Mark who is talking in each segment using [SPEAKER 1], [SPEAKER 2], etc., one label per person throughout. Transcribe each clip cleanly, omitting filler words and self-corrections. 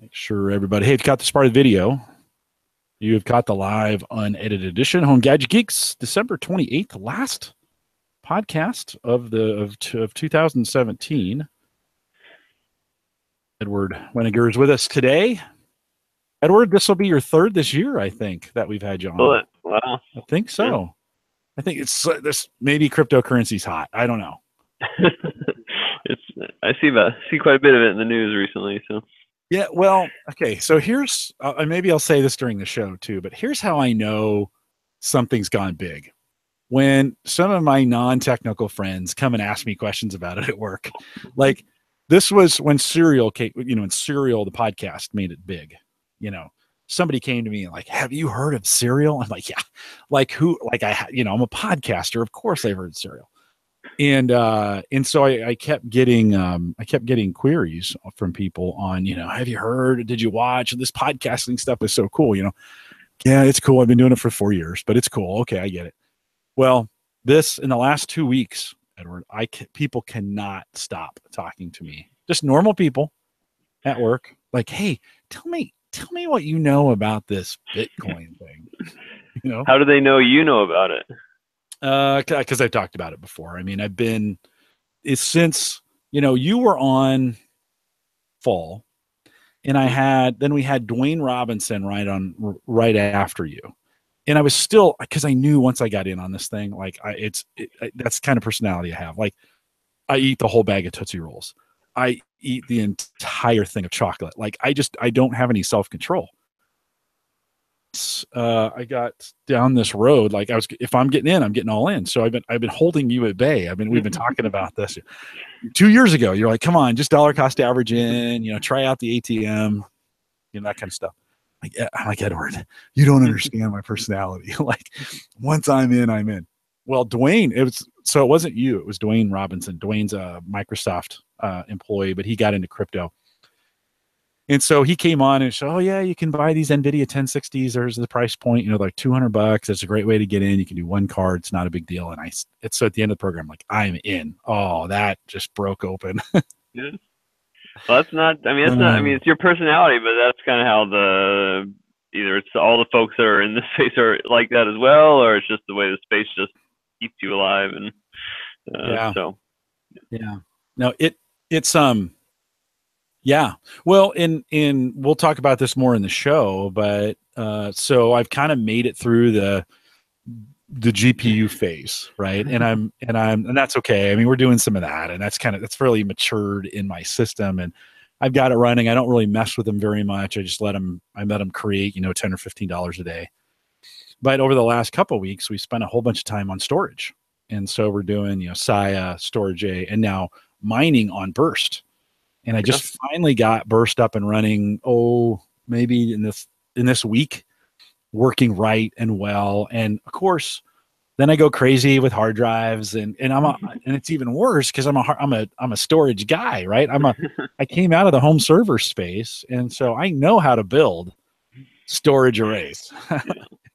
[SPEAKER 1] Make sure everybody, hey, if you caught this part of the video, you have caught the live unedited edition. Home Gadget Geeks, December 28th, last podcast of 2017. Edward Weniger is with us today. Edward, this will be your third this year, I think, that we've had you on.
[SPEAKER 2] Wow.
[SPEAKER 1] I think so. Yeah. I think it's this, maybe cryptocurrency's hot. I don't know.
[SPEAKER 2] I see quite a bit of it in the news recently. So
[SPEAKER 1] yeah, well, okay. So here's maybe I'll say this during the show too, but here's how I know something's gone big. When some of my non-technical friends come and ask me questions about it at work, like this was when Serial came, when Serial, the podcast, made it big. Somebody came to me and like, have you heard of Serial? I'm like, yeah. Like who? Like I'm a podcaster. Of course I've heard Serial. And so I kept getting queries from people on, have you heard? Did you watch? This podcasting stuff is so cool. Yeah, it's cool. I've been doing it for 4 years, but it's cool. Okay, I get it. Well, in the last 2 weeks, Edward, people cannot stop talking to me. Just normal people at work, like, hey, tell me what you know about this Bitcoin thing.
[SPEAKER 2] How do they know you know about it?
[SPEAKER 1] Because I've talked about it before. I mean, it's since you were on Fall, and then we had Dwayne Robinson right after you. And I was still, because I knew once I got in on this thing, like that's the kind of personality I have. Like I eat the whole bag of Tootsie Rolls. I eat the entire thing of chocolate. Like I don't have any self-control. I got down this road. Like if I'm getting in, I'm getting all in. So I've been holding you at bay. We've been talking about this 2 years ago. You're like, come on, just dollar cost average in, try out the ATM, that kind of stuff. I'm like, Edward, you don't understand my personality. Like once I'm in, I'm in. Well, Dwayne, it wasn't you. It was Dwayne Robinson. Dwayne's a Microsoft employee, but he got into crypto. And so he came on and said, oh yeah, you can buy these NVIDIA 1060s. There's the price point, like $200. That's a great way to get in. You can do one card. It's not a big deal. And so at the end of the program, like I'm in. Oh, that just broke open.
[SPEAKER 2] Yeah. Well, it's your personality, but that's kind of how either it's all the folks that are in the space are like that as well, or it's just the way the space just keeps you alive. And
[SPEAKER 1] no, it's yeah. Well, we'll talk about this more in the show, but so I've kind of made it through the GPU phase, right? And that's okay. I mean, we're doing some of that, and that's fairly matured in my system, and I've got it running. I don't really mess with them very much. I just let them create, $10 or $15 a day. But over the last couple of weeks, we spent a whole bunch of time on storage. And so we're doing, Saya, Storage A, and now mining on Burst. And I just finally got Burst up and running, maybe in this week, working right and well. And of course, then I go crazy with hard drives, and it's even worse because I'm a storage guy, right? I came out of the home server space, and so I know how to build storage arrays. And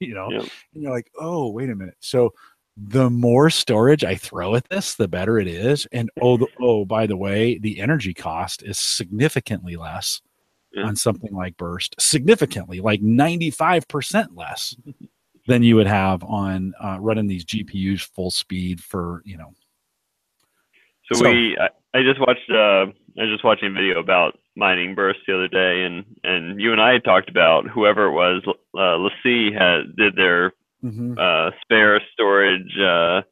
[SPEAKER 1] you're like, oh, wait a minute. So the more storage I throw at this, the better it is. And by the way, the energy cost is significantly less on something like Burst, significantly, like 95% less than you would have on running these GPUs full speed for,
[SPEAKER 2] So I just watched watching a video about mining Burst the other day, and you and I had talked about whoever it was, LaCie did their spare storage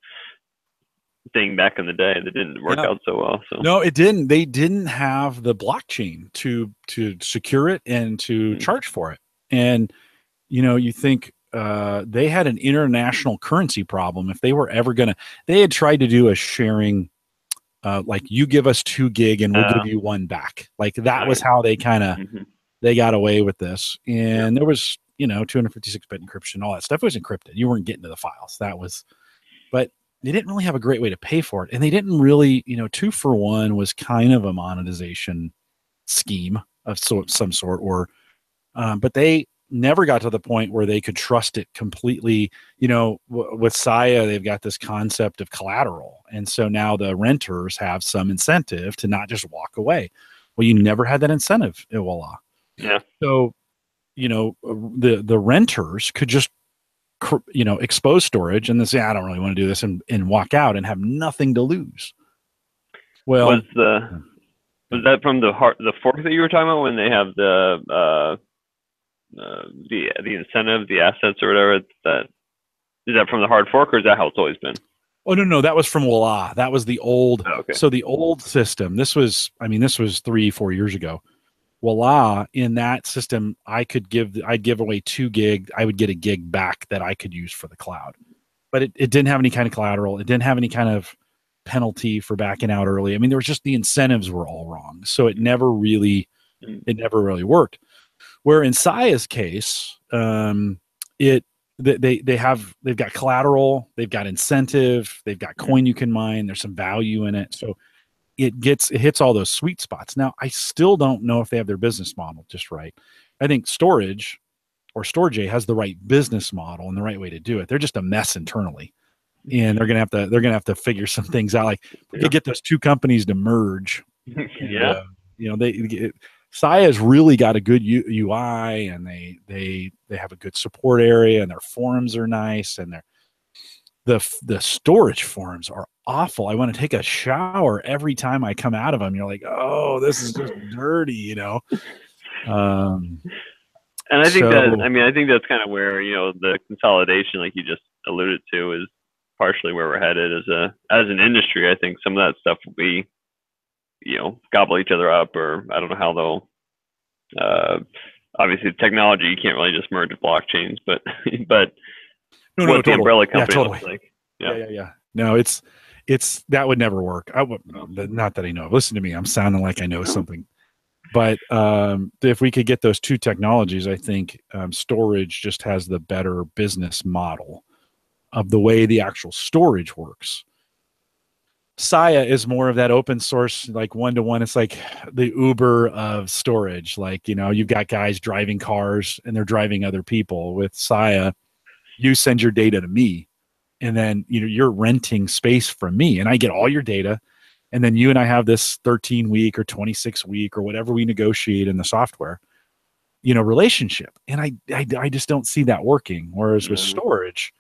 [SPEAKER 2] thing back in the day that didn't work out so well. So
[SPEAKER 1] no, it didn't. They didn't have the blockchain to secure it and to charge for it. And you think they had an international currency problem. If they were ever they had tried to do a sharing, like you give us 2 gig and we'll give you 1 back. Like that was how they they got away with this. And there was 256-bit encryption, all that stuff was encrypted. You weren't getting to the files. But they didn't really have a great way to pay for it. And they didn't really, 2-for-1 was kind of a monetization scheme of some sort, but they never got to the point where they could trust it completely. With Saya, they've got this concept of collateral. And so now the renters have some incentive to not just walk away. Well, you never had that incentive at Voila.
[SPEAKER 2] Yeah.
[SPEAKER 1] So, the renters could just, expose storage and then say, I don't really want to do this, and walk out and have nothing to lose. Well,
[SPEAKER 2] was that from the fork that you were talking about when they have the incentive, the assets or whatever? Is that from the hard fork, or is that how it's always been?
[SPEAKER 1] Oh, no, that was from Voila. That was the old.
[SPEAKER 2] Oh, okay.
[SPEAKER 1] So the old system, this was 3-4 years ago. Voila, in that system, I'd give away 2 gig. I would get a gig back that I could use for the cloud. But it didn't have any kind of collateral. It didn't have any kind of penalty for backing out early. I mean, there was just, the incentives were all wrong. So it never really worked. Where in Saya's case, they've got collateral, they've got incentive, they've got coin you can mine, there's some value in it. So it hits all those sweet spots. Now, I still don't know if they have their business model just right. I think Storage has the right business model and the right way to do it. They're just a mess internally, and they're gonna have to figure some things out. Like, we could get those two companies to merge. And, Saya's really got a good UI, and they have a good support area, and their forums are nice, and the storage forums are awful. I want to take a shower every time I come out of them. You're like, oh, this is just dirty,
[SPEAKER 2] And I think that's kind of where, the consolidation, like you just alluded to, is partially where we're headed as an industry. I think some of that stuff will be, gobble each other up, or I don't know how they'll, obviously technology, you can't really just merge blockchains, but what the umbrella company looks like.
[SPEAKER 1] Yeah. No, it's that would never work. Not that I know. Listen to me. I'm sounding like I know something. But if we could get those two technologies, I think storage just has the better business model of the way the actual storage works. Saya is more of that open source, like one-to-one. It's like the Uber of storage. Like, you've got guys driving cars and they're driving other people. With Saya, you send your data to me, and then you're renting space from me, and I get all your data. And then you and I have this 13-week or 26-week or whatever we negotiate in the software, relationship. And I just don't see that working. Whereas with storage,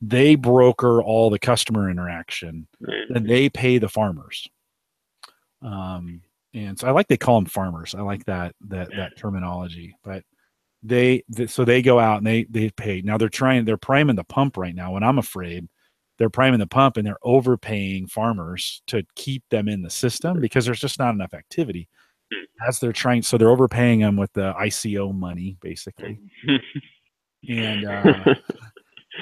[SPEAKER 1] they broker all the customer interaction, and they pay the farmers. And so I like, they call them farmers. I like that terminology. But they go out and they pay. Now they're priming the pump right now, and I'm afraid they're priming the pump and they're overpaying farmers to keep them in the system because there's just not enough activity as they're trying. So they're overpaying them with the ICO money, basically.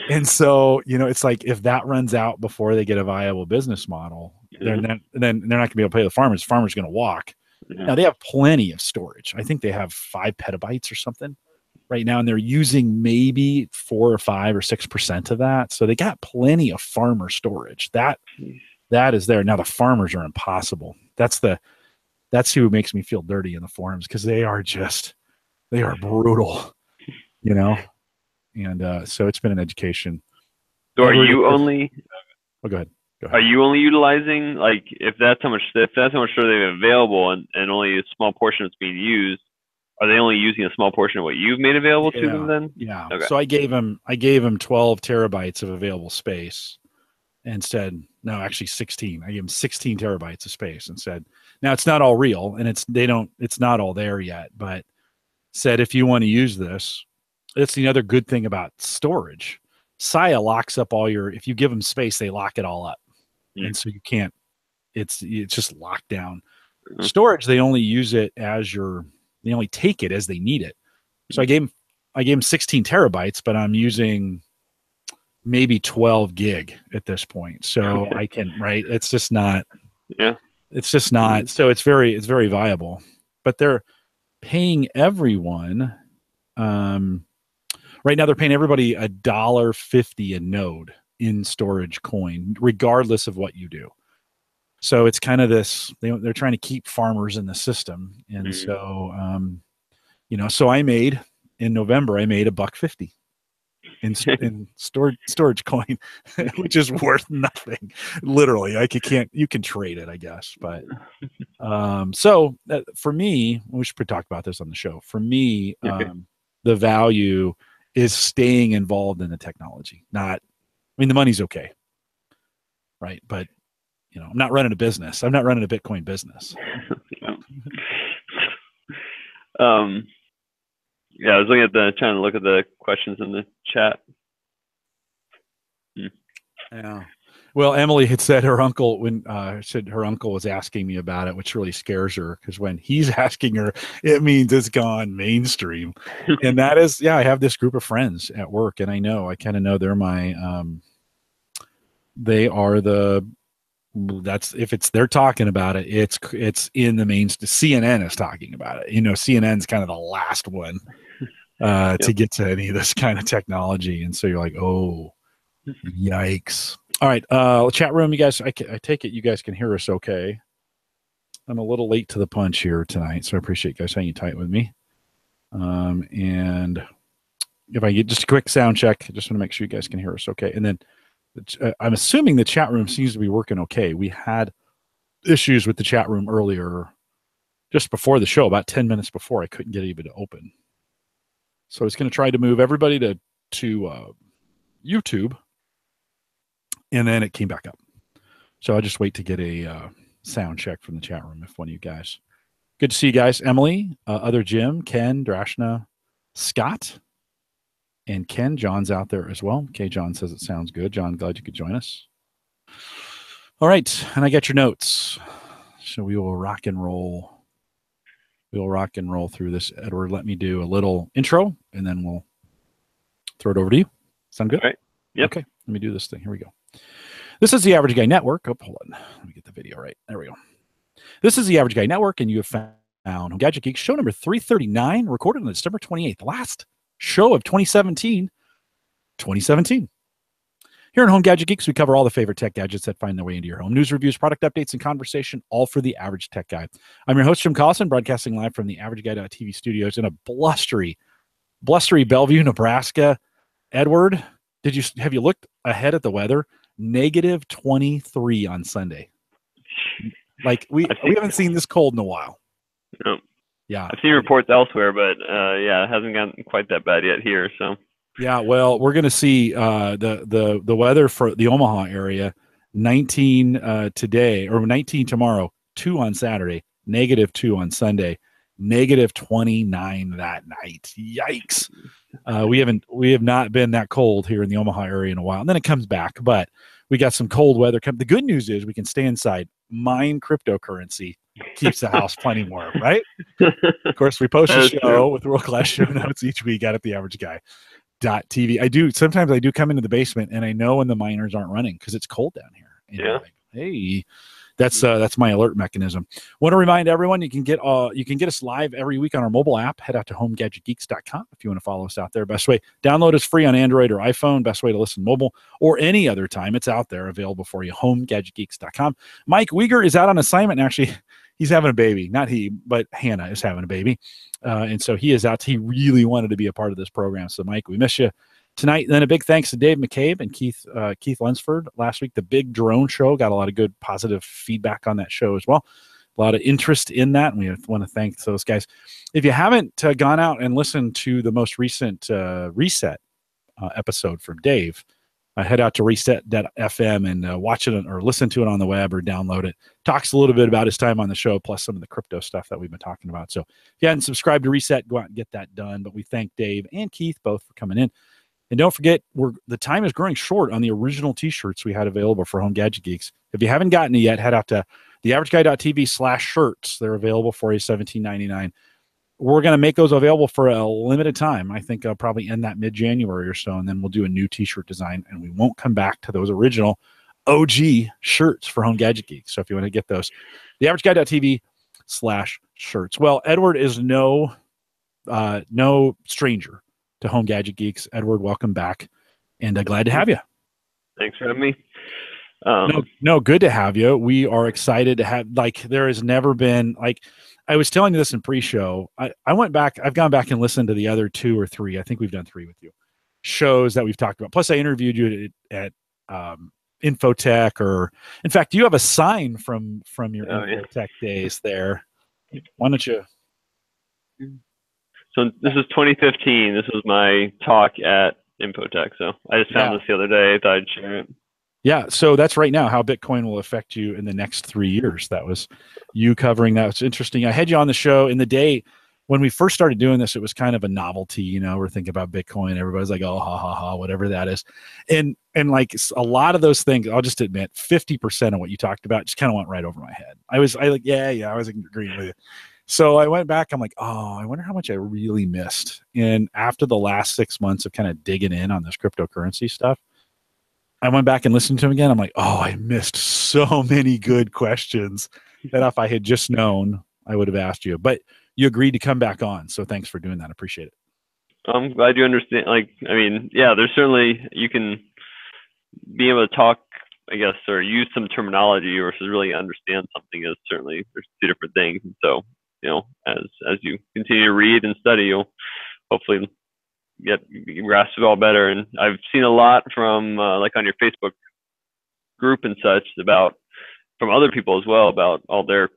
[SPEAKER 1] And so, it's like, if that runs out before they get a viable business model, then they're not going to be able to pay the farmers. Farmers are going to walk. Now, they have plenty of storage. I think they have 5 petabytes or something right now, and they're using maybe 4 or 5 or 6% of that. So they got plenty of farmer storage. That is there. Now the farmers are impossible. That's who makes me feel dirty in the forums, because they are brutal, And so it's been an education.
[SPEAKER 2] So are you only?
[SPEAKER 1] Oh, go ahead.
[SPEAKER 2] Are you only utilizing, like, if that's how much storage they have available, and only a small portion is being used? Are they only using a small portion of what you've made available to them then?
[SPEAKER 1] Yeah. Okay. So I gave them 12 terabytes of available space, and said, no, actually 16. I gave them 16 terabytes of space and said, now it's not all real, and it's not all there yet, but said, if you want to use this, it's the other good thing about storage. Saya locks up if you give them space, they lock it all up. And so you can't, it's just locked down. Storage, they only use it they only take it as they need it. So I gave them 16 terabytes, but I'm using maybe 12 gig at this point. So I can, right. It's just not, it's just not. So it's very viable, but they're paying everyone, right now they're paying everybody $1.50 a node in storage coin, regardless of what you do. So it's kind of this, they're trying to keep farmers in the system. And so, so in November, I made $1.50. in storage coin, which is worth nothing. Literally, like you can trade it, I guess. But so for me, we should talk about this on the show. For me, the value is staying involved in the technology. Not, I mean, the money's okay, right? But I'm not running a business. I'm not running a Bitcoin business.
[SPEAKER 2] Yeah, I was trying to look at the questions in the chat.
[SPEAKER 1] Yeah. Well, Emily had said her uncle her uncle was asking me about it, which really scares her because when he's asking her, it means it's gone mainstream. And that is, I have this group of friends at work, and I kind of know they're my, they're talking about it, it's in the CNN is talking about it. CNN's kind of the last one to get to any of this kind of technology. And so you're like, oh, yikes. All right. Chat room, you guys, I take it you guys can hear us okay. I'm a little late to the punch here tonight, so I appreciate you guys hanging tight with me. And if I get just a quick sound check, just want to make sure you guys can hear us okay. And then I'm assuming the chat room seems to be working okay. We had issues with the chat room earlier, just before the show, about 10 minutes before. I couldn't get it even to open. So I was going to try to move everybody to YouTube, and then it came back up. So I'll just wait to get a sound check from the chat room if one of you guys. Good to see you guys. Emily, other Jim, Ken, Drashna, Scott, and Ken. John's out there as well. Okay, John says it sounds good. John, glad you could join us. All right, and I got your notes. So we will rock and roll. We'll rock and roll through this. Edward, let me do a little intro, and then we'll throw it over to you. Sound good?
[SPEAKER 2] All right. Yep.
[SPEAKER 1] Okay, let me do this thing. Here we go. This is the Average Guy Network. Oh, hold on. Let me get the video right. There we go. This is the Average Guy Network, and you have found Gadget Geeks show number 339, recorded on December 28th, the last show of 2017. Here in Home Gadget Geeks, we cover all the favorite tech gadgets that find their way into your home. News, reviews, product updates, and conversation, all for the average tech guy. I'm your host, Jim Collison, broadcasting live from the AverageGuy.tv studios in a blustery Bellevue, Nebraska. Edward, have you looked ahead at the weather? -23 on Sunday. Like we haven't seen this cold in a while.
[SPEAKER 2] No.
[SPEAKER 1] Yeah.
[SPEAKER 2] I've seen reports elsewhere, but it hasn't gotten quite that bad yet here. So
[SPEAKER 1] yeah, well, we're gonna see the weather for the Omaha area, 19 today or 19 tomorrow, 2 on Saturday, -2 on Sunday, -29 that night. Yikes. We have not been that cold here in the Omaha area in a while. And then it comes back, but we got some cold weather. The good news is we can stay inside, mine cryptocurrency, keeps the house plenty warm, right? Of course, we post a show with world-class show notes each week out at theaverageguy.tv. Sometimes I do come into the basement and I know when the miners aren't running because it's cold down here. And
[SPEAKER 2] yeah.
[SPEAKER 1] Like, hey, that's my alert mechanism. Want to remind everyone you can get us live every week on our mobile app. Head out to homegadgetgeeks.com if you want to follow us out there. Best way, download is free on Android or iPhone. Best way to listen mobile or any other time. It's out there available for you. Homegadgetgeeks.com. Mike Uyghur is out on assignment, and actually he's having a baby. Not he, but Hannah is having a baby. And so he is out. He really wanted to be a part of this program. So Mike, we miss you tonight. Then a big thanks to Dave McCabe and Keith Lunsford last week. The big drone show got a lot of good positive feedback on that show as well. A lot of interest in that, and we want to thank those guys. If you haven't gone out and listened to the most recent Reset episode from Dave, head out to reset.fm and watch it or listen to it on the web or download it. Talks a little bit about his time on the show, plus some of the crypto stuff that we've been talking about. So if you haven't subscribed to Reset, go out and get that done. But we thank Dave and Keith both for coming in. And don't forget, the time is growing short on the original T-shirts we had available for Home Gadget Geeks. If you haven't gotten it yet, head out to theaverageguy.tv/shirts. They're available for you, $17.99. We're going to make those available for a limited time. I think I'll probably end that mid-January or so, and then we'll do a new T-shirt design, and we won't come back to those original OG shirts for Home Gadget Geeks. So if you want to get those, theaverageguy.tv/shirts. Well, Edward is no stranger to Home Gadget Geeks. Edward, welcome back, and glad to have you.
[SPEAKER 2] Thanks for having me.
[SPEAKER 1] No, good to have you. We are excited to have, there has never been, I was telling you this in pre-show. I've gone back and listened to the other 2 or 3. I think we've done 3 with you. shows that we've talked about. Plus, I interviewed you at Infotech, or in fact, you have a sign from your Infotech days there. Why don't you?
[SPEAKER 2] So this is 2015. This was my talk at Infotech. So I just found this the other day. I thought I'd share it.
[SPEAKER 1] Yeah, so that's right now how Bitcoin will affect you in the next 3 years. That was you covering that. It's interesting. I had you on the show in the day when we first started doing this. It was kind of a novelty, you know. We're thinking about Bitcoin. Everybody's like, "Oh, ha ha ha," whatever that is, and like a lot of those things. I'll just admit, 50% of what you talked about just kind of went right over my head. I was I was agreeing with you. So I went back. I'm like, oh, I wonder how much I really missed. And after the last 6 months of kind of digging in on this cryptocurrency stuff, I went back and listened to him again. I'm like, oh, I missed so many good questions that if I had just known, I would have asked you. But you agreed to come back on. So thanks for doing that. I appreciate it.
[SPEAKER 2] I'm glad you understand. Like, I mean, yeah, there's certainly, you can be able to talk, I guess, or use some terminology or to really understand something is certainly, there's two different things. And so, you know, as you continue to read and study, you'll hopefully grasp it all better. And I've seen a lot from like on your Facebook group and such about from other people as well about all their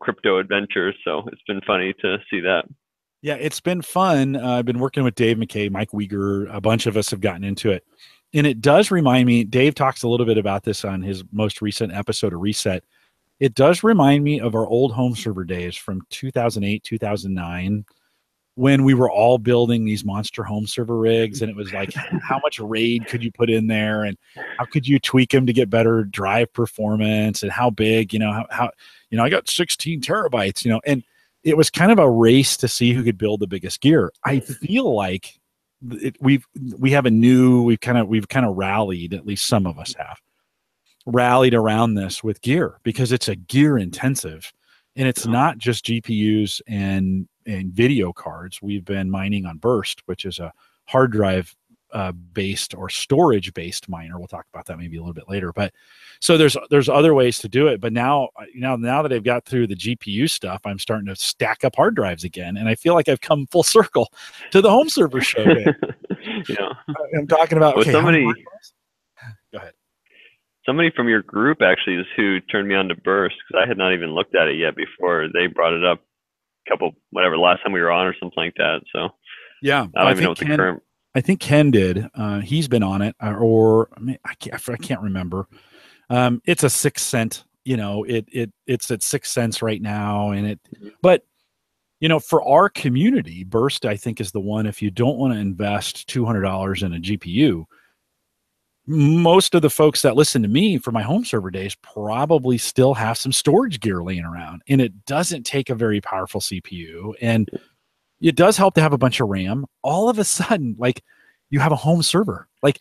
[SPEAKER 2] crypto adventures. So it's been funny to see that.
[SPEAKER 1] Yeah, it's been fun. I've been working with Dave McKay, Mike Uyghur. A bunch of us have gotten into it. And it does remind me, Dave talks a little bit about this on his most recent episode of Reset. It does remind me of our old home server days from 2008, 2009, when we were all building these monster home server rigs. And it was like, how much RAID could you put in there? And how could you tweak them to get better drive performance? And how big, you know, how you know, I got 16 terabytes, you know, and it was kind of a race to see who could build the biggest gear. I feel like we've kind of rallied, at least some of us have rallied around this with gear, because it's a gear intensive, and it's not just GPUs and video cards. We've been mining on Burst, which is a hard drive based or storage based miner. We'll talk about that maybe a little bit later. But so there's other ways to do it. But now that I've got through the GPU stuff, I'm starting to stack up hard drives again, and I feel like I've come full circle to the home server show.
[SPEAKER 2] Yeah,
[SPEAKER 1] I'm talking about.
[SPEAKER 2] Well,
[SPEAKER 1] Go ahead.
[SPEAKER 2] Somebody from your group actually is who turned me on to Burst, because I had not even looked at it yet before they brought it up last time we were on or something like that. So
[SPEAKER 1] yeah,
[SPEAKER 2] I don't even know what the current.
[SPEAKER 1] I think Ken did. He's been on it, or I can't remember. It's a 6 cent. You know, it's at 6 cents right now, but you know, for our community, Burst I think is the one. If you don't want to invest $200 in a GPU, most of the folks that listen to me for my home server days probably still have some storage gear laying around, and it doesn't take a very powerful CPU, and it does help to have a bunch of RAM. All of a sudden, like, you have a home server, like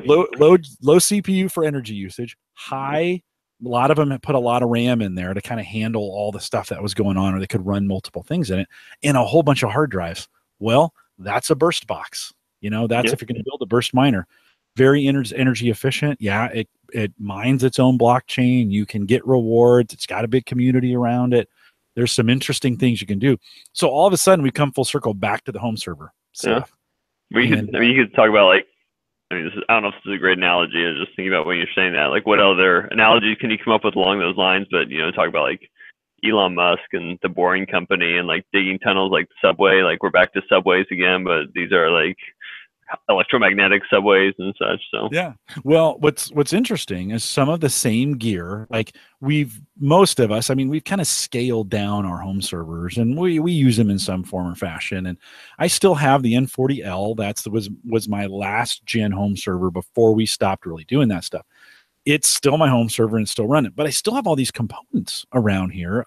[SPEAKER 1] low CPU for energy usage, high. A lot of them have put a lot of RAM in there to kind of handle all the stuff that was going on, or they could run multiple things in it, and a whole bunch of hard drives. Well, that's a Burst box. You know, that's if you're going to build a Burst miner. Very energy efficient. Yeah, it mines its own blockchain. You can get rewards. It's got a big community around it. There's some interesting things you can do. So all of a sudden, we come full circle back to the home server stuff.
[SPEAKER 2] Yeah. You could talk about, like, I mean, I don't know if this is a great analogy. I was just thinking about when you're saying that. Like, what other analogies can you come up with along those lines? But, you know, talk about like Elon Musk and the Boring Company and like digging tunnels like the subway. Like, we're back to subways again, but these are like electromagnetic subways and such. So
[SPEAKER 1] yeah, well, what's interesting is some of the same gear, like most of us, I mean, we've kind of scaled down our home servers, and we use them in some form or fashion. And I still have the N40L. Was my last gen home server before we stopped really doing that stuff. It's still my home server and still run it, but I still have all these components around here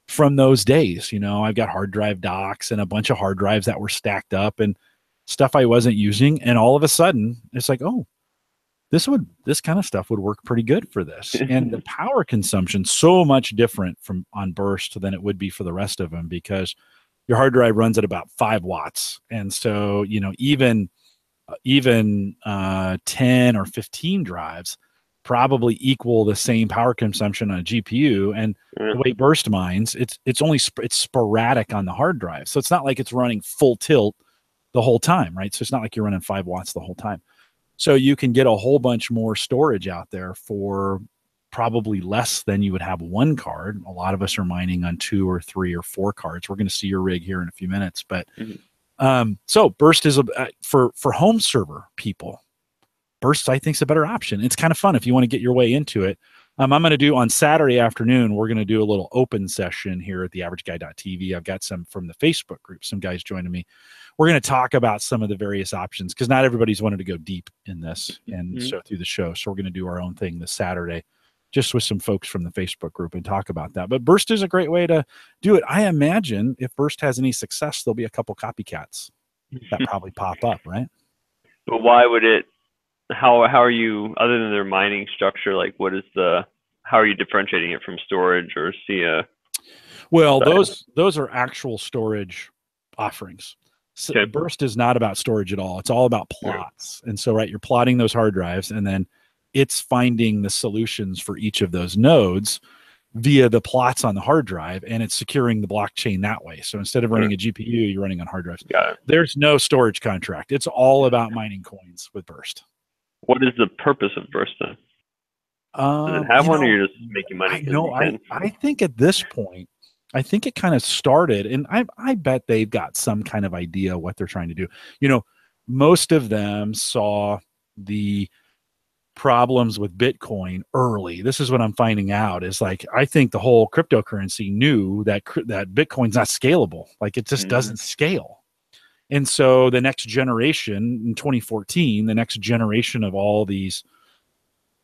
[SPEAKER 1] from those days. You know, I've got hard drive docks and a bunch of hard drives that were stacked up and stuff I wasn't using. And all of a sudden it's like, oh, this kind of stuff would work pretty good for this. And the power consumption so much different on Burst than it would be for the rest of them, because your hard drive runs at about 5 watts. And so, you know, even 10 or 15 drives probably equal the same power consumption on a GPU. And the way Burst mines, it's sporadic on the hard drive. So it's not like it's running full tilt the whole time, right? So it's not like you're running 5 watts the whole time. So you can get a whole bunch more storage out there for probably less than you would have one card. A lot of us are mining on 2 or 3 or 4 cards. We're going to see your rig here in a few minutes, but so Burst is for home server people. Burst, I think, is a better option. It's kind of fun if you want to get your way into it. I'm going to do on Saturday afternoon, we're going to do a little open session here at the averageguy.tv. I've got some from the Facebook group, some guys joining me. We're going to talk about some of the various options because not everybody's wanted to go deep in this and show through the show. So we're going to do our own thing this Saturday just with some folks from the Facebook group and talk about that. But Burst is a great way to do it. I imagine if Burst has any success, there'll be a couple copycats that probably pop up, right?
[SPEAKER 2] But why would it? How are you, other than their mining structure, like how are you differentiating it from storage or SIA?
[SPEAKER 1] Well, those are actual storage offerings. So okay. Burst is not about storage at all. It's all about plots. And so, right, you're plotting those hard drives, and then it's finding the solutions for each of those nodes via the plots on the hard drive, and it's securing the blockchain that way. So instead of running a GPU, you're running on hard drives.
[SPEAKER 2] Got it.
[SPEAKER 1] There's no storage contract. It's all about mining coins with Burst.
[SPEAKER 2] What is the purpose of Burst then? Does it have one, or you're just making money?
[SPEAKER 1] I think at this point, I think it kind of started, and I bet they've got some kind of idea what they're trying to do. You know, most of them saw the problems with Bitcoin early. This is what I'm finding out is like, I think the whole cryptocurrency knew that Bitcoin's not scalable. Like it just doesn't scale. And so the next generation in 2014, the next generation of all these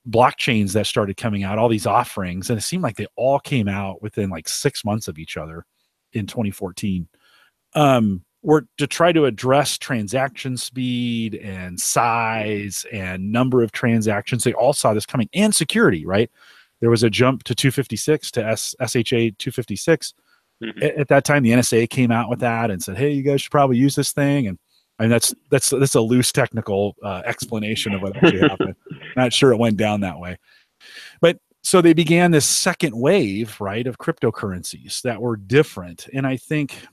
[SPEAKER 1] blockchains that started coming out, all these offerings, and it seemed like they all came out within like 6 months of each other in 2014, were to try to address transaction speed and size and number of transactions. They all saw this coming, and security, right? There was a jump to 256 to SHA 256. At that time, the NSA came out with that and said, "Hey, you guys should probably use this thing." And that's a loose technical explanation of what actually happened. Not sure it went down that way, but so they began this second wave, right, of cryptocurrencies that were different. And I think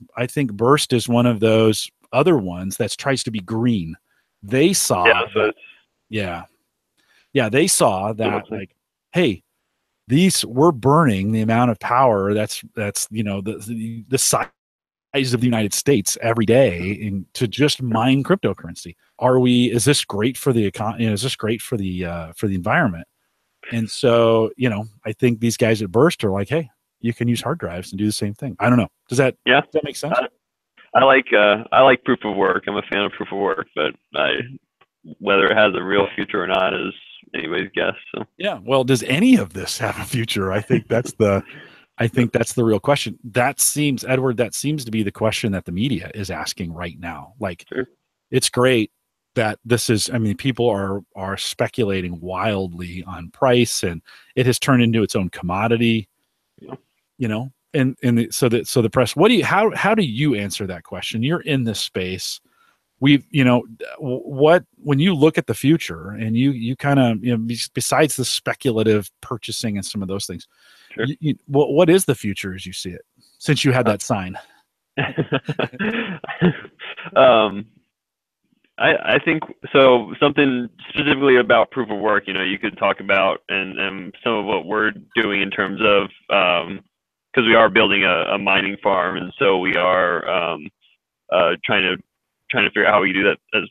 [SPEAKER 1] Burst is one of those other ones that tries to be green. They saw they saw that like, hey, we're burning the amount of power that's the size of the United States every day to just mine cryptocurrency. Is this great for the economy? Is this great for the environment? And so, I think these guys at Burst are like, hey, you can use hard drives and do the same thing. I don't know. Does that make sense?
[SPEAKER 2] I like proof of work. I'm a fan of proof of work, but whether it has a real future or not is anybody's guess. So
[SPEAKER 1] yeah. Well, does any of this have a future? I think that's the real question. That seems to be the question that the media is asking right now. Like, It's great that this is, people are speculating wildly on price, and it has turned into its own commodity, and so the press, how do you answer that question? You're in this space. When you look at the future and you kind of, besides the speculative purchasing and some of those things, what is the future as you see it, since you had that sign?
[SPEAKER 2] I think so. Something specifically about proof of work, you could talk about, and some of what we're doing in terms of, because we are building a mining farm, and so we are trying to figure out how we do that as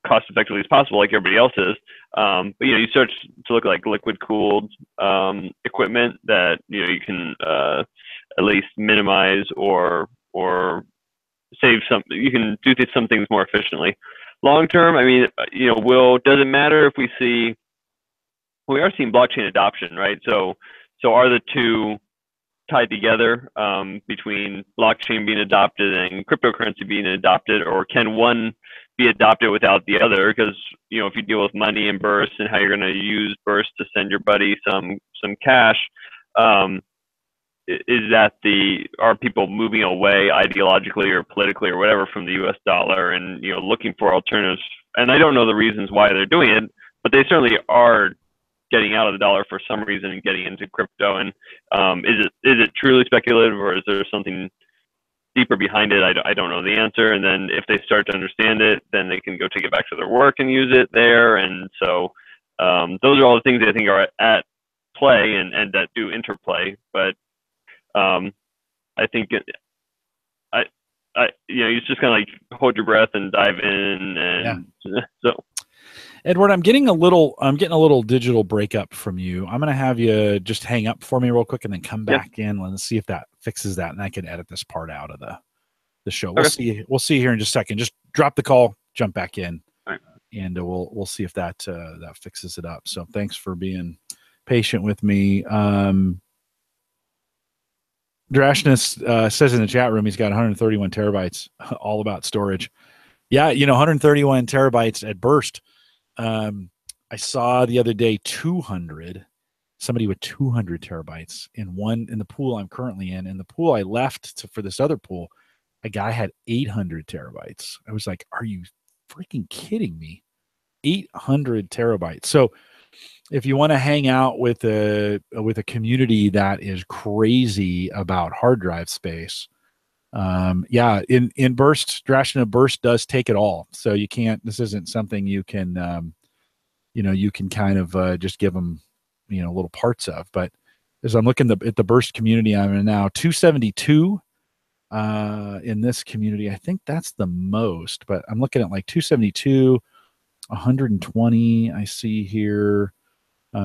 [SPEAKER 2] cost effectively as possible, like everybody else is. But you start to look like liquid cooled equipment that you can at least minimize or save some. You can do some things more efficiently. Long term, does it matter if we are seeing blockchain adoption, right? So are the two tied together between blockchain being adopted and cryptocurrency being adopted, or can one be adopted without the other? Because if you deal with money and Burst and how you're going to use Burst to send your buddy some cash, are people moving away ideologically or politically or whatever from the U.S. dollar and looking for alternatives? And I don't know the reasons why they're doing it, but they certainly are getting out of the dollar for some reason and getting into crypto. And is it truly speculative, or is there something deeper behind it, I don't know the answer. And then if they start to understand it, then they can go take it back to their work and use it there. And so those are all the things I think are at play and that do interplay. But I think it's just kind of like hold your breath and dive in, and so.
[SPEAKER 1] Edward, I'm getting a little digital breakup from you. I'm going to have you just hang up for me real quick and then come back in and see if that fixes that, and I can edit this part out of the show. We'll see. We'll see here in just a second. Just drop the call, jump back in, and we'll see if that fixes it up. So thanks for being patient with me. Drashness says in the chat room he's got 131 terabytes, all about storage. Yeah, 131 terabytes at burst. I saw the other day 200, somebody with 200 terabytes in the pool I'm currently in. In the pool I left for this other pool, a guy had 800 terabytes. I was like, are you freaking kidding me? 800 terabytes. So if you want to hang out with a community that is crazy about hard drive space, in burst, Drashna burst does take it all. So you can't. This isn't something you can, you can kind of just give them, little parts of. But as I'm looking at the burst community I'm in now, 272 in this community. I think that's the most. But I'm looking at like 272, 120. I see here.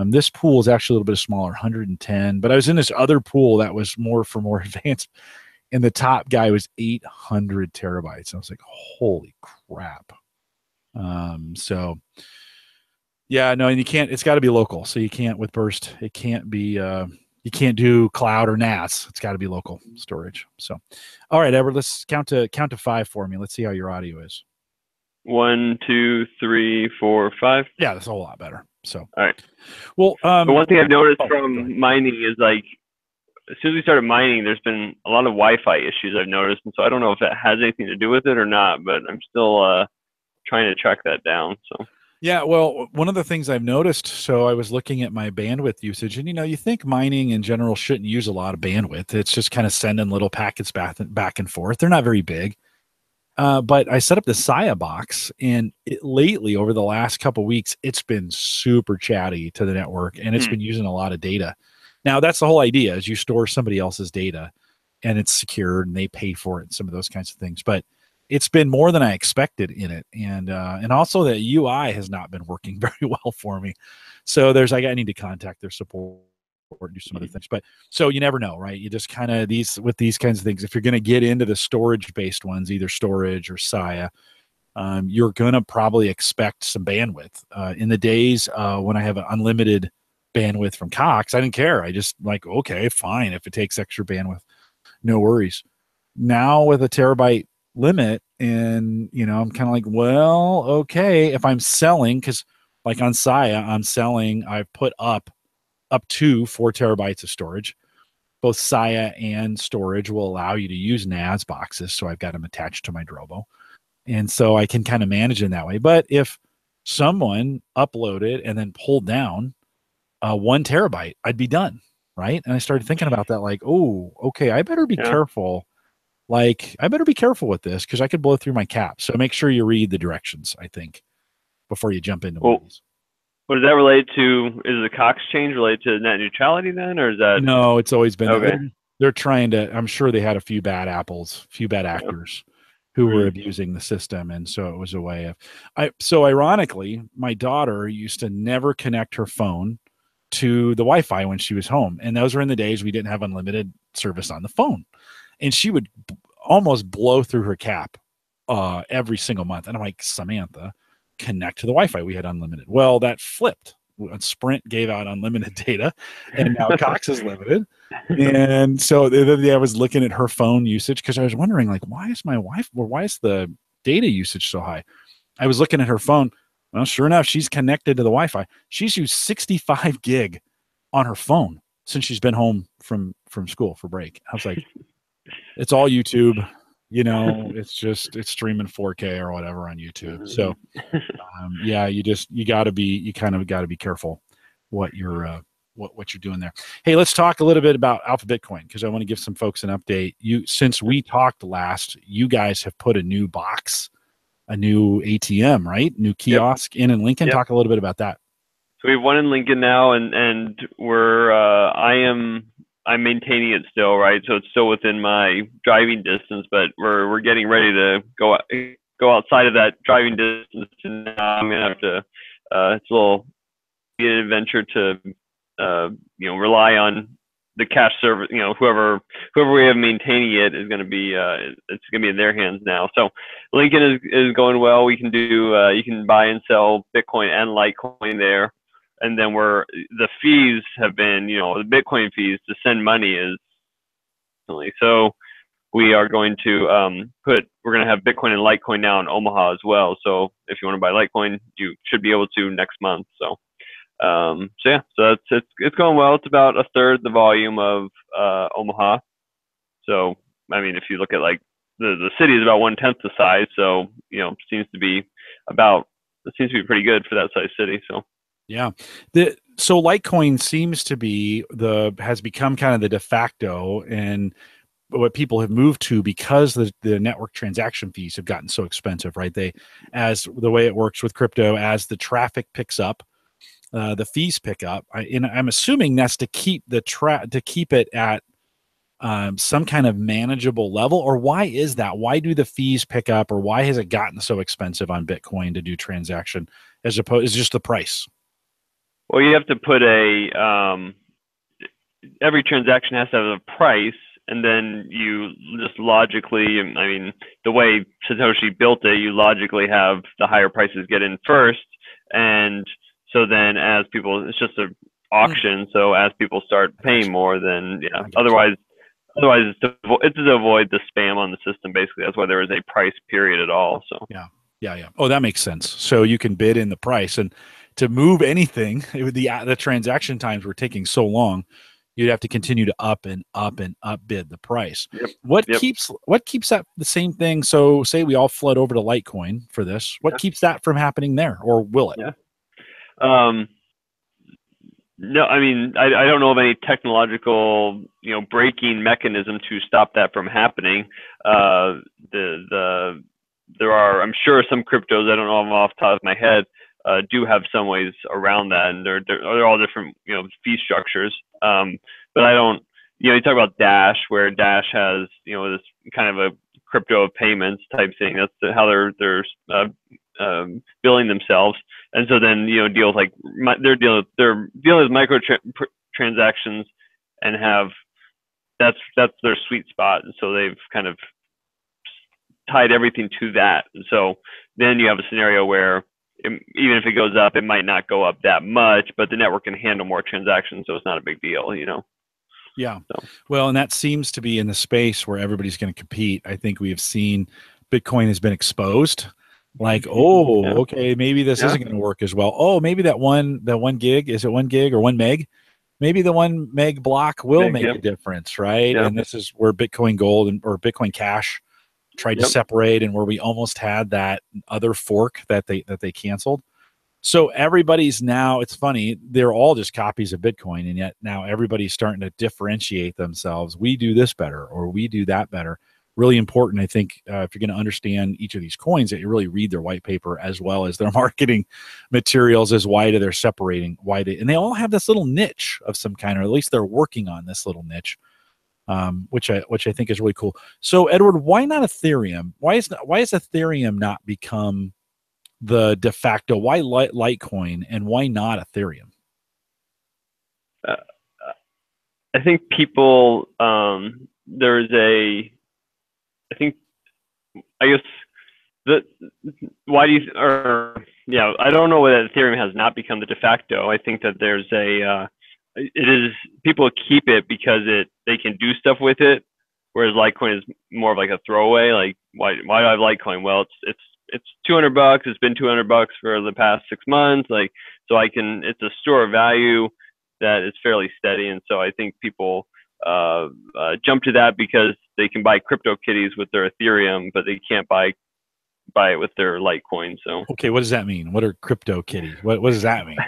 [SPEAKER 1] This pool is actually a little bit smaller, 110. But I was in this other pool that was more advanced. And the top guy was 800 terabytes. I was like, holy crap. So yeah, no, and you can't, it's got to be local. So you can't with burst, it can't be, you can't do cloud or NAS. It's got to be local storage. So, all right, Edward, let's count to 5 for me. Let's see how your audio is.
[SPEAKER 2] 1, 2, 3, 4, 5.
[SPEAKER 1] Yeah, that's a whole lot better. So,
[SPEAKER 2] all right.
[SPEAKER 1] Well,
[SPEAKER 2] the one thing I've noticed from mining is like, as soon as we started mining, there's been a lot of Wi-Fi issues I've noticed. And so I don't know if that has anything to do with it or not, but I'm still trying to track that down. So.
[SPEAKER 1] Yeah, well, one of the things I've noticed, so I was looking at my bandwidth usage, and you think mining in general shouldn't use a lot of bandwidth. It's just kind of sending little packets back and forth. They're not very big. But I set up the Saya box, and lately, over the last couple of weeks, it's been super chatty to the network, and it's been using a lot of data. Now, that's the whole idea, is you store somebody else's data, and it's secured, and they pay for it, and some of those kinds of things. But it's been more than I expected in it, and also the UI has not been working very well for me. So I need to contact their support and do some other things. But so you never know, right? You just kind of with these kinds of things, if you're going to get into the storage-based ones, either storage or Saya, you're going to probably expect some bandwidth. In the days when I have an unlimited bandwidth from Cox, I didn't care. I just like, okay, fine. If it takes extra bandwidth, no worries. Now with a terabyte limit, and I'm kind of like, well, okay, if I'm selling, because like on Saya, I've put up to 4 terabytes of storage. Both Saya and storage will allow you to use NAS boxes, so I've got them attached to my Drobo, and so I can kind of manage it that way. But if someone uploaded and then pulled down 1 terabyte, I'd be done, right? And I started thinking about that, like, oh, okay, I better be careful. Like, I better be careful with this, because I could blow through my cap. So make sure you read the directions, I think, before you jump into one of these.
[SPEAKER 2] What does that relate to? Is the Cox change related to net neutrality then, or is that?
[SPEAKER 1] No, it's always been.
[SPEAKER 2] Okay.
[SPEAKER 1] They're trying to. I'm sure they had a few bad apples, few bad actors who were abusing the system, and so it was a way of. So ironically, my daughter used to never connect her phone to the Wi-Fi when she was home, and those were in the days we didn't have unlimited service on the phone, and she would almost blow through her cap every single month. And I'm like, Samantha, connect to the Wi-Fi. We had unlimited. Well, that flipped. Sprint gave out unlimited data, and now Cox is limited. And so the other day I was looking at her phone usage, because I was wondering, like, why is the data usage so high? I was looking at her phone. Well, sure enough, she's connected to the Wi-Fi. She's used 65 gig on her phone since she's been home from school for break. I was like, it's all YouTube. It's streaming 4K or whatever on YouTube. So, you kind of got to be careful what you're what you're doing there. Hey, let's talk a little bit about Alpha Bitcoin, because I want to give some folks an update. Since we talked last, you guys have put a new box, a new ATM, right? New kiosk in Lincoln. Talk a little bit about that.
[SPEAKER 2] So we have one in Lincoln now, and we're I'm maintaining it still, right? So it's still within my driving distance, but we're getting ready to go outside of that driving distance, and now I'm gonna have to it's a little be an adventure to rely on the cash service. Whoever we have maintaining it is going to be it's going to be in their hands now. So Lincoln is going well. We can do you can buy and sell Bitcoin and Litecoin there, and then the fees have been the Bitcoin fees to send money is so we are going to we're going to have Bitcoin and Litecoin now in Omaha as well. So if you want to buy Litecoin, you should be able to next month. So it's going well. It's about a third the volume of Omaha. So I mean, if you look at like the city is about 1/10 the size, so it seems to be pretty good for that size city. So
[SPEAKER 1] yeah, so Litecoin seems to be has become kind of the de facto and what people have moved to, because the network transaction fees have gotten so expensive, right? As the way it works with crypto, as the traffic picks up, the fees pick up. I'm assuming that's to keep it at some kind of manageable level. Or why is that? Why do the fees pick up, or why has it gotten so expensive on Bitcoin to do transaction as opposed to just the price?
[SPEAKER 2] Well, you have to put every transaction has to have a price, and then you just logically, I mean, the way Satoshi built it, you logically have the higher prices get in first, and so then as people, it's just an auction. So as people start paying more, then otherwise it's to avoid the spam on the system. Basically, that's why there is a price period at all. So
[SPEAKER 1] yeah. Oh, that makes sense. So you can bid in the price, and to move anything, the transaction times were taking so long, you'd have to continue to up and up and up bid the price. What keeps that the same thing? So say we all flood over to Litecoin for this. What keeps that from happening there, or will it?
[SPEAKER 2] No, I mean, I don't know of any technological, braking mechanism to stop that from happening. There are, I'm sure, some cryptos, I don't know them off the top of my head, do have some ways around that, and they're all different, fee structures. But I don't, you talk about Dash, where Dash has, this kind of a crypto of payments type thing. That's how they're billing themselves, and so then deals like they're dealing with micro transactions, and that's their sweet spot, and so they've kind of tied everything to that. And so then you have a scenario where even if it goes up, it might not go up that much, but the network can handle more transactions, so it's not a big deal,
[SPEAKER 1] Yeah. So. Well, and that seems to be in the space where everybody's going to compete. I think we have seen Bitcoin has been exposed. Like, okay, maybe this isn't going to work as well. Oh, maybe that one gig, is it 1 gig or 1 meg? Maybe the 1 meg block will make a difference, right? And this is where Bitcoin Gold or Bitcoin Cash tried to separate, and where we almost had that other fork that they canceled. So everybody's now, it's funny, they're all just copies of Bitcoin, and yet now everybody's starting to differentiate themselves. We do this better, or we do that better. Really important, I think, if you're going to understand each of these coins, that you really read their white paper as well as their marketing materials, as why they're separating, and they all have this little niche of some kind, or at least they're working on this little niche, which I think is really cool. So Edward, why not Ethereum? Why is Ethereum not become the de facto? Why Litecoin, and why not Ethereum?
[SPEAKER 2] I think people, I guess I don't know whether Ethereum has not become the de facto. I think that there's people keep it because they can do stuff with it, whereas Litecoin is more of like a throwaway. Like, why do I have Litecoin? Well, it's $200. It's been $200 for the past 6 months. Like, so it's a store of value that is fairly steady. And so I think people jump to that because they can buy crypto kitties with their Ethereum, but they can't buy buy it with their Litecoin. So
[SPEAKER 1] okay, what does that mean? What are crypto kitties? What does that mean?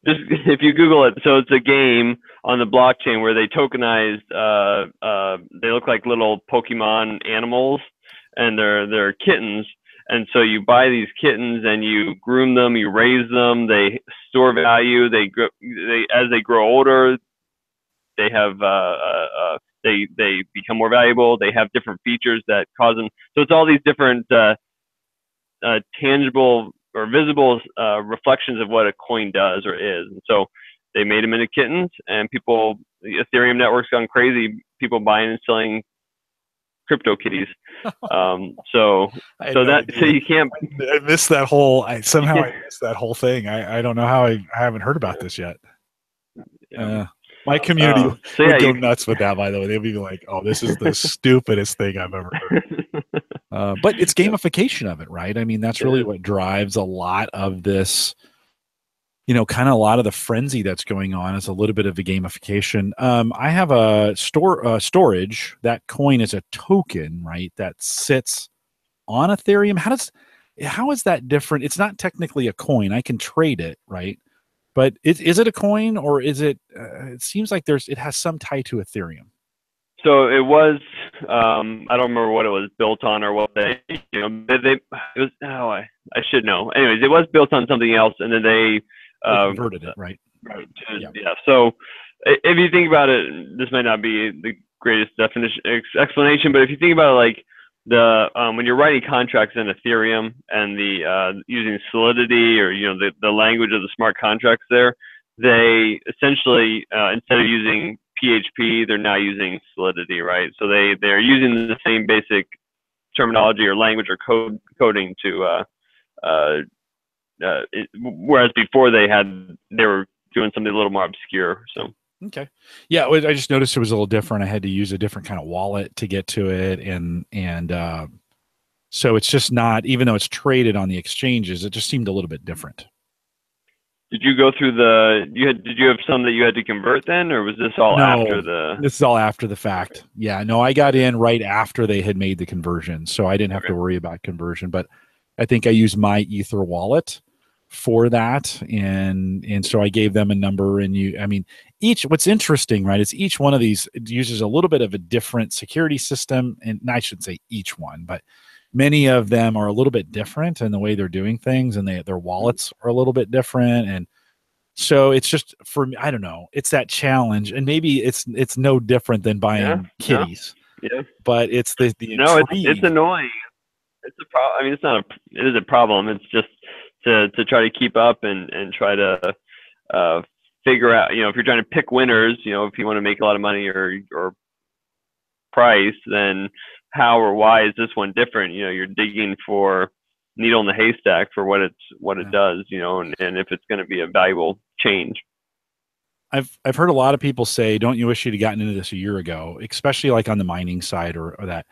[SPEAKER 2] just if you Google it, so it's a game on the blockchain where they tokenized. They look like little Pokemon animals, and they're kittens. And so you buy these kittens and you groom them, you raise them. They store value. They as they grow older, they have they become more valuable. They have different features that cause them. So it's all these different tangible or visible reflections of what a coin does or is. And so they made them into kittens, and people, the Ethereum network's gone crazy. People buying and selling crypto kitties. So you can't.
[SPEAKER 1] I missed that whole. I missed that whole thing. I don't know how I haven't heard about this yet. My community would go nuts with that. By the way, they'd be like, "Oh, this is the stupidest thing I've ever heard." But it's gamification of it, right? I mean, that's really what drives a lot of this. Kind of a lot of the frenzy that's going on is a little bit of a gamification. I have a storage. That coin is a token, right? That sits on Ethereum. How is that different? It's not technically a coin. I can trade it, right? But is it a coin, or is it? It seems like it has some tie to Ethereum.
[SPEAKER 2] So it was. I don't remember what it was built on or what I should know. Anyways, it was built on something else, and then they
[SPEAKER 1] converted it, right?
[SPEAKER 2] Right. Yeah. So if you think about it, this might not be the greatest explanation, but if you think about it, like when you're writing contracts in Ethereum and using Solidity or the language of the smart contracts there, they essentially instead of using PHP, they're now using Solidity, right? So they're using the same basic terminology or language or coding to whereas before they were doing something a little more obscure. So
[SPEAKER 1] okay, yeah, I just noticed it was a little different. I had to use a different kind of wallet to get to it, and so it's just not, even though it's traded on the exchanges, it just seemed a little bit different.
[SPEAKER 2] Did you go through did you have some that you had to convert then, or was this all after
[SPEAKER 1] this is all after the fact? Okay. Yeah, no, I got in right after they had made the conversion, so I didn't have to worry about conversion, but I think I used my Ether wallet for that, and so I gave them a number, and what's interesting, right, is each one of these uses a little bit of a different security system, and I shouldn't say each one, but many of them are a little bit different in the way they're doing things, and their wallets are a little bit different, and so it's just, for me, I don't know, it's that challenge, and maybe it's no different than buying kitties, but it's the intrigue.
[SPEAKER 2] It's annoying. It's a problem. I mean, it is a problem. It's just to try to keep up and try to figure out, if you're trying to pick winners, if you want to make a lot of money or price, then how or why is this one different? You're digging for needle in the haystack for what it does, and if it's going to be a valuable change.
[SPEAKER 1] I've heard a lot of people say, "Don't you wish you'd have gotten into this a year ago?" Especially like on the mining side or that.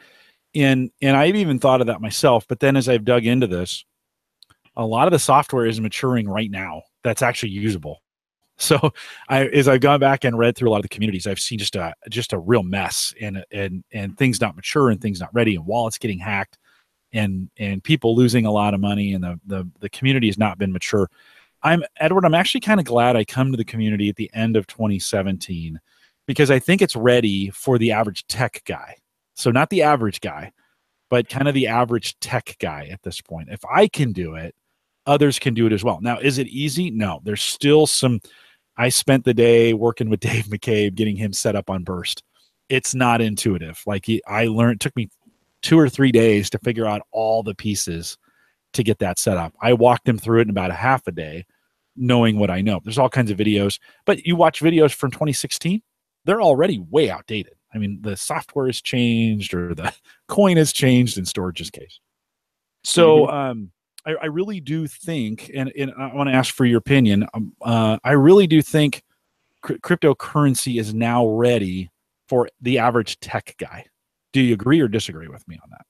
[SPEAKER 1] And I've even thought of that myself. But then as I've dug into this, a lot of the software is maturing right now that's actually usable. So as I've gone back and read through a lot of the communities, I've seen just a real mess, and things not mature and things not ready, and wallets getting hacked, and people losing a lot of money, and the community has not been mature. Edward, I'm actually kind of glad I come to the community at the end of 2017, because I think it's ready for the average tech guy. So not the average guy, but kind of the average tech guy at this point. If I can do it, others can do it as well. Now, is it easy? No, there's still I spent the day working with Dave McCabe, getting him set up on Burst. It's not intuitive. It took me 2 or 3 days to figure out all the pieces to get that set up. I walked him through it in about a half a day, knowing what I know. There's all kinds of videos, but you watch videos from 2016, they're already way outdated. I mean, the software has changed, or the coin has changed in Storage's case. So I really do think, and I want to ask for your opinion, I really do think cryptocurrency is now ready for the average tech guy. Do you agree or disagree with me on that?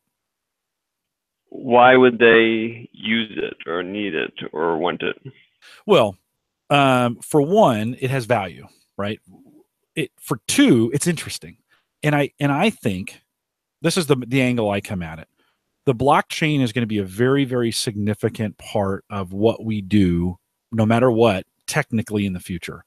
[SPEAKER 2] Why would they use it or need it or want it?
[SPEAKER 1] Well, for one, it has value, right? For two, it's interesting. And I think this is the angle I come at it. the blockchain is going to be a very, very significant part of what we do, no matter what, technically in the future.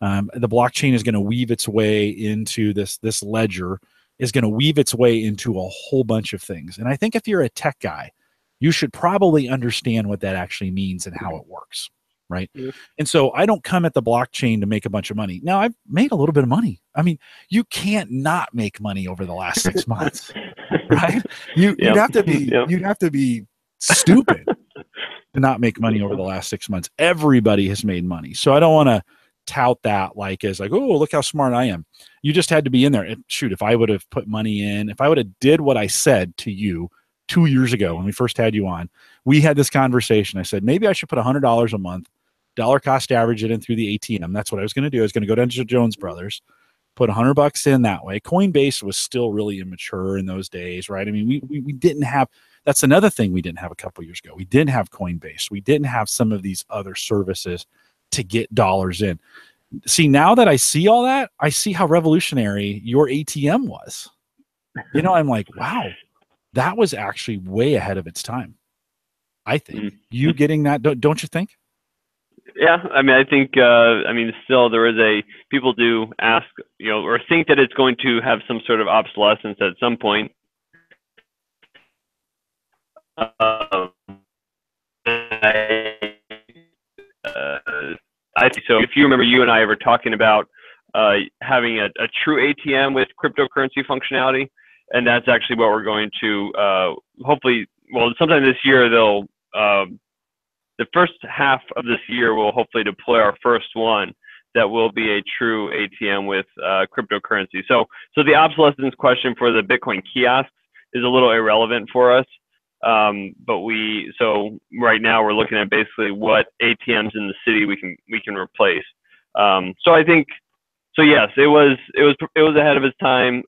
[SPEAKER 1] The blockchain is going to weave its way into this ledger, is going to weave its way into a whole bunch of things. And I think if you're a tech guy, you should probably understand what that actually means and how it works, right?
[SPEAKER 2] Yeah.
[SPEAKER 1] And so I don't come at the blockchain to make a bunch of money. Now, I've made a little bit of money. I mean, you can't not make money over the last 6 months, right? You'd have to be stupid to not make money over the last 6 months. Everybody has made money. So I don't want to tout that like as like, oh, look how smart I am. You just had to be in there. And shoot, if I would have put money in, if I would have did what I said to you 2 years ago when we first had you on, we had this conversation. I said, maybe I should put $100 a month, dollar cost average it in through the ATM. That's what I was going to do. I was going to go down to Jones Brothers, put $100 in that way. Coinbase was still really immature in those days, right? I mean, we didn't have, that's another thing we didn't have a couple years ago. We didn't have Coinbase. We didn't have some of these other services to get dollars in. See, now that I see all that, I see how revolutionary your ATM was. You know, I'm like, wow, that was actually way ahead of its time. I think you getting that, don't you think?
[SPEAKER 2] Yeah, I mean, I think, still there is people do ask, or think that it's going to have some sort of obsolescence at some point. I think so. If you remember, you and I were talking about having a true ATM with cryptocurrency functionality, and that's actually what we're going to hopefully. Well, sometime this year, the first half of this year, we'll hopefully deploy our first one that will be a true ATM with cryptocurrency. So the obsolescence question for the Bitcoin kiosks is a little irrelevant for us. So right now we're looking at basically what ATMs in the city we can replace. So I think, so yes, it was ahead of its time.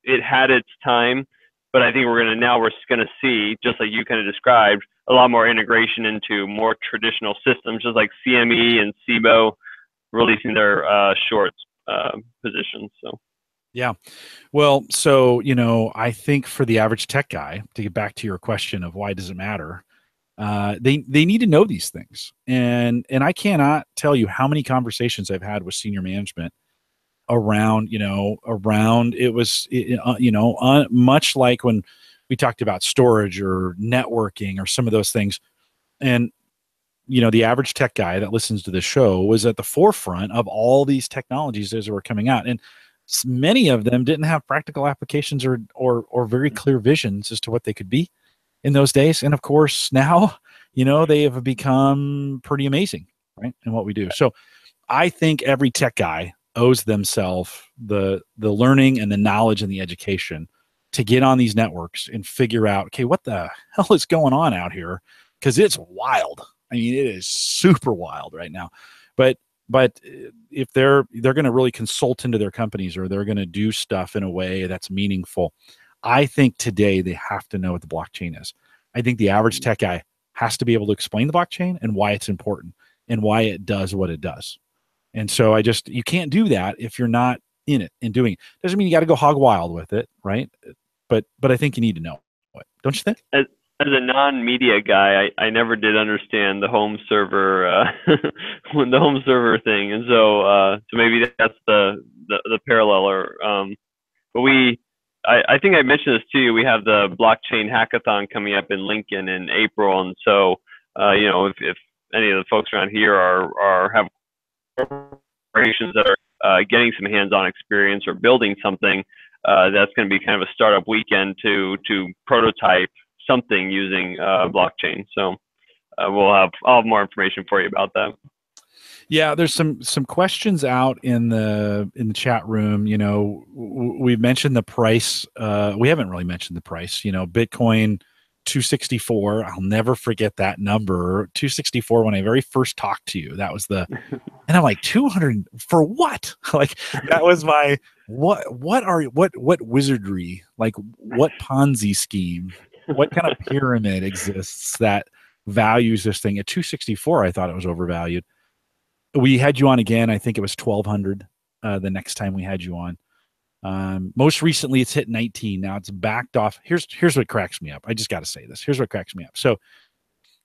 [SPEAKER 2] It had its time, but I think we're just gonna see, just like you kind of described, a lot more integration into more traditional systems, just like CME and SIBO releasing their shorts positions. So.
[SPEAKER 1] Yeah. Well, so, I think for the average tech guy, to get back to your question of why does it matter, they need to know these things. And I cannot tell you how many conversations I've had with senior management around, much like when we talked about storage or networking or some of those things. And, the average tech guy that listens to this show was at the forefront of all these technologies as they were coming out. And many of them didn't have practical applications or very clear visions as to what they could be in those days. And of course, now, they have become pretty amazing, right, in what we do. So I think every tech guy owes themselves the learning and the knowledge and the education to get on these networks and figure out, okay, what the hell is going on out here? Because it's wild. I mean, it is super wild right now. But if they're going to really consult into their companies, or they're going to do stuff in a way that's meaningful, I think today they have to know what the blockchain is. I think the average tech guy has to be able to explain the blockchain and why it's important and why it does what it does. And so you can't do that if you're not in it and doing it. Doesn't mean you got to go hog wild with it, right? But I think you need to know it. Don't you think?
[SPEAKER 2] As a non-media guy, I never did understand the home server, the home server thing, and so maybe that's the parallel. But I think I mentioned this to you. We have the blockchain hackathon coming up in Lincoln in April, and so if any of the folks around here have corporations that are getting some hands-on experience or building something, that's going to be kind of a startup weekend to prototype something using blockchain. So I'll have more information for you about that.
[SPEAKER 1] Yeah, there's some questions out in the chat room. We've mentioned the price. We haven't really mentioned the price. Bitcoin 264. I'll never forget that number. 264 when I very first talked to you. That was and I'm like, 200 for what? Like, that was my what wizardry? Like, what Ponzi scheme? What kind of pyramid exists that values this thing at 264? I thought it was overvalued. We had you on again. I think it was 1,200 the next time we had you on. Most recently, it's hit 19. Now it's backed off. Here's what cracks me up. I just got to say this. Here's what cracks me up. So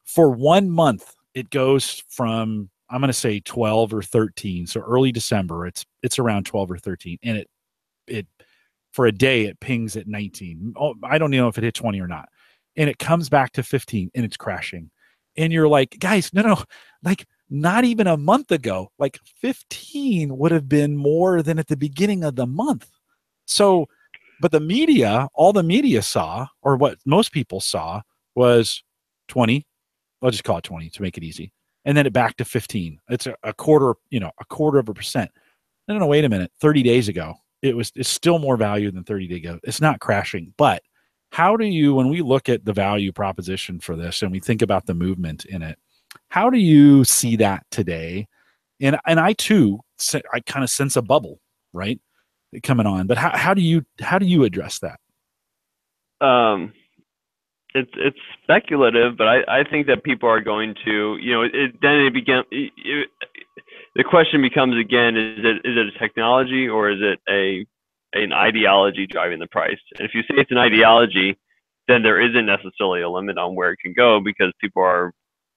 [SPEAKER 1] for 1 month, it goes from, I'm going to say 12 or 13. So early December, it's around 12 or 13, and it for a day it pings at 19. Oh, I don't know if it hit 20 or not, and it comes back to 15, and it's crashing. And you're like, guys, no, like not even a month ago, like 15 would have been more than at the beginning of the month. So, but the media, all the media saw, or what most people saw, was 20. I'll just call it 20 to make it easy. And then it back to 15. It's a quarter of a percent. No, wait a minute. 30 days ago, it's still more value than 30 days ago. It's not crashing. But how do you, when we look at the value proposition for this and we think about the movement in it, how do you see that today? And I too, I kind of sense a bubble, right, coming on. But how do you address that?
[SPEAKER 2] It's speculative, but I think that people are going to, the question becomes again, is it a technology or is it an ideology driving the price? And if you say it's an ideology, then there isn't necessarily a limit on where it can go, because people are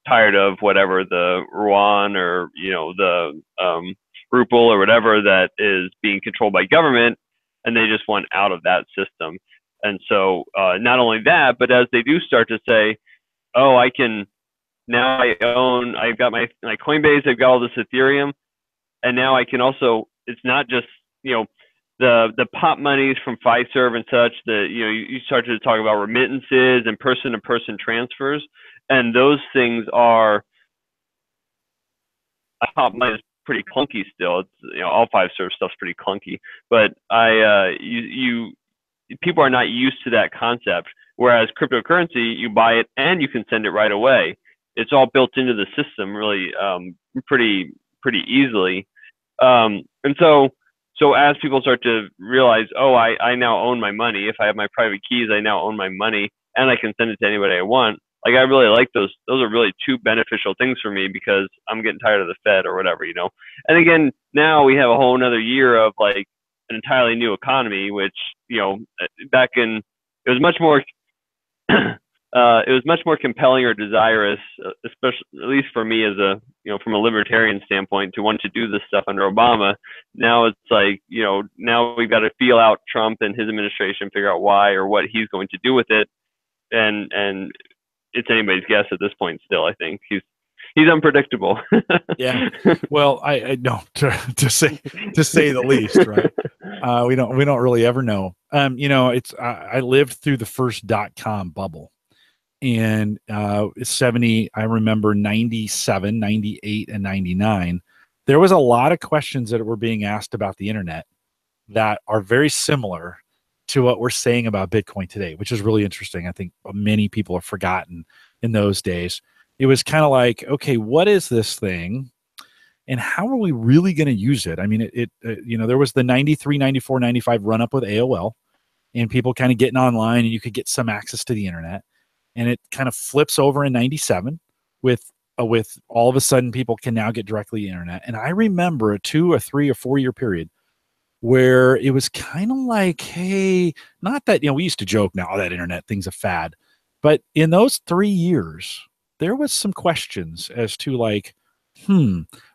[SPEAKER 2] tired of whatever the yuan or the ruble or whatever that is being controlled by government, and they just want out of that system. And so not only that, but as they do start to say, oh, I've got my Coinbase, I've got all this Ethereum, and now I can also, it's not just, the pop monies from Fiserv and such, that, you start to talk about remittances and person-to-person transfers, and those things are, pop money is pretty clunky still. It's, all Fiserv stuff's pretty clunky, but people are not used to that concept. Whereas cryptocurrency, you buy it and you can send it right away. It's all built into the system really pretty easily. And so as people start to realize, oh, I now own my money. If I have my private keys, I now own my money and I can send it to anybody I want. Like, I really like those. Those are really two beneficial things for me, because I'm getting tired of the Fed or whatever, And again, now we have a whole another year of like an entirely new economy, which, back in, it was much more compelling or desirous, especially at least for me as a, from a libertarian standpoint, to want to do this stuff under Obama. Now it's like, now we've got to feel out Trump and his administration, figure out why or what he's going to do with it. And it's anybody's guess at this point still. I think he's unpredictable.
[SPEAKER 1] Yeah. Well, I know, to say the least, right? We don't really ever know. I lived through the first .com bubble, and 70, I remember 97, 98, and 99. There was a lot of questions that were being asked about the internet that are very similar to what we're saying about Bitcoin today, which is really interesting. I think many people have forgotten in those days. It was kind of like, okay, what is this thing? And how are we really going to use it? I mean, there was the 93, 94, 95 run up with AOL, and people kind of getting online, and you could get some access to the internet. And it kind of flips over in 97 with all of a sudden people can now get directly to the internet. And I remember a 2 or 3 or 4 year period where it was kind of like, hey, not that, we used to joke now, that internet thing's a fad. But in those 3 years, there was some questions as to like,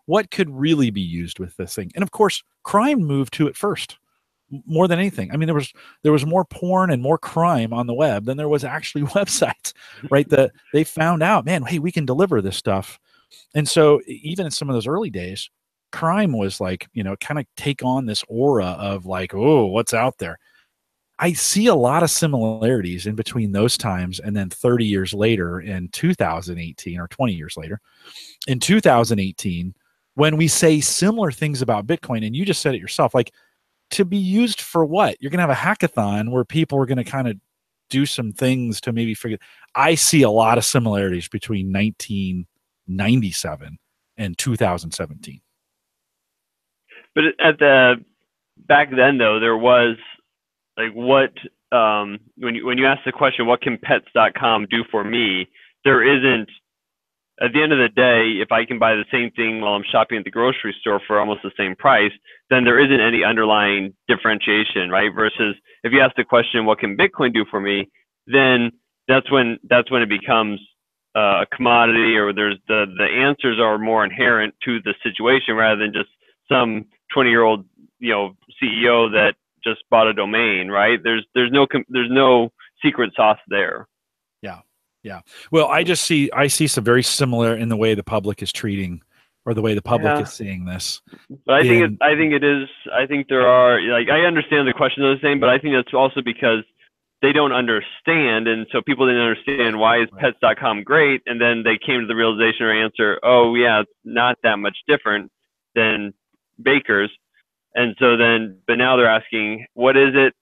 [SPEAKER 1] what could really be used with this thing? And of course, crime moved to it first, more than anything. I mean, there was more porn and more crime on the web than there was actually websites, right? That they found out, man, hey, we can deliver this stuff. And so even in some of those early days, crime was like, kind of take on this aura of like, oh, what's out there? I see a lot of similarities in between those times and then 30 years later in 2018, or 20 years later in 2018, when we say similar things about Bitcoin. And you just said it yourself, like, to be used for what? You're going to have a hackathon where people are going to kind of do some things to maybe figure. I see a lot of similarities between 1997 and 2017.
[SPEAKER 2] But back then though, there was like, what, when you ask the question, what can pets.com do for me? There isn't at the end of the day, if I can buy the same thing while I'm shopping at the grocery store for almost the same price, then there isn't any underlying differentiation, right? Versus if you ask the question, what can Bitcoin do for me? Then that's when it becomes a commodity, or there's the answers are more inherent to the situation rather than just some 20-year-old, CEO that just bought a domain, right? There's no secret sauce there.
[SPEAKER 1] Yeah. Well, I see some very similar in the way the public is treating, or the way the public is seeing this.
[SPEAKER 2] But I think it is. I think there are, like, I understand the question of the same, but I think that's also because they don't understand, and so people didn't understand why is pets.com great, and then they came to the realization or answer, oh yeah, it's not that much different than Baker's, and so then, but now they're asking, what is it?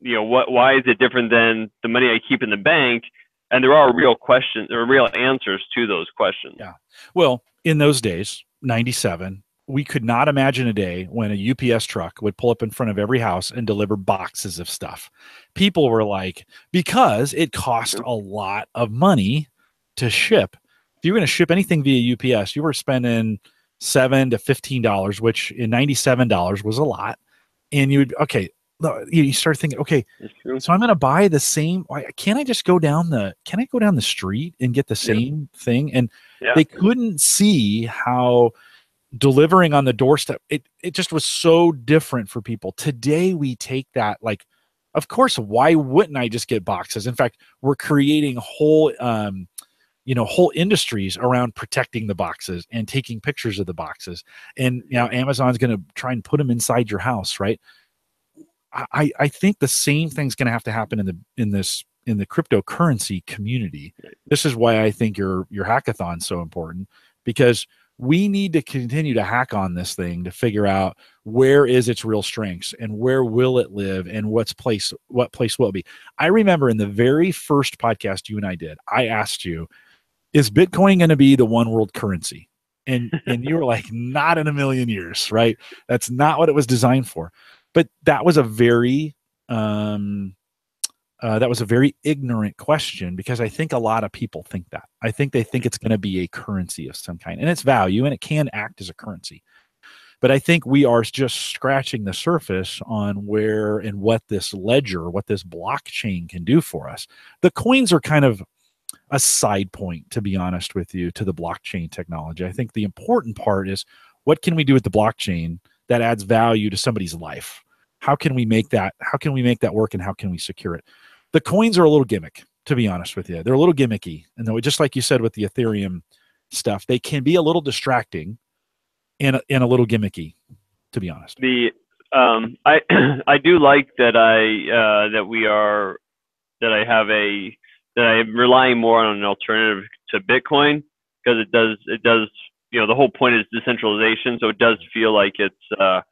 [SPEAKER 2] Why is it different than the money I keep in the bank? And there are real questions, there are real answers to those questions.
[SPEAKER 1] Yeah. Well, in those days, 97, we could not imagine a day when a UPS truck would pull up in front of every house and deliver boxes of stuff. People were like, because it cost a lot of money to ship. If you were going to ship anything via UPS, you were spending $7 to $15, which in $97 was a lot. And you start thinking, okay, so I'm going to buy the same. Can't I just go down the street and get the same thing? And they couldn't see how delivering on the doorstep, it just was so different for people. Today, we take that, like, of course, why wouldn't I just get boxes? In fact, we're creating whole industries around protecting the boxes and taking pictures of the boxes. And now Amazon's going to try and put them inside your house, right? I think the same thing's going to have to happen in the cryptocurrency community. This is why I think your hackathon's so important, because we need to continue to hack on this thing to figure out where is its real strengths and where will it live and what place will it be. I remember in the very first podcast you and I did, I asked you, is Bitcoin going to be the one world currency? And you were like, not in a million years, right? That's not what it was designed for. But that was a very ignorant question, because I think a lot of people think that. I think they think it's going to be a currency of some kind, and its value, and it can act as a currency. But I think we are just scratching the surface on where and what this ledger, what this blockchain can do for us. The coins are kind of a side point, to be honest with you, to the blockchain technology. I think the important part is, what can we do with the blockchain that adds value to somebody's life? How can we make that work, and how can we secure it? The coins are a little gimmick, to be honest with you. They're a little gimmicky. And just like you said with the Ethereum stuff, they can be a little distracting and a little gimmicky, to be honest.
[SPEAKER 2] I do like that I'm relying more on an alternative to Bitcoin, because it does, the whole point is decentralization. So it does feel like it's a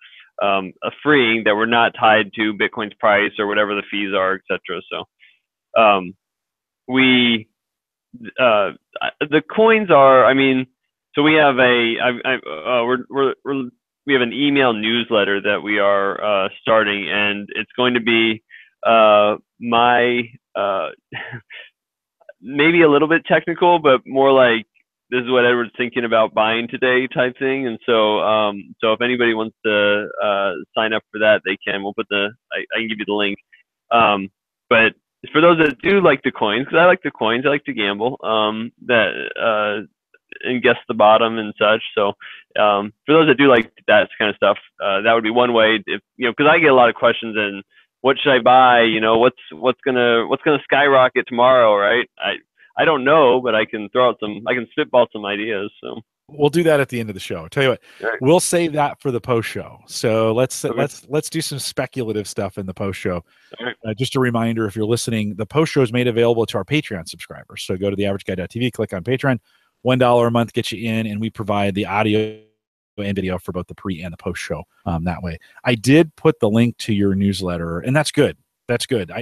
[SPEAKER 2] freeing that we're not tied to Bitcoin's price or whatever the fees are, etc. So the coins are, so we have we have an email newsletter that we are starting, and it's going to be maybe a little bit technical, but more like, this is what Edward's thinking about buying today type thing. And so if anybody wants to sign up for that, they can. We'll put I can give you the link. But for those that do like the coins, because I like the coins, I like to gamble, and guess the bottom and such. So for those that do like that kind of stuff, that would be one way. If because I get a lot of questions, and what should I buy? What's gonna skyrocket tomorrow, right? I don't know, but I can spitball some ideas. So
[SPEAKER 1] we'll do that at the end of the show. I'll tell you what, we'll save that for the post show. So let's do some speculative stuff in the post show. Just a reminder, if you're listening, the post show is made available to our Patreon subscribers. So go to theaverageguy.tv, click on Patreon. $1 a month gets you in, and we provide the audio and video for both the pre and the post show that way. I did put the link to your newsletter, and that's good. That's good.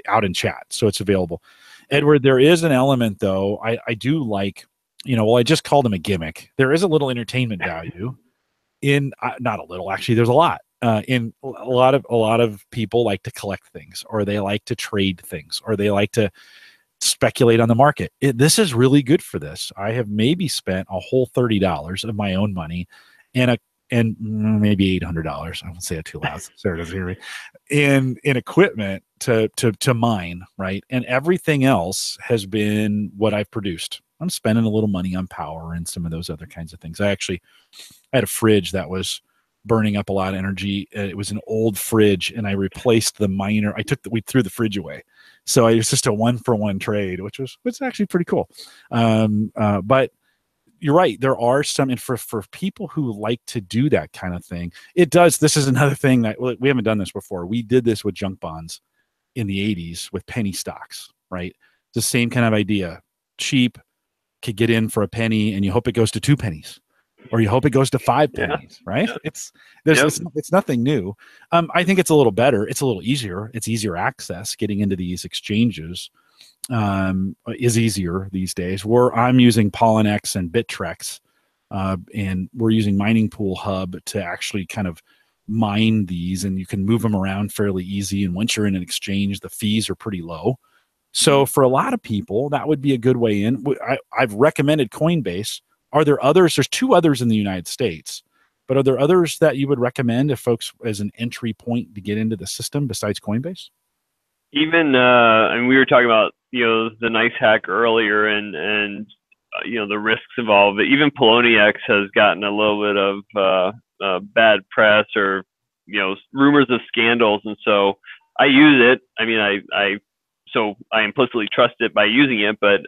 [SPEAKER 1] Out in chat, so it's available. Edward, there is an element, though, I do like, I just called him a gimmick. There is a little entertainment value in, not a little, actually, there's a lot. In a lot of people like to collect things, or they like to trade things, or they like to speculate on the market. This is really good for this. I have maybe spent a whole $30 of my own money and maybe $800. I won't say it too loud. Sarah doesn't hear me. In equipment to mine, right? And everything else has been what I've produced. I'm spending a little money on power and some of those other kinds of things. I had a fridge that was burning up a lot of energy. It was an old fridge, and I replaced the miner. We threw the fridge away, so it was just a 1-for-1 trade, which was actually pretty cool. But you're right. There are some, and for people who like to do that kind of thing, it does. This is another thing that we haven't done this before. We did this with junk bonds in the 80s with penny stocks, right? The same kind of idea. Cheap, could get in for a penny, and you hope it goes to 2 pennies, or you hope it goes to 5 pennies, right? It's nothing new. I think it's a little better. It's a little easier. It's easier access. Getting into these exchanges is easier these days. I'm using Pollinex and Bittrex, and we're using Mining Pool Hub to actually kind of mine these, and you can move them around fairly easy. And once you're in an exchange, the fees are pretty low. So for a lot of people, that would be a good way in. I've recommended Coinbase. Are there others? There's 2 others in the United States, but are there others that you would recommend if folks as an entry point to get into the system besides Coinbase?
[SPEAKER 2] Even and we were talking about the nice hack earlier, and the risks involved. But even Poloniex has gotten a little bit of bad press, or rumors of scandals, and so I use it. I mean, so I implicitly trust it by using it, but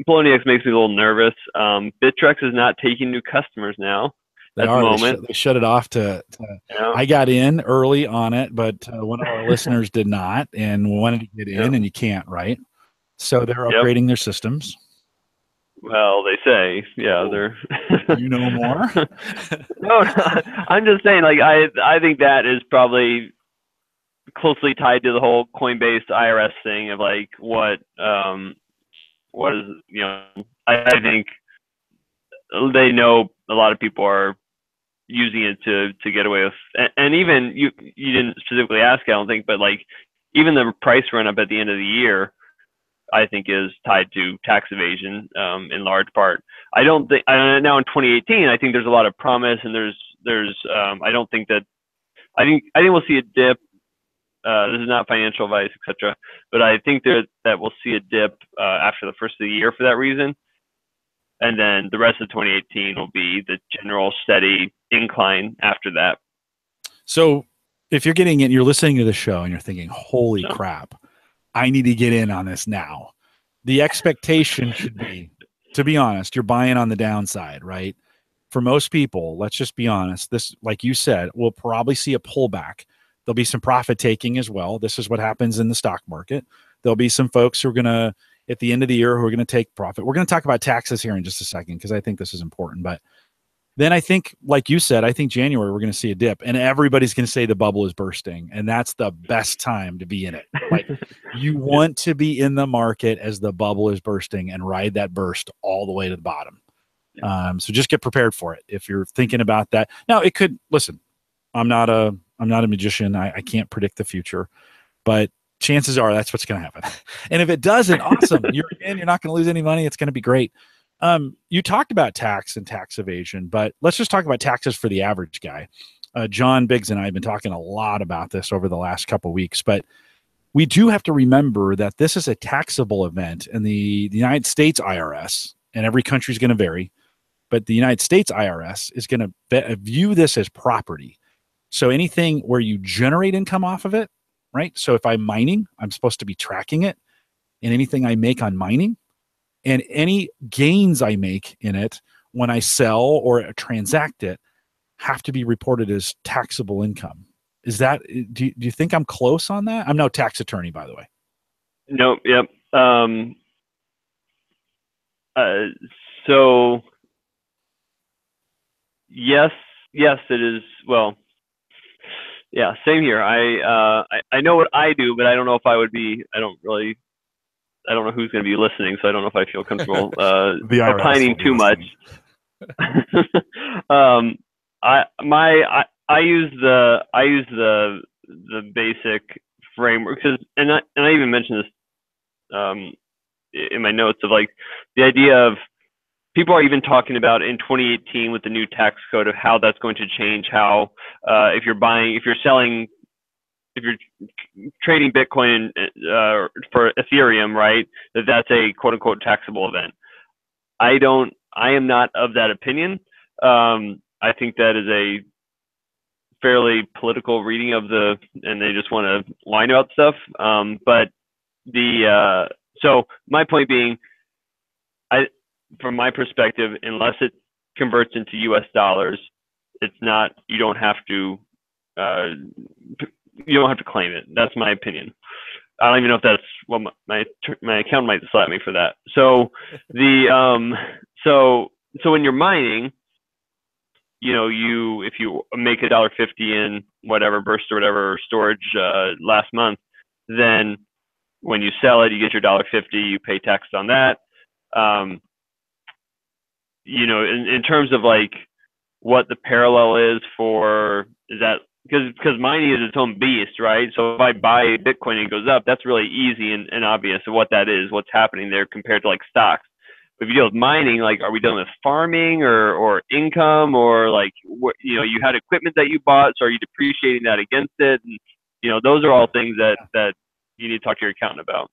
[SPEAKER 2] Poloniex makes me a little nervous. Bittrex is not taking new customers now. At the moment.
[SPEAKER 1] They shut it off I got in early on it, but one of our listeners did not and wanted to get in, and you can't, right? So they're upgrading their systems.
[SPEAKER 2] Well, they say, they're.
[SPEAKER 1] You know more?
[SPEAKER 2] No, I'm just saying, like, I think that is probably closely tied to the whole Coinbase IRS thing of like what is I think they know a lot of people are using it to get away with, and even you didn't specifically ask, I don't think, but like even the price run up at the end of the year, I think is tied to tax evasion in large part. I don't think now in 2018, I think there's a lot of promise, and there's I don't think that I think we'll see a dip. This is not financial advice, etc. But I think that we'll see a dip after the first of the year for that reason. And then the rest of 2018 will be the general steady incline after that.
[SPEAKER 1] So if you're getting in, you're listening to the show and you're thinking, holy crap, I need to get in on this now. The expectation should be, to be honest, you're buying on the downside, right? For most people, let's just be honest. This, like you said, we'll probably see a pullback. There'll be some profit taking as well. This is what happens in the stock market. There'll be some folks who are going to, at the end of the year, who are going to take profit. We're going to talk about taxes here in just a second because I think this is important. But then I think, like you said, I think January we're going to see a dip, and everybody's going to say the bubble is bursting, and that's the best time to be in it. Like, you want to be in the market as the bubble is bursting and ride that burst all the way to the bottom. So just get prepared for it if you're thinking about that. Now, it could, listen, I'm not a magician. I can't predict the future, but chances are that's what's going to happen. And if it doesn't, awesome. You're not going to lose any money. It's going to be great. You talked about tax and tax evasion, but let's just talk about taxes for the average guy. John Biggs and I have been talking a lot about this over the last couple of weeks, but we do have to remember that this is a taxable event, and the United States IRS, and every country is going to vary, but the United States IRS is going to view this as property. So anything where you generate income off of it, right? So if I'm mining, I'm supposed to be tracking it, and anything I make on mining, and any gains I make in it when I sell or transact it have to be reported as taxable income. Is that, do you think I'm close on that? I'm no tax attorney, by the way.
[SPEAKER 2] Nope. Yep. So yes, it is. Well, yeah, same here. I know what I do, but I don't know if I would be. I don't know who's going to be listening, so I don't know if I feel comfortable opining too much. I use the basic framework, because and I even mentioned this in my notes of like the idea of people are even talking about in 2018 with the new tax code of how that's going to change how if you're selling, if you're trading Bitcoin for Ethereum, right, that's a quote unquote taxable event. I am not of that opinion. I think that is a fairly political reading of and they just want to whine about stuff. But so my point being, from my perspective, unless it converts into U.S. dollars, it's not. You don't have to claim it. That's my opinion. I don't even know if that's what my account might slap me for that. So so when you're mining, if you make $1.50 in whatever burst or whatever storage last month, then when you sell it, you get your $1.50. You pay tax on that. In terms of like what the parallel is that because mining is its own beast, right? So if I buy Bitcoin and it goes up, that's really easy and obvious of what that is, what's happening there compared to like stocks. But if you deal with mining, like, are we dealing with farming or income, or like you had equipment that you bought, so are you depreciating that against it? And those are all things that you need to talk to your accountant about.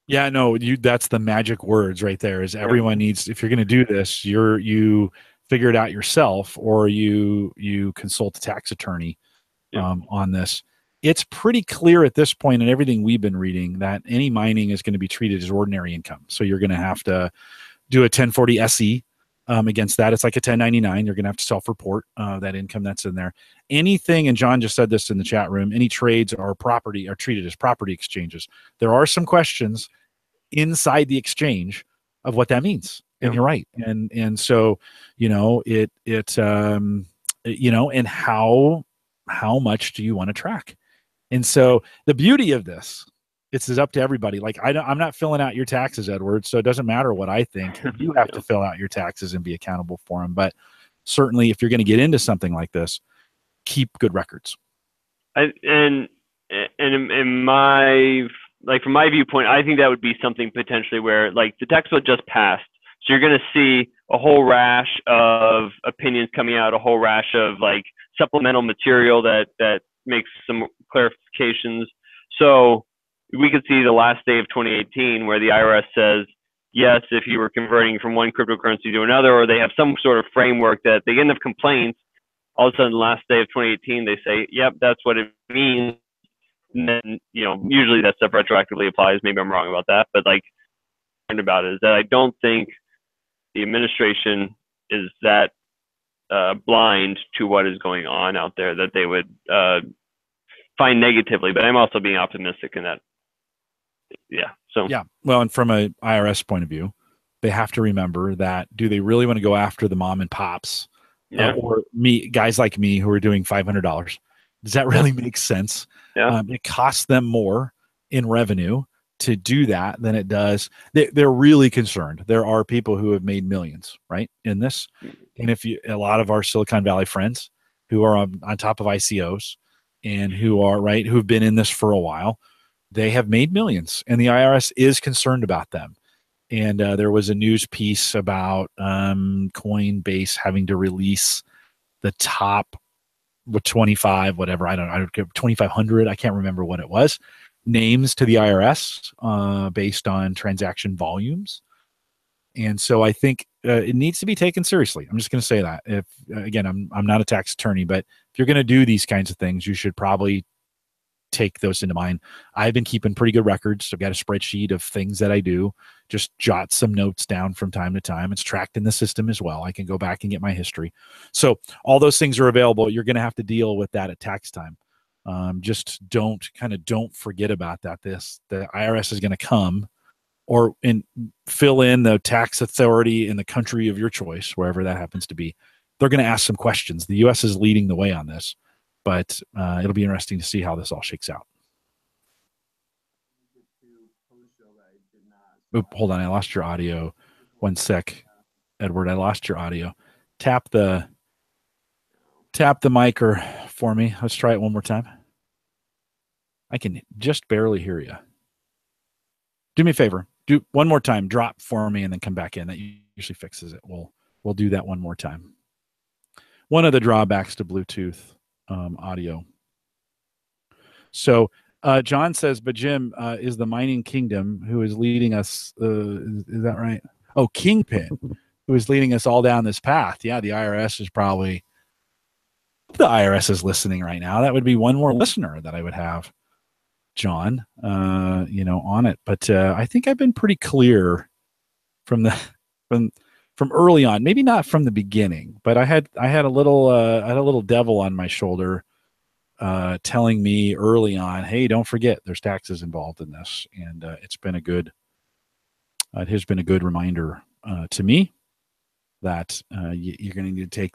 [SPEAKER 1] Yeah, no, that's the magic words right there. Is everyone needs, if you're going to do this, you figure it out yourself, or you consult a tax attorney on this. It's pretty clear at this point in everything we've been reading that any mining is going to be treated as ordinary income. So you're going to have to do a 1040 SE against that. It's like a 1099. You're going to have to self-report that income that's in there. Anything, and John just said this in the chat room, any trades are treated as property exchanges. There are some questions inside the exchange of what that means. And you're right. And so, and how much do you want to track? And so the beauty of this, it's up to everybody. Like I'm not filling out your taxes, Edward. So it doesn't matter what I think. You have to fill out your taxes and be accountable for them. But certainly, if you're going to get into something like this, keep good records.
[SPEAKER 2] And in my from my viewpoint, I think that would be something potentially where like the tax bill just passed, so you're going to see a whole rash of opinions coming out, a whole rash of like supplemental material that makes some clarifications. So we could see the last day of 2018 where the IRS says, yes, if you were converting from one cryptocurrency to another, or they have some sort of framework that they get enough complaints, all of a sudden the last day of 2018, they say, yep, that's what it means. And then, usually that stuff retroactively applies. Maybe I'm wrong about that, but like, about it is that I don't think the administration is that blind to what is going on out there that they would find negatively. But I'm also being optimistic in that.
[SPEAKER 1] Well, and from an IRS point of view, they have to remember that, do they really want to go after the mom and pops or guys like me who are doing $500? Does that really make sense? It costs them more in revenue to do that than it does. They're really concerned. There are people who have made millions, right, in this. And a lot of our Silicon Valley friends who are on top of ICOs and who've been in this for a while, they have made millions, and the IRS is concerned about them. And there was a news piece about Coinbase having to release the top 25, whatever, I don't know, 2,500, I can't remember what it was, names to the IRS based on transaction volumes. And so I think it needs to be taken seriously. I'm just going to say that. If again, I'm not a tax attorney, but if you're going to do these kinds of things, you should probably take those into mind. I've been keeping pretty good records. I've got a spreadsheet of things that I do, just jot some notes down from time to time. It's tracked in the system as well. I can go back and get my history. So all those things are available. You're going to have to deal with that at tax time. Just don't forget about that. The IRS is going to come and fill in the tax authority in the country of your choice, wherever that happens to be. They're going to ask some questions. The U.S. is leading the way on this, but it'll be interesting to see how this all shakes out. Oop, hold on. I lost your audio. One sec, Edward. I lost your audio. Tap the mic for me. Let's try it one more time. I can just barely hear you. Do me a favor. Do one more time. Drop for me and then come back in. That usually fixes it. We'll do that one more time. One of the drawbacks to Bluetooth audio. So John says, but Jim is the mining kingdom who is leading us. Is that right? Oh, Kingpin, who is leading us all down this path. Yeah, the IRS is probably, the IRS is listening right now. That would be one more listener that I would have, John, on it. But I think I've been pretty clear from from early on. Maybe not from the beginning, but I had a little devil on my shoulder telling me early on, hey, don't forget there's taxes involved in this. And it has been a good reminder to me that you're going to need to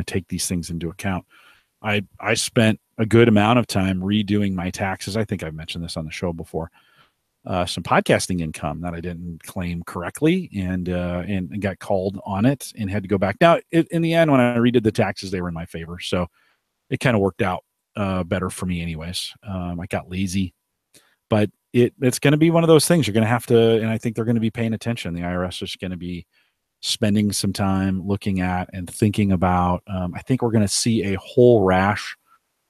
[SPEAKER 1] take these things into account. I spent a good amount of time redoing my taxes. I think I've mentioned this on the show before. Some podcasting income that I didn't claim correctly and got called on it and had to go back. Now, in the end, when I redid the taxes, they were in my favor. So it kind of worked out better for me anyways. I got lazy, but it's going to be one of those things you're going to have to, and I think they're going to be paying attention. The IRS is going to be spending some time looking at and thinking about. I think we're going to see a whole rash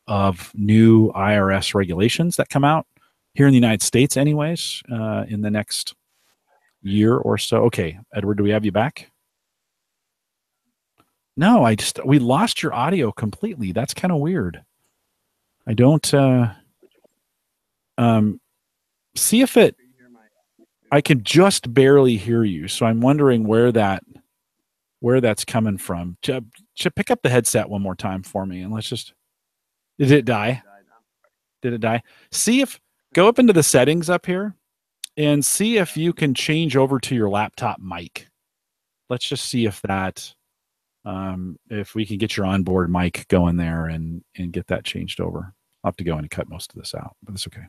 [SPEAKER 1] of new IRS regulations that come out here in the United States anyways, in the next year or so. Okay, Edward, do we have you back? No, we lost your audio completely. That's kind of weird. I don't see if I can just barely hear you. So I'm wondering where that's coming from. Pick up the headset one more time for me and did it die? Did it die? Go up into the settings up here and see if you can change over to your laptop mic. Let's just see if we can get your onboard mic going there and get that changed over. I'll have to go in and cut most of this out, but that's okay.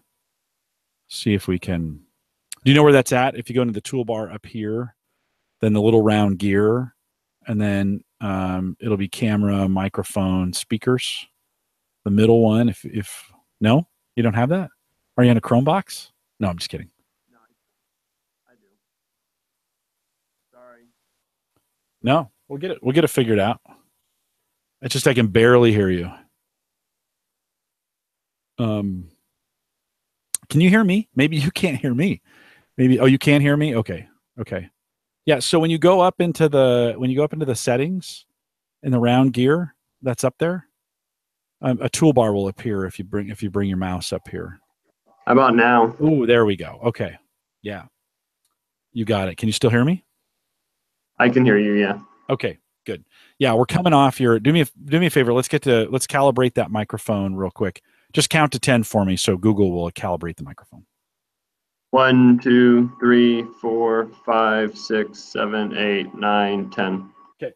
[SPEAKER 1] See if we can. Do you know where that's at? If you go into the toolbar up here, then the little round gear, and then it'll be camera, microphone, speakers. The middle one. If no, you don't have that. Are you in a Chromebox? No, I'm just kidding.
[SPEAKER 2] No, I do. Sorry.
[SPEAKER 1] No, we'll get it. We'll get it figured out. It's just I can barely hear you. Can you hear me? Maybe you can't hear me. Maybe. Oh, you can hear me. Okay. Yeah. So when you go up into the settings in the round gear that's up there, a toolbar will appear if you bring your mouse up here.
[SPEAKER 2] How about now?
[SPEAKER 1] Oh, there we go. Okay. Yeah. You got it. Can you still hear me?
[SPEAKER 2] I can hear you, yeah.
[SPEAKER 1] Okay, good. Yeah, we're coming off your. Do me a favor. Let's calibrate that microphone real quick. Just count to 10 for me so Google will calibrate the microphone.
[SPEAKER 2] 1, 2, 3, 4, 5, 6, 7, 8, 9, 10.
[SPEAKER 1] Okay.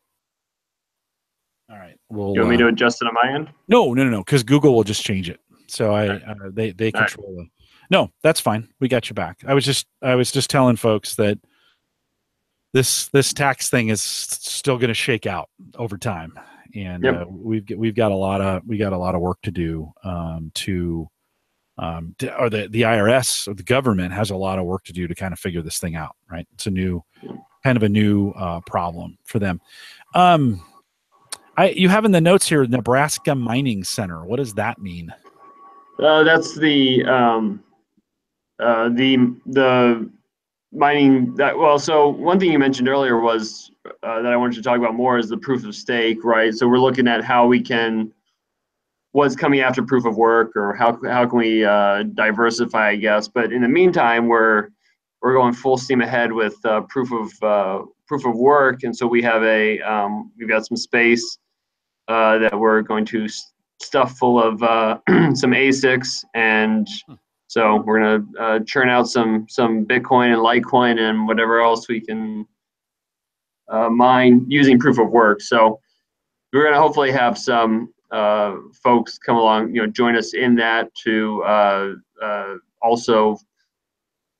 [SPEAKER 1] All right.
[SPEAKER 2] You want me to adjust it on my end?
[SPEAKER 1] No, because Google will just change it. So they control it. No, that's fine. We got you back. I was just telling folks that this tax thing is still going to shake out over time, and
[SPEAKER 2] yep.
[SPEAKER 1] we've got a lot of work to do or the IRS or the government has a lot of work to do to kind of figure this thing out. Right? It's a new problem for them. You have in the notes here Nebraska Mining Center. What does that mean?
[SPEAKER 2] That's the mining that. Well, so one thing you mentioned earlier was that I wanted to talk about more is the proof of stake, right? So we're looking at how we can, what's coming after proof of work, or how can we diversify, I guess. But in the meantime, we're going full steam ahead with proof of work, and so we have we've got some space that we're going to stuff full of some ASICs, and so we're gonna churn out some Bitcoin and Litecoin and whatever else we can mine using proof of work. So we're gonna hopefully have some folks come along, join us in that to also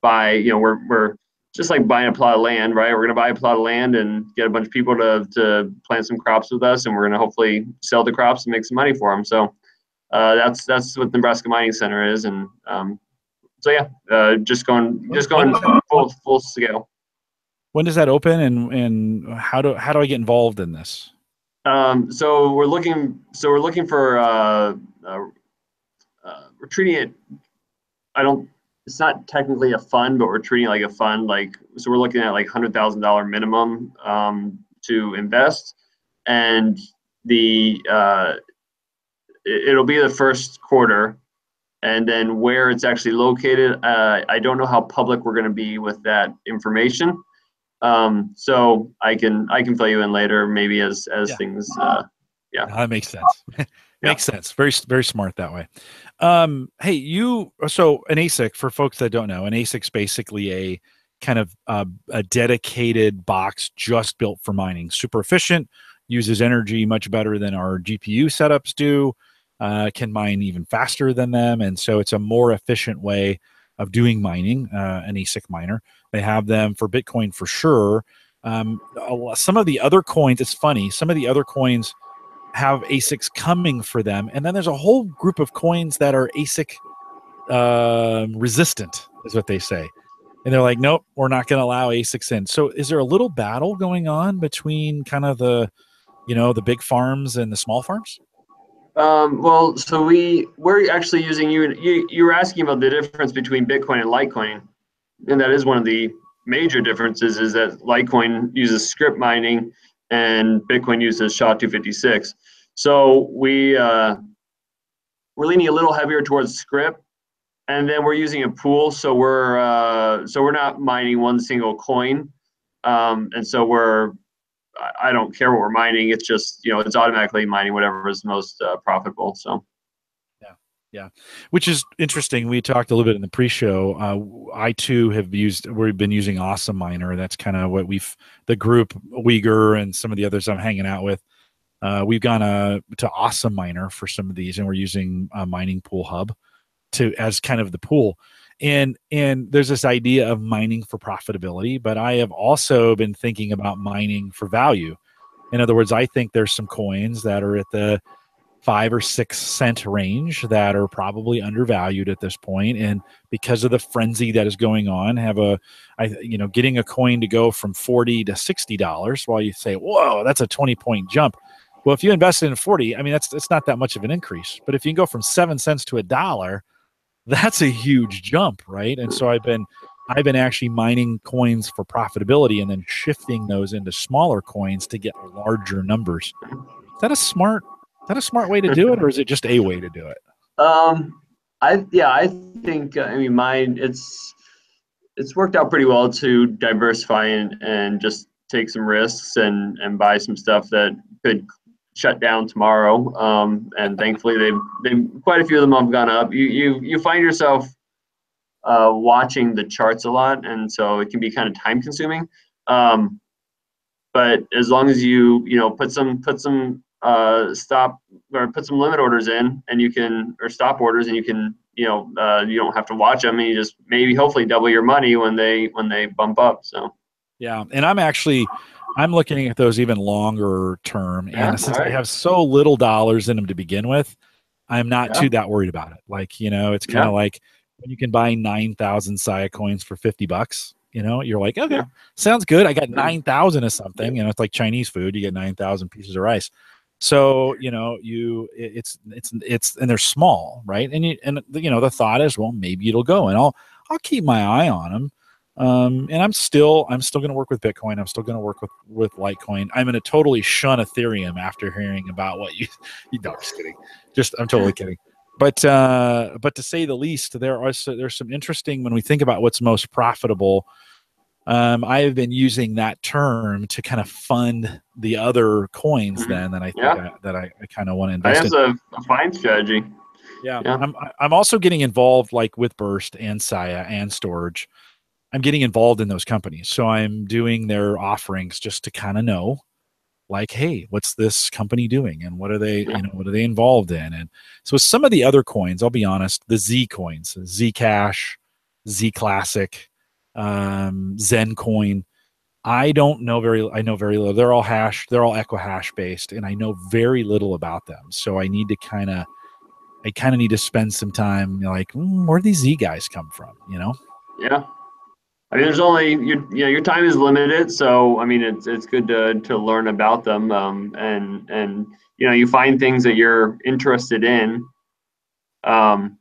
[SPEAKER 2] buy. We're just like buying a plot of land, right? We're going to buy a plot of land and get a bunch of people to plant some crops with us, and we're going to hopefully sell the crops and make some money for them. So that's what the Nebraska Mining Center is, and So yeah, just going full scale.
[SPEAKER 1] When does that open, and how do I get involved in this?
[SPEAKER 2] So we're looking for we're treating it. It's not technically a fund, but we're treating it like a fund. So we're looking at like $100,000 minimum to invest, and it'll be the first quarter, and then where it's actually located, I don't know how public we're going to be with that information. So I can fill you in later, maybe as things.
[SPEAKER 1] No, that makes sense. Makes sense. Very, very smart that way. Hey, so an ASIC, for folks that don't know, an ASIC's basically a kind of a dedicated box just built for mining. Super efficient, uses energy much better than our GPU setups do, can mine even faster than them. And so it's a more efficient way of doing mining, an ASIC miner. They have them for Bitcoin for sure. Some of the other coins, it's funny, some of the other coins have ASICs coming for them. And then there's a whole group of coins that are ASIC resistant, is what they say. And they're like, nope, we're not going to allow ASICs in. So is there a little battle going on between kind of the big farms and the small farms?
[SPEAKER 2] Well, so we're actually using you were asking about the difference between Bitcoin and Litecoin, and that is one of the major differences, is that Litecoin uses script mining and Bitcoin uses SHA-256. So we're leaning a little heavier towards script, and then we're using a pool. So we're not mining one single coin, and so I don't care what we're mining. It's just, it's automatically mining whatever is most profitable. So.
[SPEAKER 1] Yeah. Which is interesting. We talked a little bit in the pre-show. I too we've been using Awesome Miner. That's kind of what the group Uyghur and some of the others I'm hanging out with. We've gone to Awesome Miner for some of these, and we're using a mining pool hub as kind of the pool. And there's this idea of mining for profitability, but I have also been thinking about mining for value. In other words, I think there's some coins that are at the 5 or 6 cent range that are probably undervalued at this point, and because of the frenzy that is going on, getting a coin to go from $40 to $60, while you say, whoa, that's a 20-point jump. Well, if you invested in 40, I mean, it's not that much of an increase. But if you can go from 7 cents to $1, that's a huge jump, right? And so I've been actually mining coins for profitability and then shifting those into smaller coins to get larger numbers. Is that a smart way to do it, or is it just a way to do it?
[SPEAKER 2] I think mine, it's worked out pretty well to diversify and just take some risks and buy some stuff that could shut down tomorrow. And thankfully they quite a few of them have gone up. You find yourself watching the charts a lot, and so it can be kind of time consuming. But as long as you put some stop or put some limit orders in, and or stop orders, and you don't have to watch them, and you just hopefully double your money when they bump up. So
[SPEAKER 1] yeah, and I'm looking at those even longer term, and since I have so little dollars in them to begin with, I'm not too that worried about it. Like, it's kind of like when you can buy 9,000 Sia coins for $50. You're like, okay, sounds good. I got 9,000 of something. It's like Chinese food. You get 9,000 pieces of rice. So, it's and they're small, right? And the thought is, well, maybe it'll go, and I'll keep my eye on them. And I'm still going to work with Bitcoin. I'm still going to work with Litecoin. I'm going to totally shun Ethereum after hearing about what you know, just kidding. I'm totally kidding. But to say the least, there's some interesting, when we think about what's most profitable. I have been using that term to kind of fund the other coins that I think that I kind of want to invest in.
[SPEAKER 2] That's a fine strategy.
[SPEAKER 1] Yeah. I'm also getting involved, like with Burst and Sia and Storage. I'm getting involved in those companies. So I'm doing their offerings just to kind of know, like, hey, what's this company doing, and what are they, what are they involved in? And so some of the other coins, I'll be honest, the Z coins, Zcash, Z Classic, Zen Coin, I know very little. They're all Equihash based, and I know very little about them. So I need to kind of I kind of need to spend some time, like, where do these Z guys come from?
[SPEAKER 2] Yeah. I mean, there's only your time is limited, so I mean, it's good to learn about them, and you find things that you're interested in, and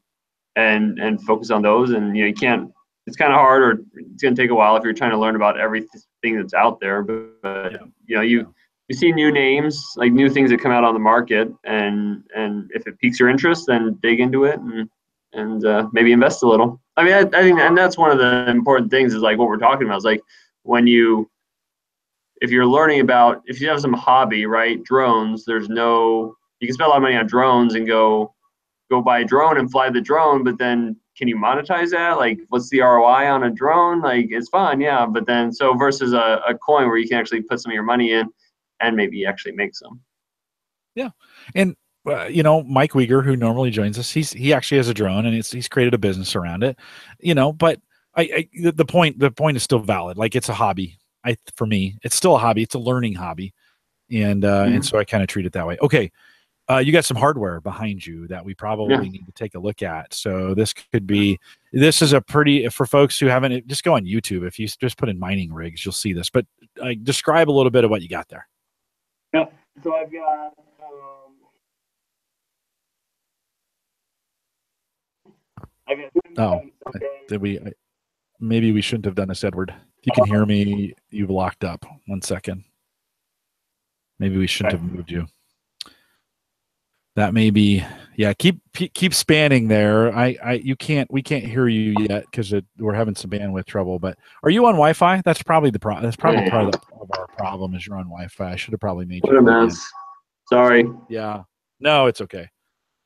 [SPEAKER 2] focus on those, and you can't. It's kind of hard, or it's gonna take a while if you're trying to learn about everything that's out there. But you see new names, like new things that come out on the market, and if it piques your interest, then dig into it and maybe invest a little. I mean, I think, and that's one of the important things is like what we're talking about is like if you're learning about, if you have some hobby, right, drones, you can spend a lot of money on drones and go buy a drone and fly the drone, but then can you monetize that? Like, what's the ROI on a drone? Like, it's fun, yeah, but then so versus a coin where you can actually put some of your money in and maybe actually make some.
[SPEAKER 1] Yeah, and Mike Uyghur, who normally joins us, he actually has a drone, and he's created a business around it. But the point is still valid. Like, it's a hobby. For me, it's still a hobby. It's a learning hobby, and so I kind of treat it that way. Okay, you got some hardware behind you that we probably need to take a look at. So this is a pretty, for folks who haven't, just go on YouTube. If you just put in mining rigs, you'll see this. But describe a little bit of what you got there.
[SPEAKER 3] Yeah. So I've got.
[SPEAKER 1] Maybe we shouldn't have done this, Edward. If you can hear me, you've locked up. 1 second. Maybe we shouldn't have moved you. That may be, keep spanning there. We can't hear you yet because we're having some bandwidth trouble. But are you on Wi-Fi? That's probably the problem. That's probably part of our problem is you're on Wi-Fi. I should have probably made you.
[SPEAKER 2] What a mess. Sorry.
[SPEAKER 1] Yeah. No, it's okay.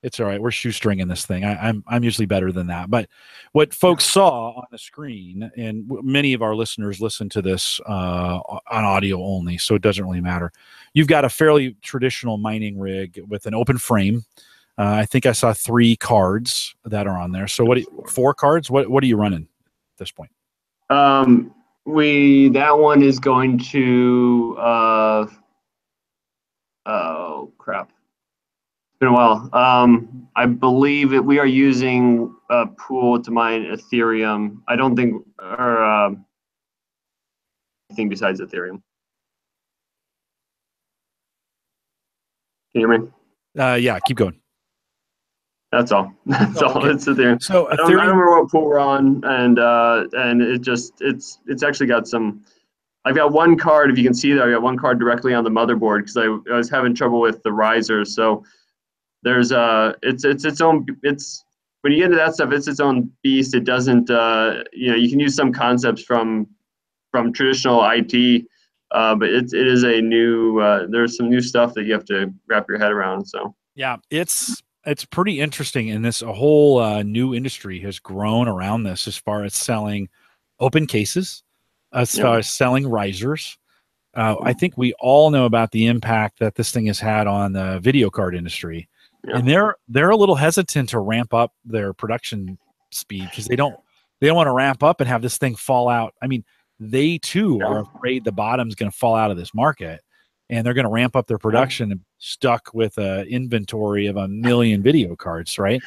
[SPEAKER 1] It's all right. We're shoestringing this thing. I'm usually better than that. But what folks saw on the screen, and many of our listeners listen to this on audio only, so it doesn't really matter. You've got a fairly traditional mining rig with an open frame. I think I saw 3 cards that are on there. So 4 cards? What are you running at this point?
[SPEAKER 2] That one is going to oh crap. It's been a while. I believe we are using a pool to mine Ethereum. I don't think or anything besides Ethereum. Can you hear me?
[SPEAKER 1] Yeah, keep going.
[SPEAKER 2] That's all. That's all. Okay. It's Ethereum.
[SPEAKER 1] So
[SPEAKER 2] I don't remember what pool we're on, and it's actually got some. I've got 1 card. If you can see there, I got 1 card directly on the motherboard because I was having trouble with the risers. So there's it's its own. It's when you get into that stuff, it's its own beast. It doesn't. You can use some concepts from traditional IT. But it is a new. There's some new stuff that you have to wrap your head around. So
[SPEAKER 1] yeah, it's pretty interesting, and a whole new industry has grown around this as far as selling open cases, as far as selling risers. I think we all know about the impact that this thing has had on the video card industry, and they're a little hesitant to ramp up their production speed because they don't want to ramp up and have this thing fall out. I mean, they too are afraid the bottom's going to fall out of this market, and they're going to ramp up their production and stuck with an inventory of 1 million video cards, right?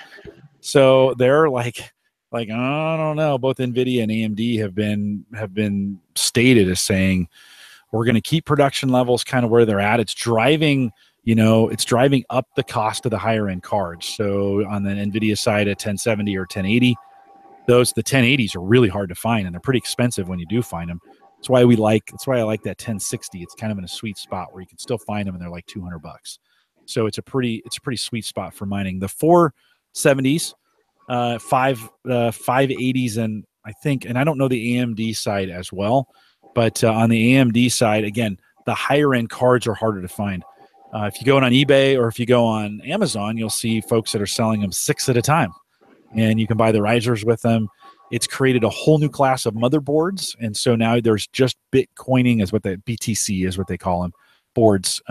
[SPEAKER 1] So they're like I don't know. Both NVIDIA and AMD have been stated as saying we're going to keep production levels kind of where they're at. It's driving up the cost of the higher end cards. So on the NVIDIA side at 1070 or 1080. The 1080s are really hard to find, and they're pretty expensive when you do find them. That's why I like that 1060. It's kind of in a sweet spot where you can still find them, and they're like $200. So it's a pretty sweet spot for mining. The 470s, 580s, and I think, and I don't know the AMD side as well, but on the AMD side, again, the higher end cards are harder to find. If you go on eBay or if you go on Amazon, you'll see folks that are selling them 6 at a time. And you can buy the risers with them. It's created a whole new class of motherboards, and so now there's just Bitcoining, is what the BTC is what they call them, boards,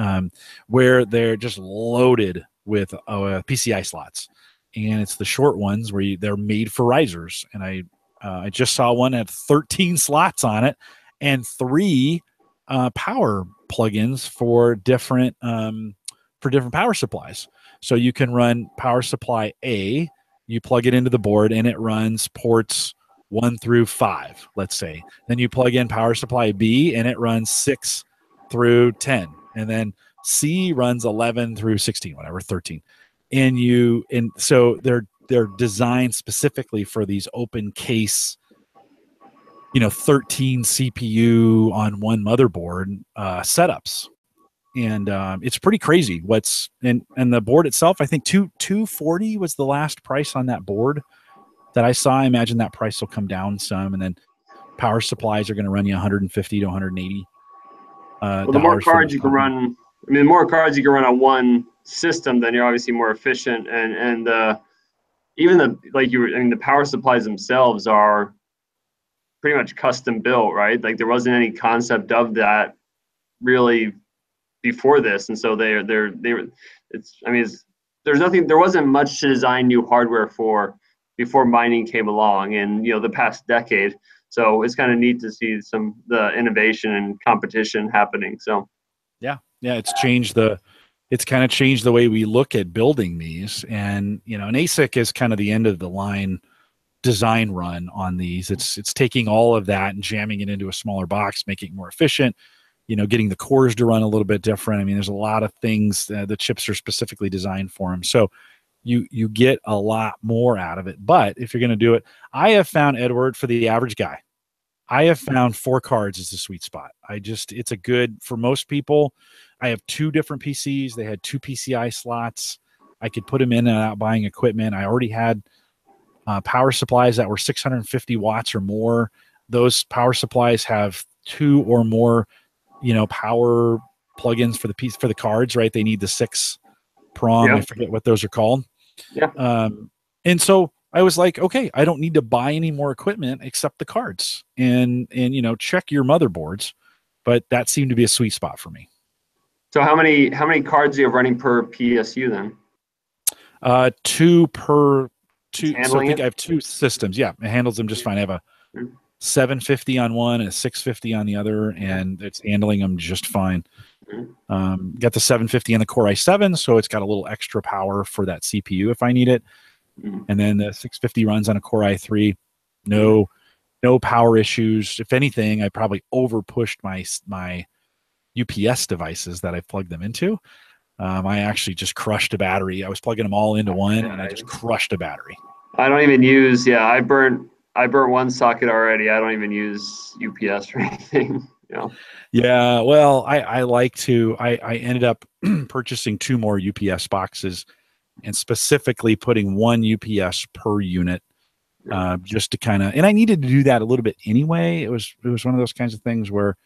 [SPEAKER 1] where they're just loaded with PCI slots, and it's the short ones where they're made for risers. And I just saw one at 13 slots on it, and 3 power plugins for different power supplies. So you can run power supply A, you plug it into the board, and it runs ports 1 through 5, let's say. Then you plug in power supply B, and it runs 6 through 10. And then C runs 11 through 16, whatever, 13. And so they're designed specifically for these open case, 13 CPU on one motherboard setups. And it's pretty crazy and the board itself, I think 240 was the last price on that board that I saw. I imagine that price will come down some, and then power supplies are going to run you 150 to 180.
[SPEAKER 4] Well, the more cards you can run, the more cards you can run on one system, then you're obviously more efficient. And even the power supplies themselves are pretty much custom built, right? Like there wasn't any concept of that really before this, and so there wasn't much to design new hardware for before mining came along in the past decade. So it's kind of neat to see the innovation and competition happening. So
[SPEAKER 1] yeah, it's kind of changed the way we look at building these. And an ASIC is kind of the end of the line design run on these. It's taking all of that and jamming it into a smaller box, making it more efficient, getting the cores to run a little bit different. I mean, there's a lot of things the chips are specifically designed for them. So you get a lot more out of it. But if you're going to do it, I have found, Edward, for the average guy, I have found 4 cards is the sweet spot. It's a good, for most people. I have 2 different PCs. They had 2 PCI slots. I could put them in and out buying equipment. I already had power supplies that were 650 watts or more. Those power supplies have 2 or more, power plugins for the cards, right? They need the 6 prong. Yeah. I forget what those are called.
[SPEAKER 4] Yeah.
[SPEAKER 1] And so I was like, okay, I don't need to buy any more equipment except the cards and check your motherboards. But that seemed to be a sweet spot for me.
[SPEAKER 4] So how many cards do you have running per PSU then?
[SPEAKER 1] 2 per 2. So I think I have 2 systems. Yeah, it handles them just fine. I have a 750 on one and a 650 on the other, and it's handling them just fine. Got the 750 on the Core i7, so it's got a little extra power for that CPU if I need it. And then the 650 runs on a Core i3. No power issues. If anything, I probably over pushed my UPS devices that I've plugged them into. I actually just crushed a battery. I was plugging them all into one, and I just crushed a battery.
[SPEAKER 4] I don't even use. Yeah, I burnt one socket already. I don't even use UPS or anything.
[SPEAKER 1] Yeah. Well, I like to. I ended up purchasing 2 more UPS boxes, and specifically putting 1 UPS per unit, just to kind of. And I needed to do that a little bit anyway. It was one of those kinds of things where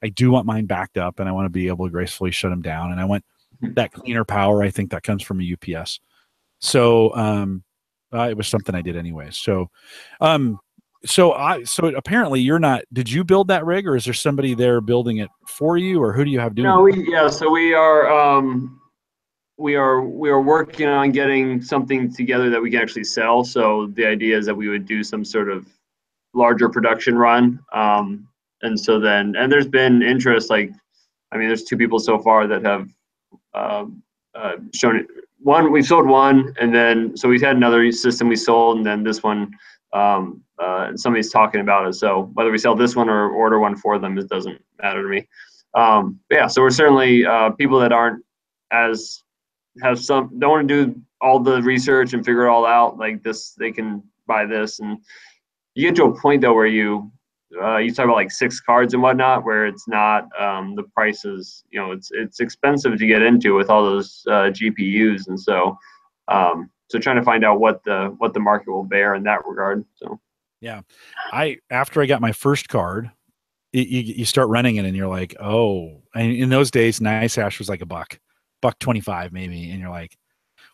[SPEAKER 1] I do want mine backed up, and I want to be able to gracefully shut them down. And I want that cleaner power. I think that comes from a UPS. So it was something I did anyway. So apparently you're not. Did you build that rig, or is there somebody there building it for you, or who do you have doing?
[SPEAKER 4] No, so we are working on getting something together that we can actually sell. So the idea is that we would do some sort of larger production run. And so then, and there's been interest. There's 2 people so far that have shown it. We've sold one, and then so we've had another system we sold, and then this one, somebody's talking about it. So whether we sell this one or order one for them, it doesn't matter to me. So we're certainly people that aren't don't want to do all the research and figure it all out like this. They can buy this, and you get to a point though where you talk about like 6 cards and whatnot, where it's not the prices. It's expensive to get into with all those GPUs, and so trying to find out what the market will bear in that regard. So
[SPEAKER 1] yeah, after I got my first card, you start running it, and you're like, oh, and in those days, NiceHash was like $1.25 maybe, and you're like,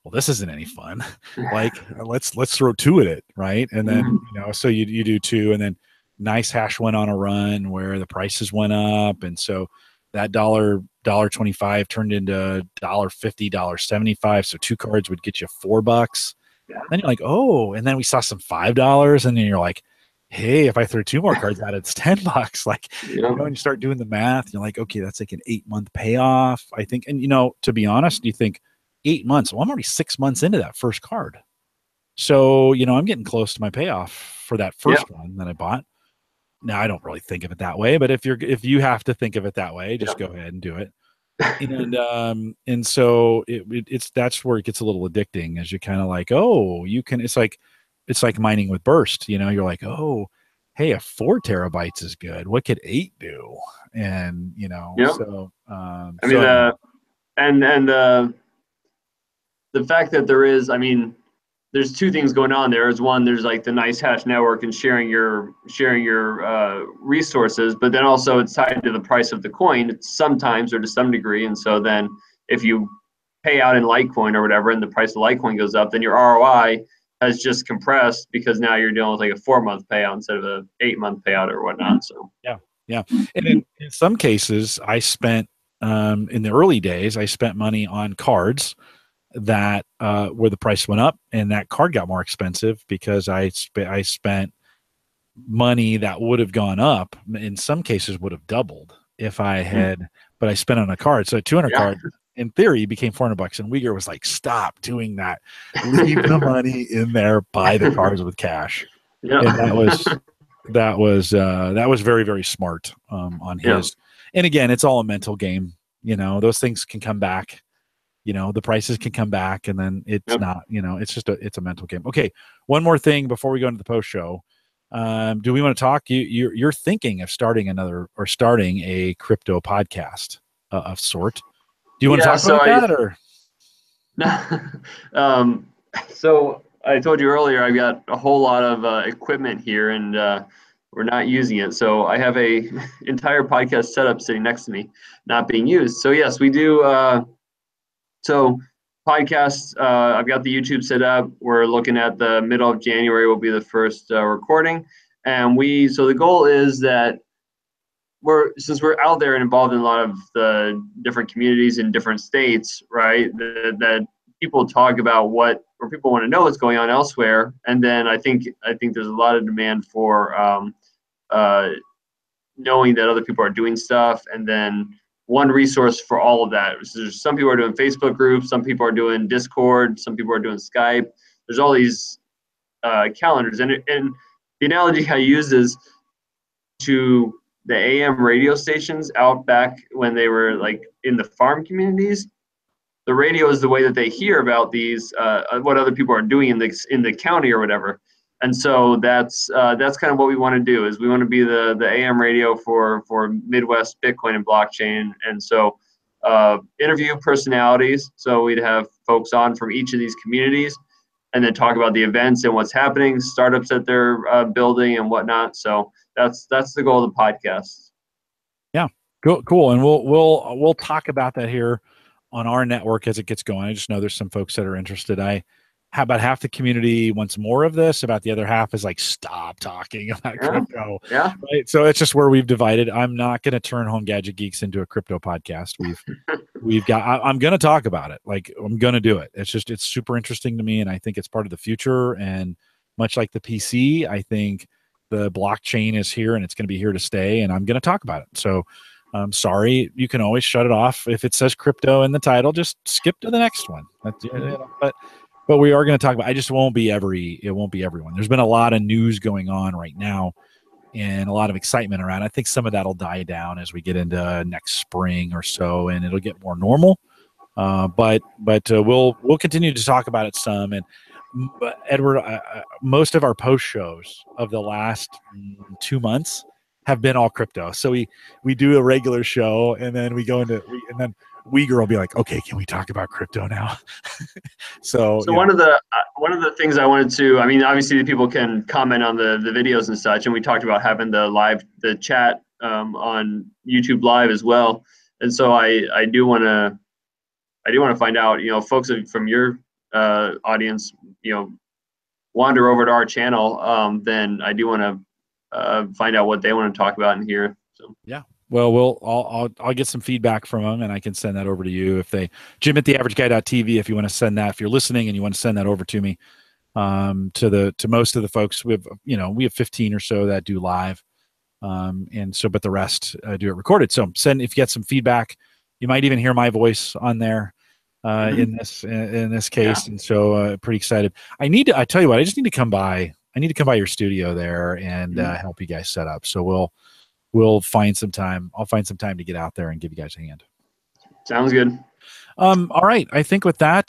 [SPEAKER 1] well, this isn't any fun. Like let's throw 2 at it, right? And then so you do 2, and then NiceHash went on a run where the prices went up, and so that $1.25 turned into $1.50, $1.75. So 2 cards would get you $4. Yeah. Then you're like, oh, and then we saw some $5, and then you're like, hey, if I throw 2 more cards out, it's $10. Like, and you start doing the math, you're like, okay, that's like an 8-month payoff, I think. And to be honest, you think, 8 months. Well, I'm already 6 months into that first card. So, I'm getting close to my payoff for that first one that I bought. Now, I don't really think of it that way, but if you have to think of it that way, just go ahead and do it. And so it's that's where it gets a little addicting, as you kind of like, oh, you can. It's like mining with Burst. You're like, oh, hey, if 4 terabytes is good, what could 8 do? And so
[SPEAKER 4] I mean, and the fact that there's 2 things going on there. Is one, there's like the nice hash network and sharing your resources, but then also it's tied to the price of the coin sometimes, or to some degree. And so then if you pay out in Litecoin or whatever, and the price of Litecoin goes up, then your ROI has just compressed, because now you're dealing with like a 4-month payout instead of a 8-month payout or whatnot. So
[SPEAKER 1] yeah. And in some cases, I spent in the early days, I spent money on cards that where the price went up, and that card got more expensive because I spent money that would have gone up, in some cases would have doubled if I had, but I spent on a card. So a 200 card in theory became $400, and Uyghur was like, stop doing that. Leave the money in there, buy the cards with cash. And that was very, very smart on his. And again, it's all a mental game. Those things can come back. The prices can come back, and then it's not, it's just it's a mental game. Okay. One more thing before we go into the post show. Do we want to talk? You're thinking of starting a crypto podcast of sort. Do you want to talk about that, or?
[SPEAKER 4] So I told you earlier, I've got a whole lot of equipment here, and we're not using it. So I have a entire podcast setup sitting next to me, not being used. So yes, we do. So podcasts, I've got the YouTube set up. We're looking at the middle of January will be the first recording. And so the goal is that since we're out there and involved in a lot of the different communities in different states, right, that people talk about or people want to know what's going on elsewhere. And then I think there's a lot of demand for knowing that other people are doing stuff, and then one resource for all of that. So some people are doing Facebook groups, some people are doing Discord, some people are doing Skype. There's all these calendars, and the analogy I use is to the AM radio stations out back when they were like in the farm communities. The radio is the way that they hear about these what other people are doing in the county or whatever. And so that's kind of what we want to do, is we want to be the AM radio for Midwest Bitcoin and blockchain. And so interview personalities. So we'd have folks on from each of these communities, and then talk about the events and what's happening, startups that they're building and whatnot. So that's the goal of the podcast.
[SPEAKER 1] Yeah, cool. And we'll talk about that here on our network as it gets going. I just know there's some folks that are interested. About half the community wants more of this. About the other half is like, stop talking about crypto.
[SPEAKER 4] Yeah.
[SPEAKER 1] Right. So it's just where we've divided. I'm not going to turn Home Gadget Geeks into a crypto podcast. I'm going to talk about it. Like, I'm going to do it. It's super interesting to me. And I think it's part of the future. And much like the PC, I think the blockchain is here, and it's going to be here to stay. And I'm going to talk about it. So I'm sorry, you can always shut it off. If it says crypto in the title, just skip to the next one. But we are going to talk about, it won't be everyone. There's been a lot of news going on right now, and a lot of excitement around. I think some of that'll die down as we get into next spring or so, and it'll get more normal. But we'll continue to talk about it some. And Edward, most of our post shows of the last 2 months have been all crypto. So we do a regular show, and then we go into and then Uyghur will be like, okay, can we talk about crypto now? So
[SPEAKER 4] one of the things I wanted to, I mean, obviously the people can comment on the videos and such, and we talked about having the chat on YouTube Live as well. And so I do want to find out, folks from your audience, wander over to our channel, then I do want to find out what they want to talk about in here. So
[SPEAKER 1] yeah. Well, I'll get some feedback from them, and I can send that over to you. Jim at theaverageguy.tv, if you want to send that, if you're listening and you want to send that over to me, to most of the folks, we have 15 or so that do live, but the rest do it recorded. So if you get some feedback, you might even hear my voice on there. in this case, and so pretty excited. I tell you what, I just need to come by. I need to come by your studio there and help you guys set up. So we'll find some time. I'll find some time to get out there and give you guys a hand.
[SPEAKER 4] Sounds good.
[SPEAKER 1] All right. I think with that,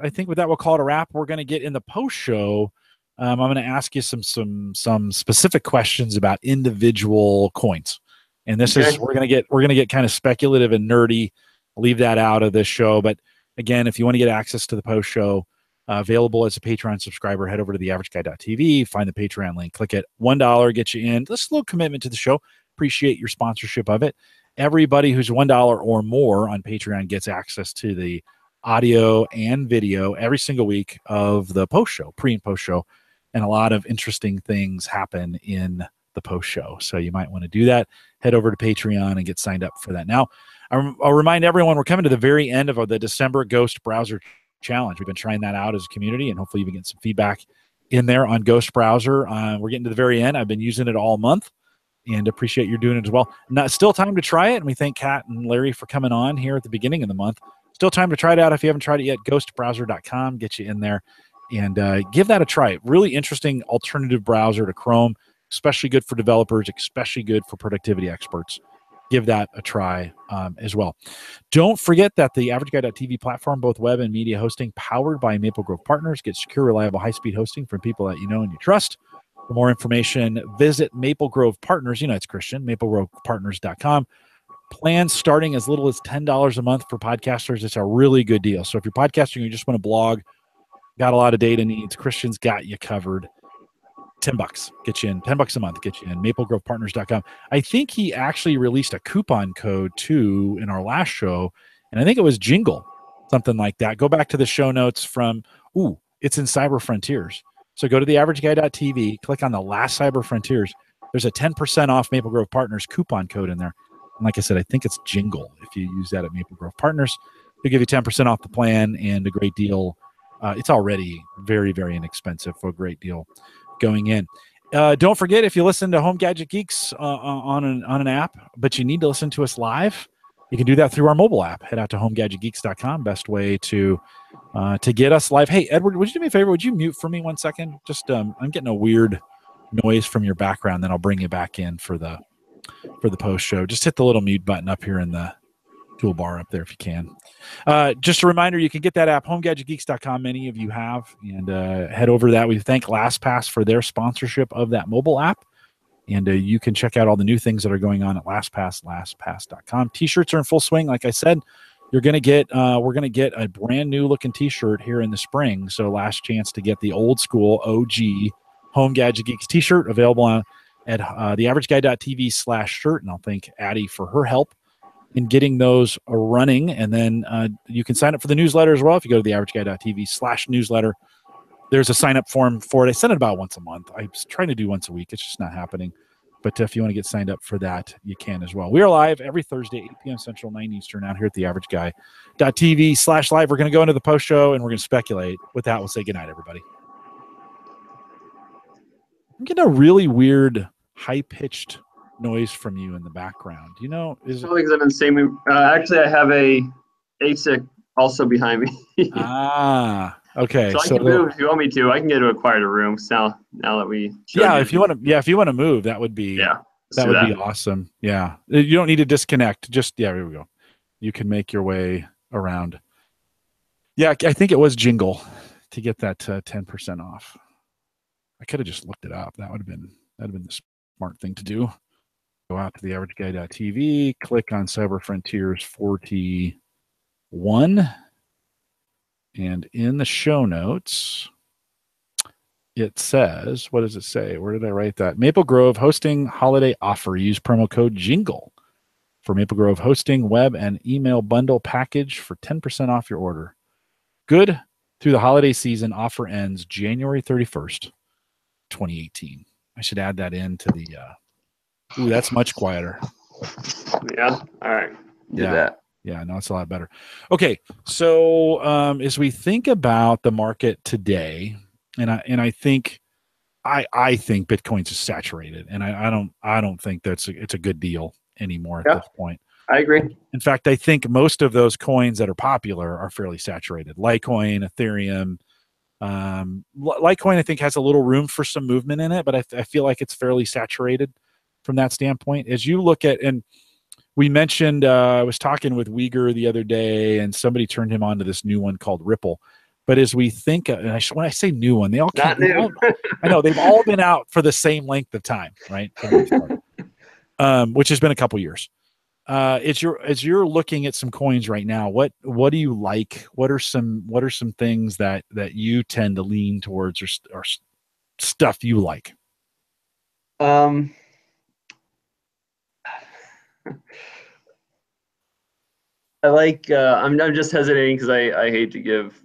[SPEAKER 1] we'll call it a wrap. We're going to get in the post show. I'm going to ask you some specific questions about individual coins, and this is we're going to get kind of speculative and nerdy. I'll leave that out of this show, but again, if you want to get access to the post show, available as a Patreon subscriber, head over to theaverageguy.tv, find the Patreon link, click it. $1 gets you in. This is a little commitment to the show. Appreciate your sponsorship of it. Everybody who's $1 or more on Patreon gets access to the audio and video every single week of the post show, pre and post show, and a lot of interesting things happen in the post show. So you might want to do that. Head over to Patreon and get signed up for that. Now, I'll remind everyone we're coming to the very end of the December Ghost Browser Challenge. We've been trying that out as a community, and hopefully you've been getting some feedback in there on Ghost Browser. We're getting to the very end. I've been using it all month and appreciate you're doing it as well. Still time to try it, and we thank Kat and Larry for coming on here at the beginning of the month. Still time to try it out if you haven't tried it yet. Ghostbrowser.com, get you in there and give that a try. Really interesting alternative browser to Chrome, especially good for developers, especially good for productivity experts. Give that a try as well. Don't forget that the AverageGuy.tv platform, both web and media hosting, powered by Maple Grove Partners, get secure, reliable, high-speed hosting from people that you know and you trust. For more information, visit Maple Grove Partners. You know it's Christian, maplegrovepartners.com. Plans starting as little as $10 a month for podcasters. It's a really good deal. So if you're podcasting, you just want to blog, got a lot of data needs, Christian's got you covered. $10 get you in. $10 a month get you in. maplegrovepartners.com. I think he actually released a coupon code too in our last show, and I think it was Jingle, something like that. Go back to the show notes from it's in Cyber Frontiers. So go to theaverageguy.tv, click on the last Cyber Frontiers. There's a 10% off Maple Grove Partners coupon code in there. And like I said, I think it's Jingle. If you use that at Maple Grove Partners, they'll give you 10% off the plan and a great deal. It's already very, very inexpensive for a great deal going in. Don't forget, if you listen to Home Gadget Geeks on an app, but you need to listen to us live, you can do that through our mobile app. Head out to homegadgetgeeks.com. Best way to get us live. Hey, Edward, would you do me a favor? Would you mute for me 1 second? Just I'm getting a weird noise from your background. Then I'll bring you back in for the post show. Just hit the little mute button up here in the toolbar up there if you can. Just a reminder, you can get that app, homegadgetgeeks.com. Many of you have, and head over to that. We thank LastPass for their sponsorship of that mobile app. And you can check out all the new things that are going on at LastPass, lastpass.com. T-shirts are in full swing. Like I said, we're going to get a brand new looking T-shirt here in the spring. So last chance to get the old school OG Home Gadget Geeks T-shirt available at theaverageguy.tv/shirt. And I'll thank Addie for her help in getting those running. And then you can sign up for the newsletter as well. If you go to theaverageguy.tv/newsletter, there's a sign-up form for it. I send it about once a month. I was trying to do once a week. It's just not happening. But if you want to get signed up for that, you can as well. We are live every Thursday, 8 p.m. Central, 9 Eastern, out here at theaverageguy.tv/live. We're going to go into the post show, and we're going to speculate. With that, we'll say goodnight, everybody. I'm getting a really weird, high-pitched noise from you in the background. You know, is
[SPEAKER 4] Probably because I've been saying, actually, I have a ASIC also behind me.
[SPEAKER 1] Okay.
[SPEAKER 4] So I can move if you want me to. I can get to a quieter room. So now that we
[SPEAKER 1] if you want to move, that would be be awesome. Yeah, you don't need to disconnect. Just here we go. You can make your way around. Yeah, I think it was Jingle to get that 10% off. I could have just looked it up. That'd have been the smart thing to do. Go out to theaverageguy.tv, click on Cyber Frontiers 41. And in the show notes, it says, what does it say? Where did I write that? Maple Grove Hosting Holiday Offer. Use promo code JINGLE for Maple Grove Hosting Web and Email Bundle Package for 10% off your order. Good through the holiday season. Offer ends January 31st, 2018. I should add that into the... ooh, that's much quieter.
[SPEAKER 4] Yeah? All right. Do that.
[SPEAKER 1] Yeah, no, it's a lot better. Okay, so as we think about the market today, and I think Bitcoin's is saturated, and I don't think it's a good deal anymore at this point.
[SPEAKER 4] I agree.
[SPEAKER 1] In fact, I think most of those coins that are popular are fairly saturated. Litecoin, Ethereum. Litecoin, I think, has a little room for some movement in it, but I feel like it's fairly saturated from that standpoint. As you look at, and we mentioned, I was talking with Uyghur the other day, and somebody turned him on to this new one called Ripple. But as we think, and when I say new one, they all can't. I know they've all been out for the same length of time, right? For the most part, which has been a couple years. As you're looking at some coins right now, what do you like? What are some things that you tend to lean towards, or stuff you like?
[SPEAKER 4] I like. I'm just hesitating because I hate to give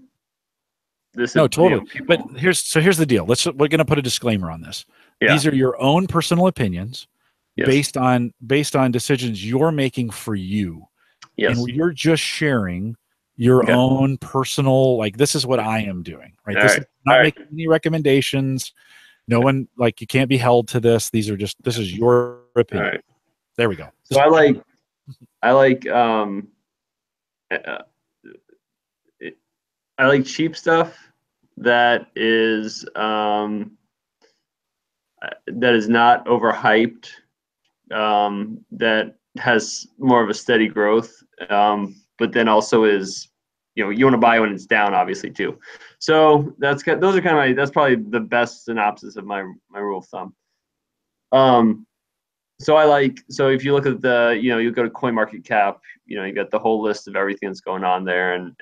[SPEAKER 4] this.
[SPEAKER 1] No, totally. But here's the deal. We're going to put a disclaimer on this.
[SPEAKER 4] Yeah.
[SPEAKER 1] These are your own personal opinions.
[SPEAKER 4] Yes.
[SPEAKER 1] based on decisions you're making for you.
[SPEAKER 4] Yes.
[SPEAKER 1] And you're just sharing your own personal, like, this is what I am doing, right? This is not making any recommendations. No one, like, you can't be held to this. This is your opinion.
[SPEAKER 4] Right.
[SPEAKER 1] There we go.
[SPEAKER 4] So I like cheap stuff that is not overhyped, that has more of a steady growth, but then also is, you want to buy when it's down, obviously, too. So that's probably the best synopsis of my rule of thumb. So if you look at you go to CoinMarketCap, you got the whole list of everything that's going on there, and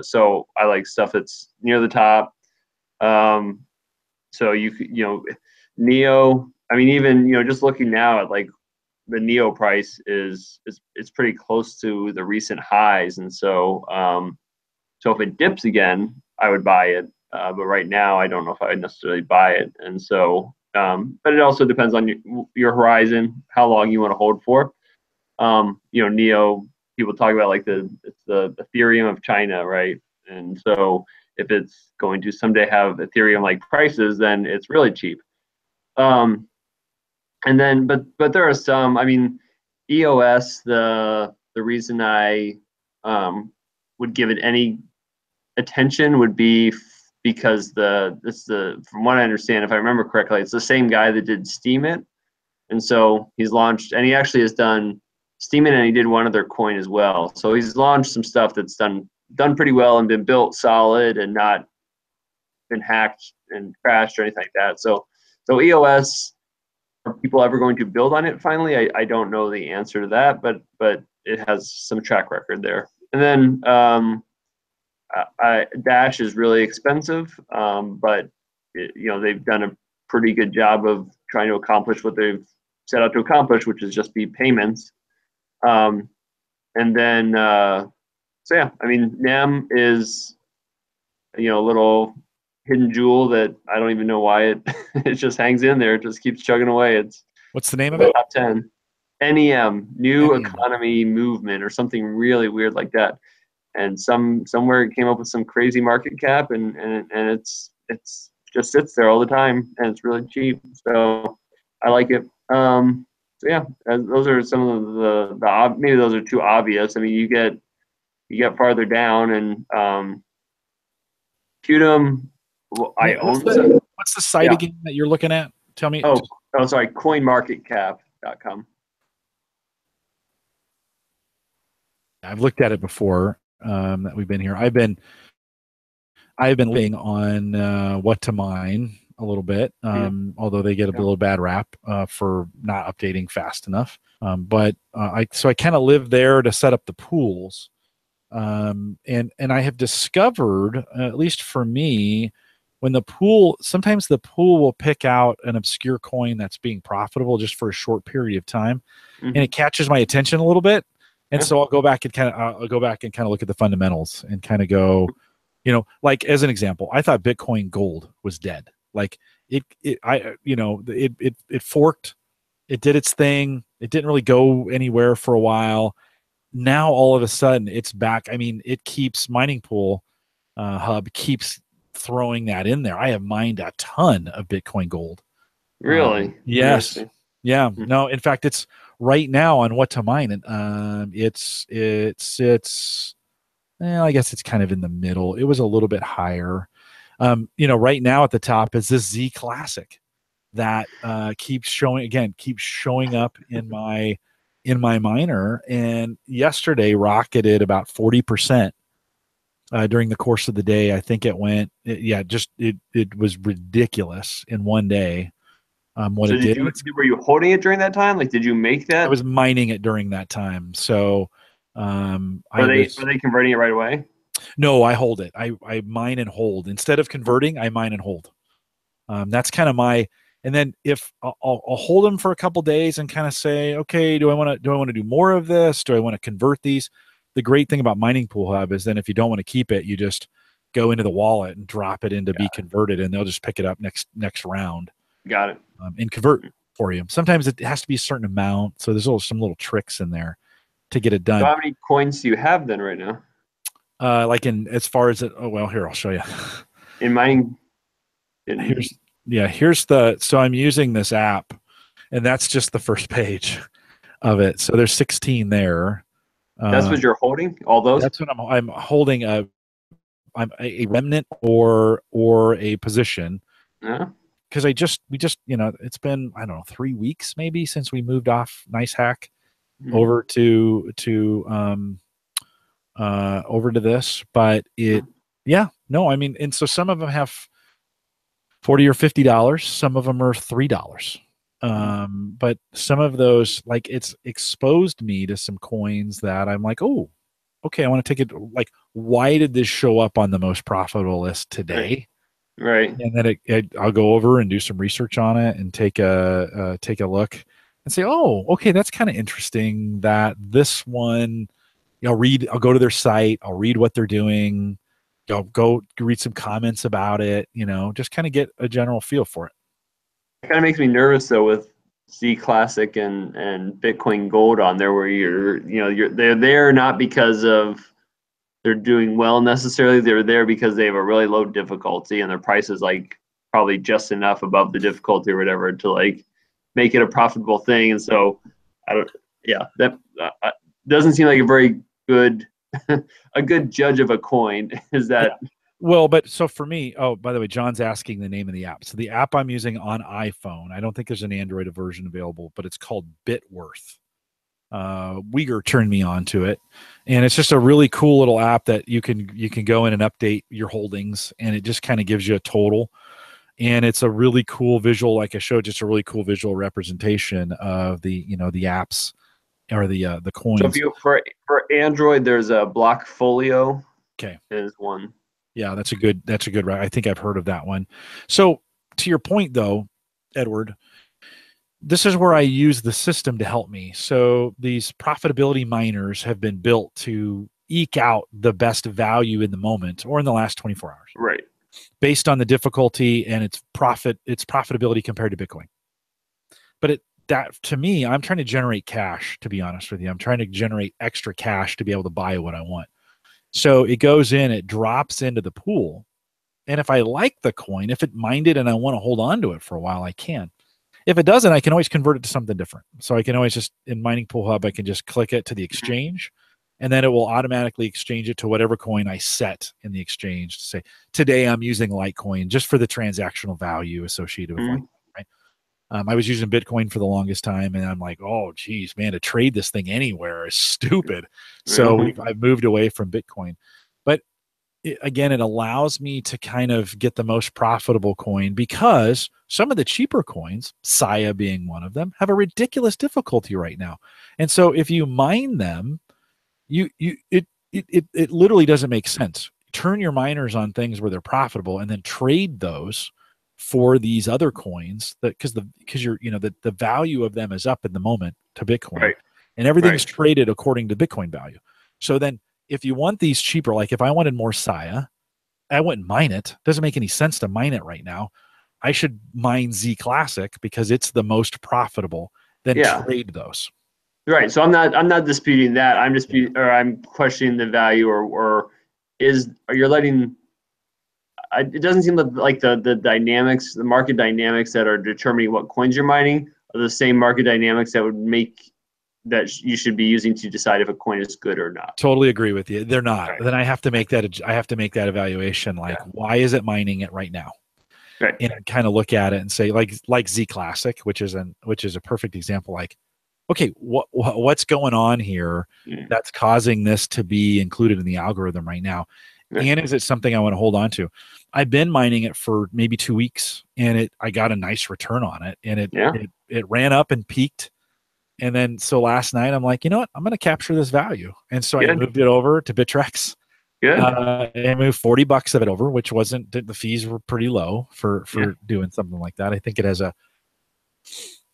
[SPEAKER 4] so I like stuff that's near the top. So Neo. I mean, even just looking now at like the Neo price is pretty close to the recent highs, and so if it dips again, I would buy it. But right now, I don't know if I would necessarily buy it, and so. But it also depends on your horizon, how long you want to hold for. Neo, people talk about like it's the Ethereum of China, right? And so if it's going to someday have Ethereum-like prices, then it's really cheap. And then, but there are some. I mean, EOS. The reason I would give it any attention would be because from what I understand, if I remember correctly, it's the same guy that did Steam It, and so he's launched, and he actually has done Steam It, and he did one other coin as well. So he's launched some stuff that's done pretty well and been built solid and not been hacked and crashed or anything like that. So EOS, are people ever going to build on it finally? I don't know the answer to that, but it has some track record there. And then Dash is really expensive, but they've done a pretty good job of trying to accomplish what they've set out to accomplish, which is just be payments. And then, so yeah, I mean, NEM is a little hidden jewel that I don't even know why it just hangs in there. It just keeps chugging away.
[SPEAKER 1] What's the name of it?
[SPEAKER 4] Top 10. NEM, New Economy Movement, or something really weird like that. And somewhere it came up with some crazy market cap, and it's just sits there all the time, and it's really cheap. So I like it. So yeah, those are some of the maybe those are too obvious. I mean, you get farther down, and Qtum. Well,
[SPEAKER 1] what's the site again that you're looking at? Tell me.
[SPEAKER 4] Oh, sorry, CoinMarketCap.com.
[SPEAKER 1] I've looked at it before. That we've been here. I've been living on What to Mine a little bit, although they get a little bad rap for not updating fast enough. But I kind of live there to set up the pools, and I have discovered, at least for me, sometimes the pool will pick out an obscure coin that's being profitable just for a short period of time, and it catches my attention a little bit. And so I'll go back and kind of look at the fundamentals and kind of go, like, as an example, I thought Bitcoin Gold was dead. Like it forked, it did its thing. It didn't really go anywhere for a while. Now all of a sudden it's back. I mean, it keeps Mining Pool Hub keeps throwing that in there. I have mined a ton of Bitcoin Gold.
[SPEAKER 4] Really?
[SPEAKER 1] Yes. Yeah. No, in fact, it's right now on what to mine, and I guess it's kind of in the middle. It was a little bit higher. Right now at the top is this Z Classic that keeps showing up in my miner, and yesterday rocketed about 40% during the course of the day. I think it went, it was ridiculous in one day. What
[SPEAKER 4] So
[SPEAKER 1] it did.
[SPEAKER 4] were you holding it during that time? Like, did you make that?
[SPEAKER 1] I was mining it during that time. So,
[SPEAKER 4] were they converting it right away?
[SPEAKER 1] No, I hold it. I mine and hold instead of converting. I mine and hold. That's kind of and then if I'll hold them for a couple days and kind of say, okay, do I want to do more of this? Do I want to convert these? The great thing about Mining Pool Hub is then if you don't want to keep it, you just go into the wallet and drop it in to be converted, and they'll just pick it up next round.
[SPEAKER 4] Got it.
[SPEAKER 1] And convert for you. Sometimes it has to be a certain amount, so there's some little tricks in there to get it done.
[SPEAKER 4] So how many coins do you have then right now?
[SPEAKER 1] Like as far as it. Oh well, here I'll show you.
[SPEAKER 4] In mining.
[SPEAKER 1] So I'm using this app, and that's just the first page of it. So there's 16 there.
[SPEAKER 4] That's what you're holding? All those?
[SPEAKER 1] That's what I'm holding. I'm a remnant or a position.
[SPEAKER 4] Yeah.
[SPEAKER 1] Because we just it's been, I don't know, 3 weeks maybe since we moved off NiceHack over to this, but and so some of them have $40 or $50, some of them are $3. But some of those, like, it's exposed me to some coins that I'm like, oh, okay, I want to take it. Like, why did this show up on the most profitable list today?
[SPEAKER 4] Right.
[SPEAKER 1] And then I'll go over and do some research on it and take a look and say, oh, okay, that's kind of interesting that this one, I'll go to their site, I'll read what they're doing, I'll go read some comments about it, just kind of get a general feel for it.
[SPEAKER 4] It kind of makes me nervous though with Z Classic and Bitcoin Gold on there, where they're there not because of they're doing well necessarily. They're there because they have a really low difficulty and their price is like probably just enough above the difficulty or whatever to like make it a profitable thing. And so that doesn't seem like a very good a good judge of a coin. Is that?
[SPEAKER 1] Yeah. Well, but so for me, oh, by the way, John's asking the name of the app. So the app I'm using on iPhone, I don't think there's an Android version available, but it's called Bitworth. Uyghur turned me on to it, and it's just a really cool little app that you can go in and update your holdings, and it just kind of gives you a total, and it's a really cool visual, like I showed, just a really cool visual representation of the the apps or the coins.
[SPEAKER 4] So if you for Android, there's a Blockfolio.
[SPEAKER 1] Okay,
[SPEAKER 4] is one.
[SPEAKER 1] Yeah, that's a good I think I've heard of that one. So to your point though, Edward, this is where I use the system to help me. So these profitability miners have been built to eke out the best value in the moment or in the last 24 hours.
[SPEAKER 4] Right.
[SPEAKER 1] Based on the difficulty and its profitability compared to Bitcoin. But that to me, I'm trying to generate cash, to be honest with you. I'm trying to generate extra cash to be able to buy what I want. So it goes in, it drops into the pool. And if I like the coin, if it mined it and I want to hold on to it for a while, I can. If it doesn't, I can always convert it to something different. So I can always just, in Mining Pool Hub, I can just click it to the exchange, and then it will automatically exchange it to whatever coin I set in the exchange to say, today I'm using Litecoin just for the transactional value associated with Litecoin, right? I was using Bitcoin for the longest time, and I'm like, oh, geez, man, to trade this thing anywhere is stupid. So I've moved away from Bitcoin. But again, it allows me to kind of get the most profitable coin because some of the cheaper coins, Saya being one of them, have a ridiculous difficulty right now. And so if you mine them, it literally doesn't make sense. Turn your miners on things where they're profitable and then trade those for these other coins because the value of them is up in the moment to Bitcoin,
[SPEAKER 4] right,
[SPEAKER 1] and everything's traded according to Bitcoin value. So then if you want these cheaper, like if I wanted more Saya, I wouldn't mine it. Doesn't make any sense to mine it right now. I should mine Z Classic because it's the most profitable. Then trade those.
[SPEAKER 4] Right. So I'm not disputing that. I'm questioning the value, or you're letting. It doesn't seem like the dynamics, the market dynamics that are determining what coins you're mining are the same market dynamics that would make that you should be using to decide if a coin is good or not.
[SPEAKER 1] Totally agree with you. They're not.
[SPEAKER 4] Right.
[SPEAKER 1] Then I have to make that. I have to make that evaluation. Like, why is it mining it right now?
[SPEAKER 4] Right.
[SPEAKER 1] And kind of look at it and say, like Z Classic, which is a perfect example. Like, okay, what's going on here that's causing this to be included in the algorithm right now? Right. And is it something I want to hold on to? I've been mining it for maybe 2 weeks, and I got a nice return on it, and it ran up and peaked. And then, so last night I'm like, you know what? I'm going to capture this value. And so I moved it over to Bittrex.
[SPEAKER 4] Good.
[SPEAKER 1] And moved $40 of it over, which wasn't, the fees were pretty low for doing something like that. I think it has a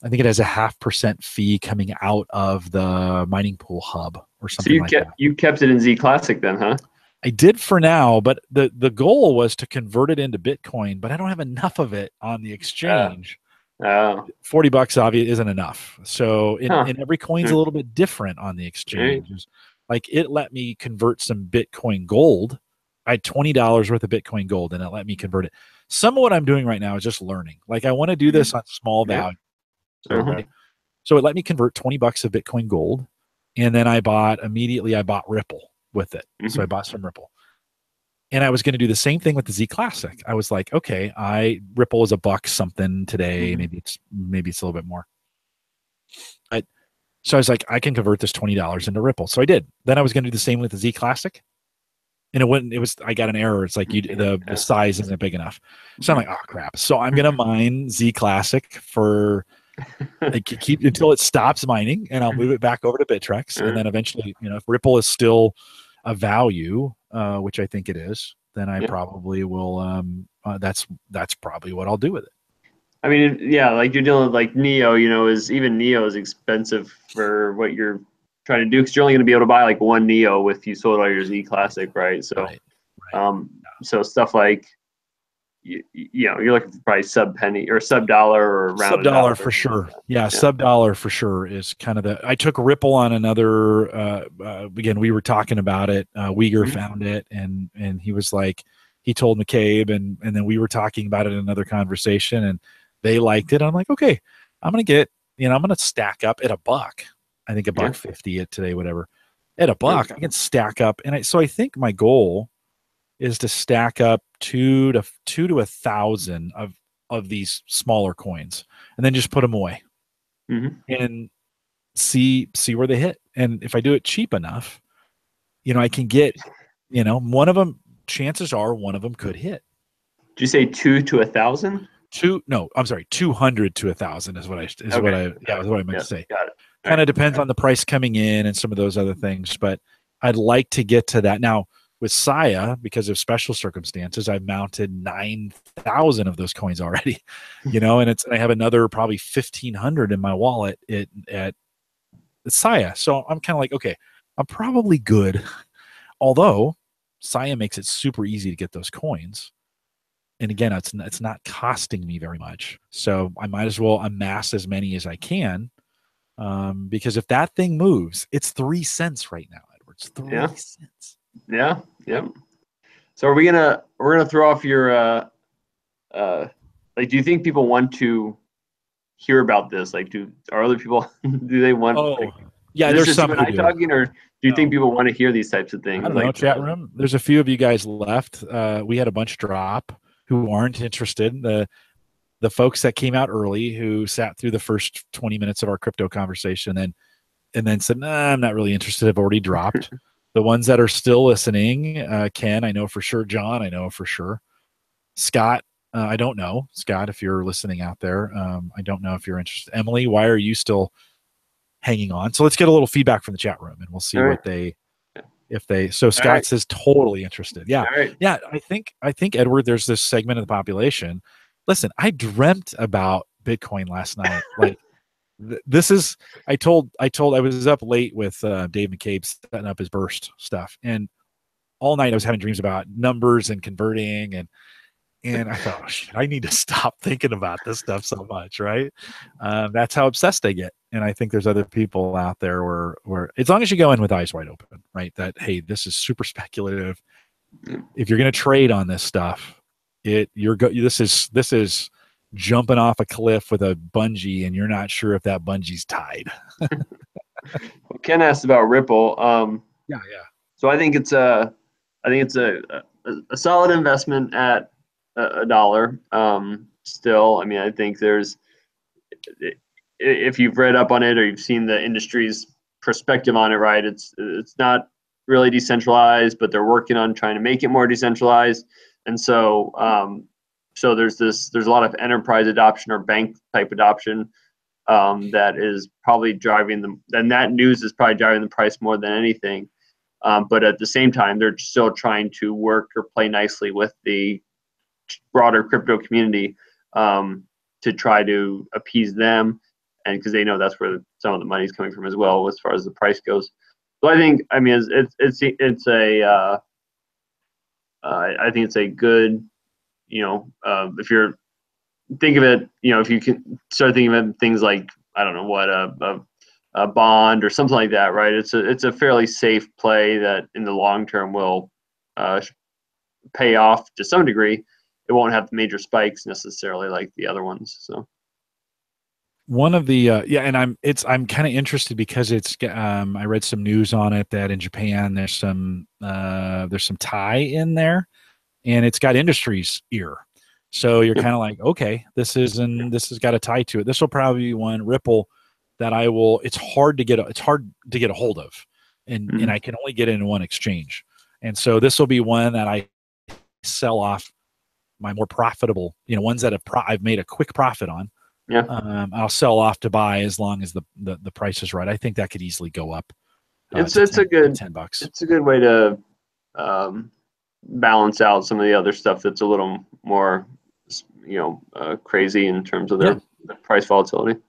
[SPEAKER 1] 0.5% fee coming out of the mining pool hub or something like that.
[SPEAKER 4] You kept it in Z Classic then, huh?
[SPEAKER 1] I did for now, but the goal was to convert it into Bitcoin, but I don't have enough of it on the exchange. $40 obviously isn't enough. So and every coin's a little bit different on the exchange. Like, it let me convert some Bitcoin gold. I had $20 worth of Bitcoin gold, and it let me convert it. Some of what I'm doing right now is just learning. Like, I want to do this on small value. So it let me convert $20 of Bitcoin gold, and then I bought Ripple with it. So I bought some Ripple. And I was going to do the same thing with the Z Classic. I was like, okay, Ripple is $1 something today. Maybe it's a little bit more. So I was like, I can convert this $20 into Ripple. So I did. Then I was going to do the same with the Z Classic, and I got an error. It's like the size isn't big enough. So I'm like, oh crap. So I'm going to mine Z Classic for keep until it stops mining, and I'll move it back over to Bittrex. And then eventually, if Ripple is still a value, which I think it is, then I probably will. That's probably what I'll do with it.
[SPEAKER 4] I mean, like you're dealing with like Neo. Neo is expensive for what you're trying to do, because you're only going to be able to buy like one Neo if you sold all your Z Classic, right? So, so stuff like you're looking for probably sub penny or sub dollar or around
[SPEAKER 1] sub dollar for sure. Yeah, sub dollar for sure is kind of I took Ripple on another. Again, we were talking about it. Uyghur found it, and he was like, he told McCabe, and then we were talking about it in another conversation, and they liked it. I'm like, okay, I'm gonna stack up at $1. I think $1.50 at today, whatever. At $1, I can stack up, and so I think my goal is to stack up 2 to 1,000 of these smaller coins, and then just put them away and see where they hit. And if I do it cheap enough, I can get, one of them. Chances are one of them could hit.
[SPEAKER 4] Did you say 2 to 1,000?
[SPEAKER 1] 200 to 1,000 is what I meant to say.
[SPEAKER 4] Got it.
[SPEAKER 1] Kind of depends on the price coming in and some of those other things, but I'd like to get to that. Now with Saya, because of special circumstances, I've mounted 9,000 of those coins already, and I have another probably 1,500 in my wallet at Saya. So I'm kind of like, okay, I'm probably good. Although Saya makes it super easy to get those coins. And again, it's not costing me very much. So I might as well amass as many as I can. Because if that thing moves, it's 3 cents right now, Edwards. 3 cents.
[SPEAKER 4] Yeah. So we're gonna throw off your do you think people want to hear about this? Like, are other people do they want?
[SPEAKER 1] There's some
[SPEAKER 4] talking, or do you think people want to hear these types of things?
[SPEAKER 1] I don't know. Chat room. There's a few of you guys left. We had a bunch drop who aren't interested. The folks that came out early, who sat through the first 20 minutes of our crypto conversation and then said, nah, I'm not really interested, have already dropped. The ones that are still listening, Ken, I know for sure. John, I know for sure. Scott, I don't know. Scott, if you're listening out there, I don't know if you're interested. Emily, why are you still hanging on? So let's get a little feedback from the chat room, and we'll see so Scott says totally interested. Yeah. Yeah. I think Edward, there's this segment of the population. Listen, I dreamt about Bitcoin last night. Like I was up late with Dave McCabe setting up his burst stuff, and all night I was having dreams about numbers and converting, and I thought, oh, shit, I need to stop thinking about this stuff so much, right? That's how obsessed I get. And I think there's other people out there where as long as you go in with eyes wide open, right? That, hey, this is super speculative. If you're going to trade on this stuff, this is jumping off a cliff with a bungee, and you're not sure if that bungee's tied.
[SPEAKER 4] Ken asked about Ripple.
[SPEAKER 1] Yeah.
[SPEAKER 4] So I think it's a solid investment at a dollar. Still, I mean, I think if you've read up on it or you've seen the industry's perspective on it, right? It's not really decentralized, but they're working on trying to make it more decentralized. And so there's a lot of enterprise adoption or bank type adoption that is probably driving them. And that news is probably driving the price more than anything. But at the same time, they're still trying to work or play nicely with the broader crypto community to try to appease them, and because they know that's where some of the money is coming from as well, as far as the price goes. So I think, I mean, I think it's a good, if you're think of it, if you can start thinking of things like, I don't know what, a bond or something like that, right? It's a fairly safe play that in the long term will pay off to some degree. It won't have major spikes necessarily like the other ones. So
[SPEAKER 1] one of the and I'm kind of interested because I read some news on it that in Japan there's some Thai in there, and it's got industry's ear. So you're kind of like, okay, this has got a tie to it. This will probably be one Ripple that it's hard to get a hold of, and I can only get it in one exchange. And so this will be one that I sell off my more profitable, ones that I've made a quick profit on.
[SPEAKER 4] Yeah.
[SPEAKER 1] I'll sell off to buy as long as the price is right. I think that could easily go up.
[SPEAKER 4] It's a good
[SPEAKER 1] $10.
[SPEAKER 4] It's a good way to balance out some of the other stuff that's a little more, crazy in terms of the price volatility.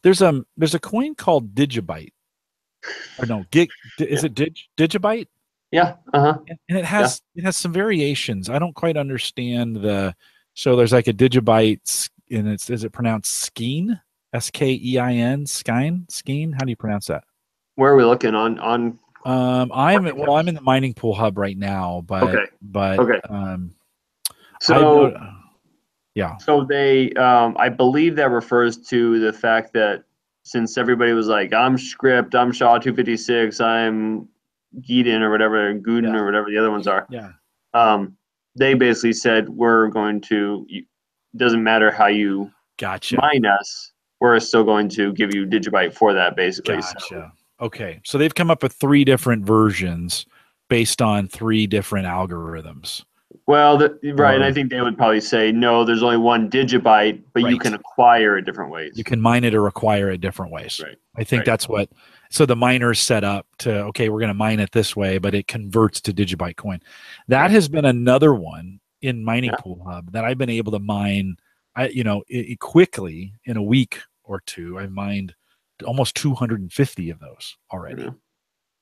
[SPEAKER 1] There's a coin called Digibyte, or no, is it Digibyte?
[SPEAKER 4] Yeah.
[SPEAKER 1] And it has some variations. I don't quite understand so there's like a Digibyte, and is it pronounced Skeen? Skein? Skeen? How do you pronounce that?
[SPEAKER 4] Where are we looking on?
[SPEAKER 1] I'm in the mining pool hub right now, but
[SPEAKER 4] okay.
[SPEAKER 1] So
[SPEAKER 4] So they, I believe that refers to the fact that since everybody was like, I'm Script, I'm Shaw 256, I'm Geeden or whatever, Gooden or whatever the other ones are.
[SPEAKER 1] Yeah.
[SPEAKER 4] They basically said, we're going to, doesn't matter how you mine us, we're still going to give you Digibyte for that, basically.
[SPEAKER 1] Gotcha. So. Okay. So they've come up with 3 different versions based on 3 different algorithms.
[SPEAKER 4] Well, right. And I think they would probably say, no, there's only one Digibyte, but you can acquire it different ways.
[SPEAKER 1] You can mine it or acquire it different ways.
[SPEAKER 4] Right.
[SPEAKER 1] I think that's what, so the miner's set up to, okay, we're going to mine it this way, but it converts to Digibyte coin. That has been another one in Mining Pool Hub that I've been able to mine, quickly in a week or two. I mined almost 250 of those already.
[SPEAKER 4] Yeah.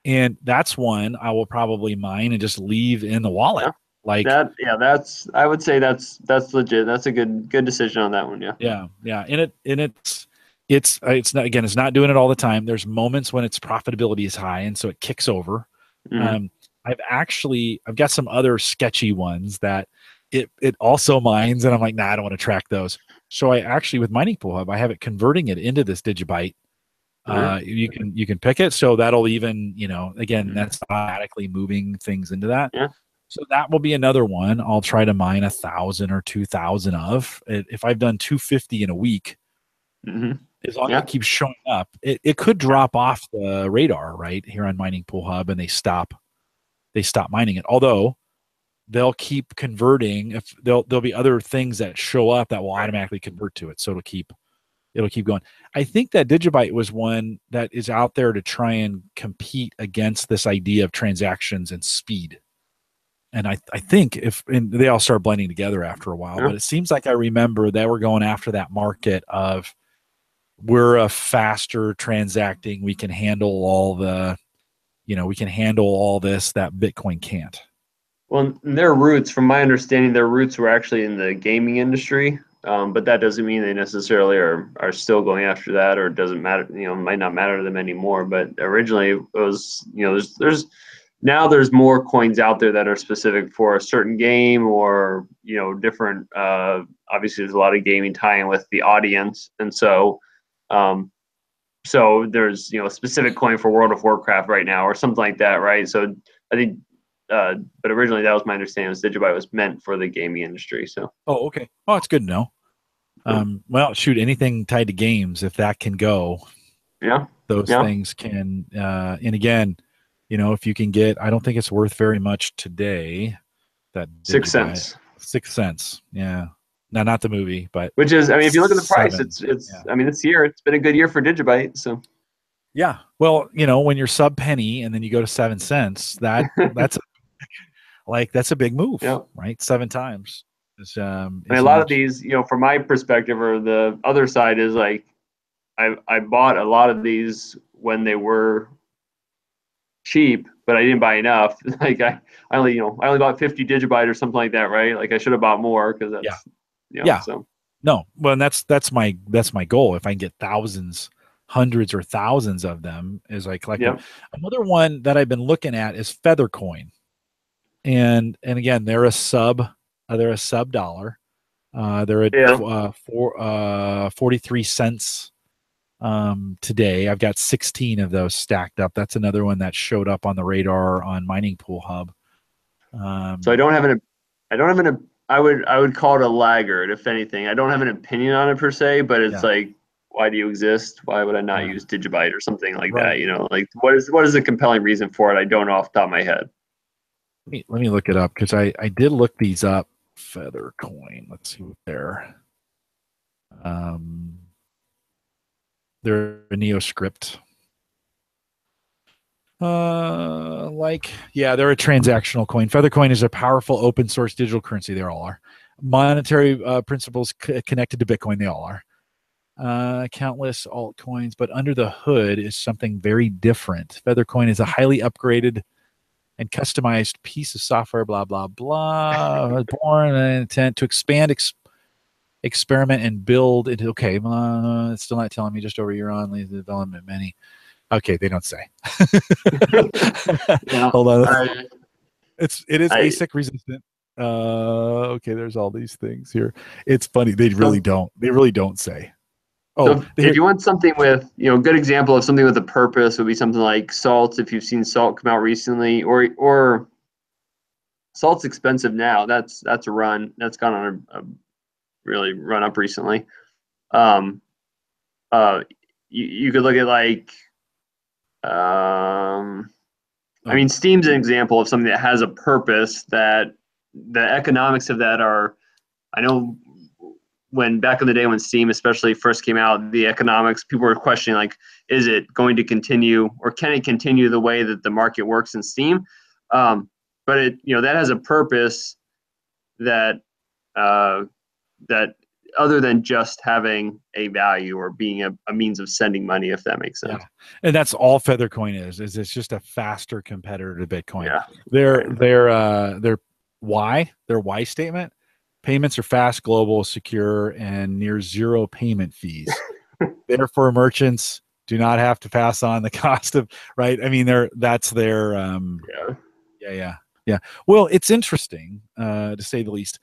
[SPEAKER 1] And that's one I will probably mine and just leave in the wallet.
[SPEAKER 4] Yeah.
[SPEAKER 1] Like
[SPEAKER 4] that, I would say that's legit. That's a good decision on that one. Yeah.
[SPEAKER 1] Yeah. And it's not, again, it's not doing it all the time. There's moments when its profitability is high, and so it kicks over. I've got some other sketchy ones that it also mines, and I'm like, nah, I don't want to track those. So I actually, with Mining Pool Hub, I have it converting it into this Digibyte. You can pick it, so that'll even, again, that's automatically moving things into that.
[SPEAKER 4] Yeah.
[SPEAKER 1] So that will be another one I'll try to mine 1,000 or 2,000 of. If I've done 250 in a week, as long as it keeps showing up, it could drop off the radar right here on Mining Pool Hub, and they stop mining it. Although they'll keep converting. If there'll be other things that show up that will automatically convert to it, so it'll keep going. I think that Digibyte was one that is out there to try and compete against this idea of transactions and speed. And I think and they all start blending together after a while, but it seems like I remember that we're going after that market of, we're a faster transacting, we can handle all this that Bitcoin can't.
[SPEAKER 4] Well, their roots, from my understanding, their roots were actually in the gaming industry. But that doesn't mean they necessarily are still going after that, or it doesn't matter, might not matter to them anymore. But originally it was, there's more coins out there that are specific for a certain game, or, different, obviously there's a lot of gaming tying with the audience. And so, so there's a specific coin for World of Warcraft right now or something like that, right? So I think, but originally that was my understanding, was Digibyte was meant for the gaming industry. So
[SPEAKER 1] Oh, okay. Oh, it's good to know. Well, shoot, anything tied to games, if that can go, those things can. And again, if you can get, I don't think it's worth very much today. That
[SPEAKER 4] 6 cents.
[SPEAKER 1] 6 cents. Yeah. No, not the movie, but
[SPEAKER 4] which is, I mean, if you look at the price,
[SPEAKER 1] 7.
[SPEAKER 4] I mean, this year it's been a good year for Digibyte. So
[SPEAKER 1] yeah, well, when you're sub penny and then you go to 7 cents, that's that's a big move, right? 7 times.
[SPEAKER 4] I mean, a lot of these, from my perspective, or the other side is like, I bought a lot of these when they were cheap, but I didn't buy enough. Like I only bought 50 Digibyte or something like that, right? Like I should have bought more because that's So
[SPEAKER 1] no, well, and that's my goal. If I can get thousands, hundreds or thousands of them, is I collect them. Another one that I've been looking at is Feathercoin, and again they're a sub dollar. They're at 43 cents today. I've got 16 of those stacked up. That's another one that showed up on the radar on Mining Pool Hub.
[SPEAKER 4] So I don't have an I would call it a laggard, if anything. I don't have an opinion on it per se, but it's like, why do you exist? Why would I not use Digibyte or something like that? Like what is the compelling reason for it? I don't know off the top of my head.
[SPEAKER 1] Let me look it up, because I did look these up. Feathercoin. Let's see what they're. They're a NeoScript. They're a transactional coin. Feathercoin is a powerful open source digital currency. They all are. Monetary principles connected to Bitcoin. They all are. Countless altcoins, but under the hood is something very different. Feathercoin is a highly upgraded and customized piece of software, blah, blah, blah, born with an intent to expand, experiment, and build into, it's still not telling me just over here on the development many. Okay, they don't say. Hold on. It is ASIC resistant. Okay, there's all these things here. It's funny. They really don't say.
[SPEAKER 4] Oh, so if you want something with, good example of something with a purpose would be something like Salt. If you've seen Salt come out recently, or Salt's expensive now. That's a run. That's gone on a really run up recently. You could look at like, I mean, Steam's an example of something that has a purpose, that the economics of that are, I know when back in the day when Steam especially first came out, the economics, people were questioning, like, is it going to continue, or can it continue the way that the market works in Steam? But it, that has a purpose that that other than just having a value or being a means of sending money, if that makes sense.
[SPEAKER 1] Yeah. And that's all Feathercoin is it's just a faster competitor to Bitcoin.
[SPEAKER 4] Yeah.
[SPEAKER 1] Their why statement: payments are fast, global, secure, and near zero payment fees. Therefore, merchants do not have to pass on the cost of, right? I mean, that's their yeah. Well, it's interesting to say the least.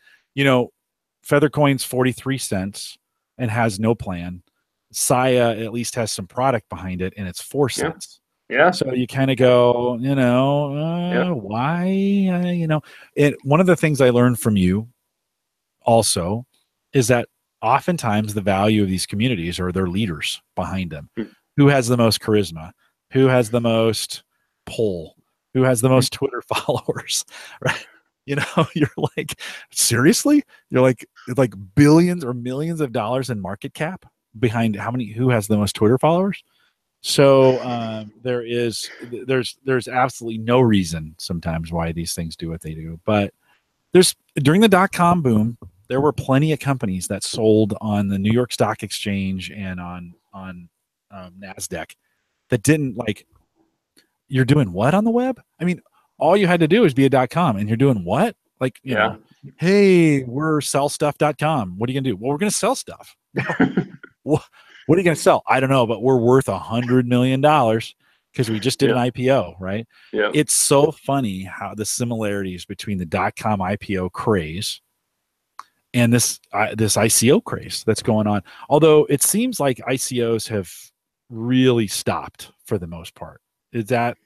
[SPEAKER 1] Feathercoin's 43 cents and has no plan. Saya at least has some product behind it, and it's 4 cents.
[SPEAKER 4] Yeah.
[SPEAKER 1] So you kind of go, why? And one of the things I learned from you also is that oftentimes the value of these communities are their leaders behind them. Who has the most charisma? Who has the most pull? Who has the most Twitter followers? Right? You're like, seriously? You're like billions or millions of dollars in market cap behind who has the most Twitter followers? So there's absolutely no reason sometimes why these things do what they do. But during the .com boom, there were plenty of companies that sold on the New York Stock Exchange and on NASDAQ that didn't, like, you're doing what on the web? I mean, all you had to do is be a .com, and you're doing what? Like, hey, we're sellstuff.com. What are you going to do? Well, we're going to sell stuff. What are you going to sell? I don't know, but we're worth $100 million because we just did an IPO, right?
[SPEAKER 4] Yeah.
[SPEAKER 1] It's so funny how the similarities between the .com IPO craze and this ICO craze that's going on. Although it seems like ICOs have really stopped for the most part. Is that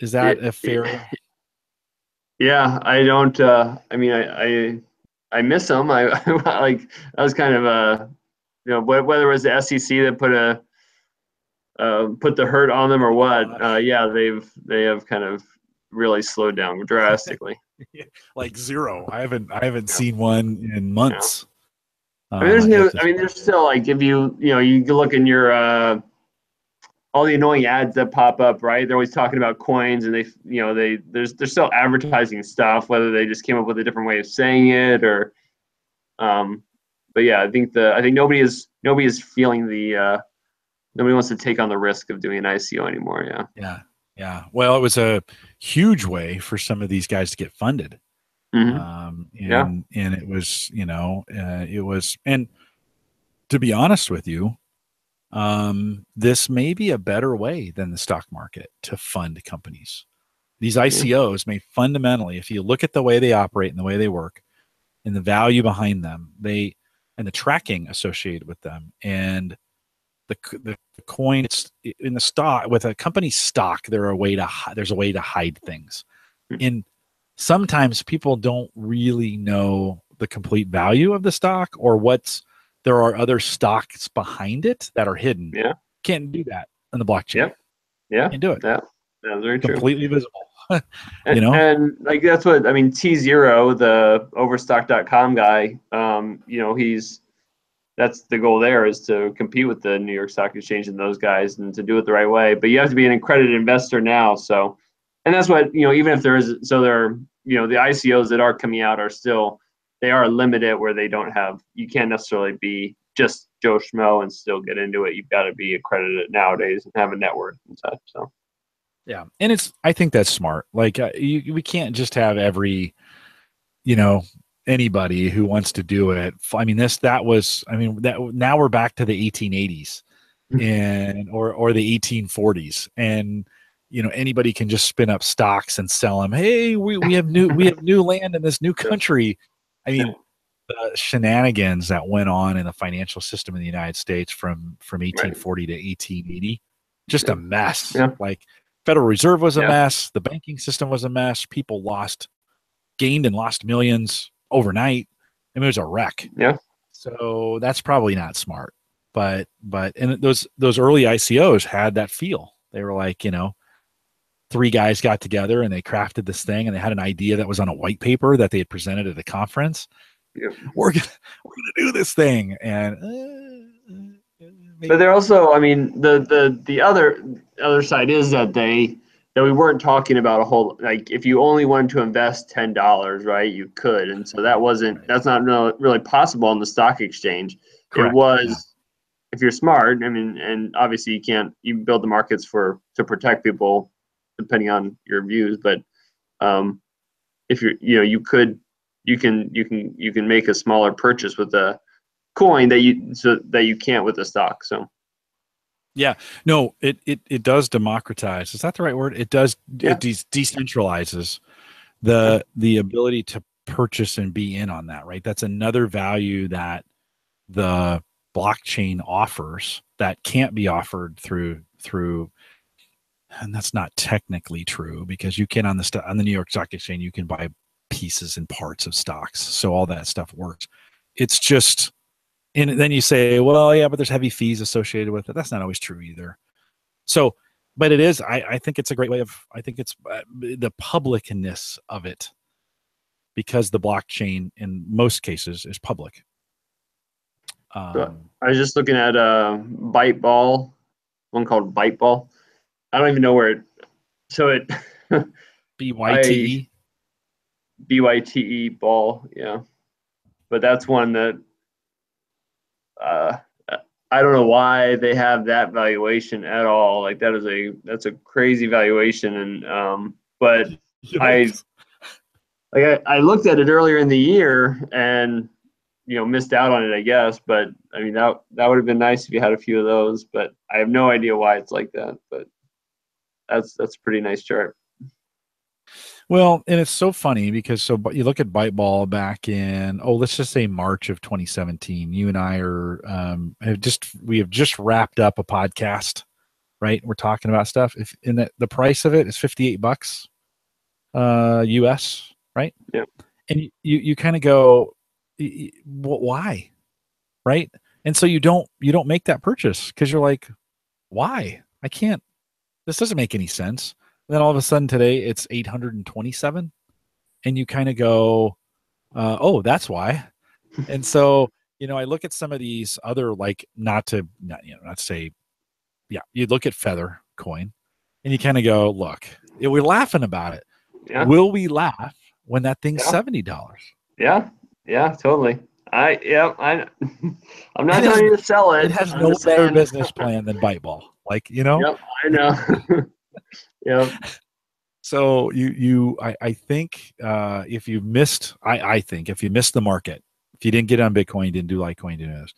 [SPEAKER 1] a fair?
[SPEAKER 4] Yeah, I don't. I mean, I miss them. I like that was kind of a whether it was the SEC that put the hurt on them or what. Yeah, they have kind of really slowed down drastically.
[SPEAKER 1] Like zero. I haven't seen one in months.
[SPEAKER 4] I mean, there's new. I mean, there's still like if you can look in your all the annoying ads that pop up, right? They're always talking about coins, and they're still advertising stuff. Whether they just came up with a different way of saying it, or, but yeah, I think nobody is feeling the nobody wants to take on the risk of doing an ICO anymore. Yeah.
[SPEAKER 1] Yeah. Well, it was a huge way for some of these guys to get funded.
[SPEAKER 4] Mm-hmm.
[SPEAKER 1] And it was, it was, and to be honest with you, this may be a better way than the stock market to fund companies. These ICOs may fundamentally, if you look at the way they operate and the way they work and the value behind them, and the tracking associated with them, and the coin, it's in the stock with a company's stock, there's a way to hide things. And sometimes people don't really know the complete value of the stock, or there are other stocks behind it that are hidden.
[SPEAKER 4] Yeah.
[SPEAKER 1] Can't do that in the blockchain.
[SPEAKER 4] Yep. Yeah.
[SPEAKER 1] Can't do it.
[SPEAKER 4] Yeah. That's very true.
[SPEAKER 1] Completely visible.
[SPEAKER 4] And like that's what I mean. T0, the Overstock.com guy, that's the goal there, is to compete with the New York Stock Exchange and those guys, and to do it the right way. But you have to be an accredited investor now. So, and that's what, even if there is, so there are, the ICOs that are coming out they are limited, where you can't necessarily be just Joe Schmo and still get into it. You've got to be accredited nowadays and have a network and such. So.
[SPEAKER 1] Yeah. And I think that's smart. Like we can't just have every, anybody who wants to do it. I mean, now we're back to the 1880s or the 1840s, and anybody can just spin up stocks and sell them. Hey, we have new land in this new country. I mean, the shenanigans that went on in the financial system in the United States from 1840 to 1880, just a mess.
[SPEAKER 4] Yeah.
[SPEAKER 1] Like Federal Reserve was a mess. The banking system was a mess. People gained and lost millions overnight. I mean, it was a wreck.
[SPEAKER 4] Yeah.
[SPEAKER 1] So that's probably not smart. But and those early ICOs had that feel. They were like, three guys got together and they crafted this thing, and they had an idea that was on a white paper that they had presented at a conference.
[SPEAKER 4] Yeah.
[SPEAKER 1] We're gonna do this thing, and
[SPEAKER 4] but they're also, I mean, the other side is that we weren't talking about a whole, like, if you only wanted to invest $10, right, you could, and so that's not really possible on the stock exchange.
[SPEAKER 1] Correct.
[SPEAKER 4] It was, if you're smart, I mean, and obviously you build the markets to protect people depending on your views, but if you can make a smaller purchase with a coin that you can't with a stock. So
[SPEAKER 1] yeah, no, it does democratize. Is that the right word? It does. Yeah. It decentralizes the ability to purchase and be in on that, right? That's another value that the blockchain offers that can't be offered through, and that's not technically true, because you can on the New York Stock Exchange, you can buy pieces and parts of stocks, so all that stuff works. It's just, and then you say, well, yeah, but there's heavy fees associated with it. That's not always true either. So, but it is. I think it's a great way of. I think it's the publicness of it, because the blockchain in most cases is public.
[SPEAKER 4] I was just looking at Byteball, one called Byteball. I don't even know where it. So it
[SPEAKER 1] BYTE.
[SPEAKER 4] BYTE ball, yeah. But that's one that I don't know why they have that valuation at all. Like that's a crazy valuation, and but I looked at it earlier in the year and missed out on it, I guess. But I mean that would have been nice if you had a few of those. But I have no idea why it's like that. But that's a pretty nice chart.
[SPEAKER 1] Well, and it's so funny because you look at Bite Ball back in, let's just say March of 2017. You and I we have just wrapped up a podcast, right? We're talking about stuff. If in the price of it is $58 US, right?
[SPEAKER 4] Yeah.
[SPEAKER 1] And you kind of go, why, right? And so you don't make that purchase because you're like, why? I can't. This doesn't make any sense. And then all of a sudden today it's 827, and you kind of go, oh, that's why. And so I look at some of these other, like, not to say, yeah, you look at Feather Coin, and you kind of go, look, we're laughing about it.
[SPEAKER 4] Yeah.
[SPEAKER 1] Will we laugh when that thing's
[SPEAKER 4] Yeah.
[SPEAKER 1] $70?
[SPEAKER 4] Yeah. Yeah. Totally. I'm not telling you to sell it.
[SPEAKER 1] It has
[SPEAKER 4] I'm
[SPEAKER 1] no
[SPEAKER 4] just
[SPEAKER 1] better
[SPEAKER 4] saying.
[SPEAKER 1] business plan than Bite Ball. Like,
[SPEAKER 4] Yep. I know. Yep.
[SPEAKER 1] So I think if you missed, I think if you missed the market, if you didn't get on Bitcoin, didn't do Litecoin, didn't do this,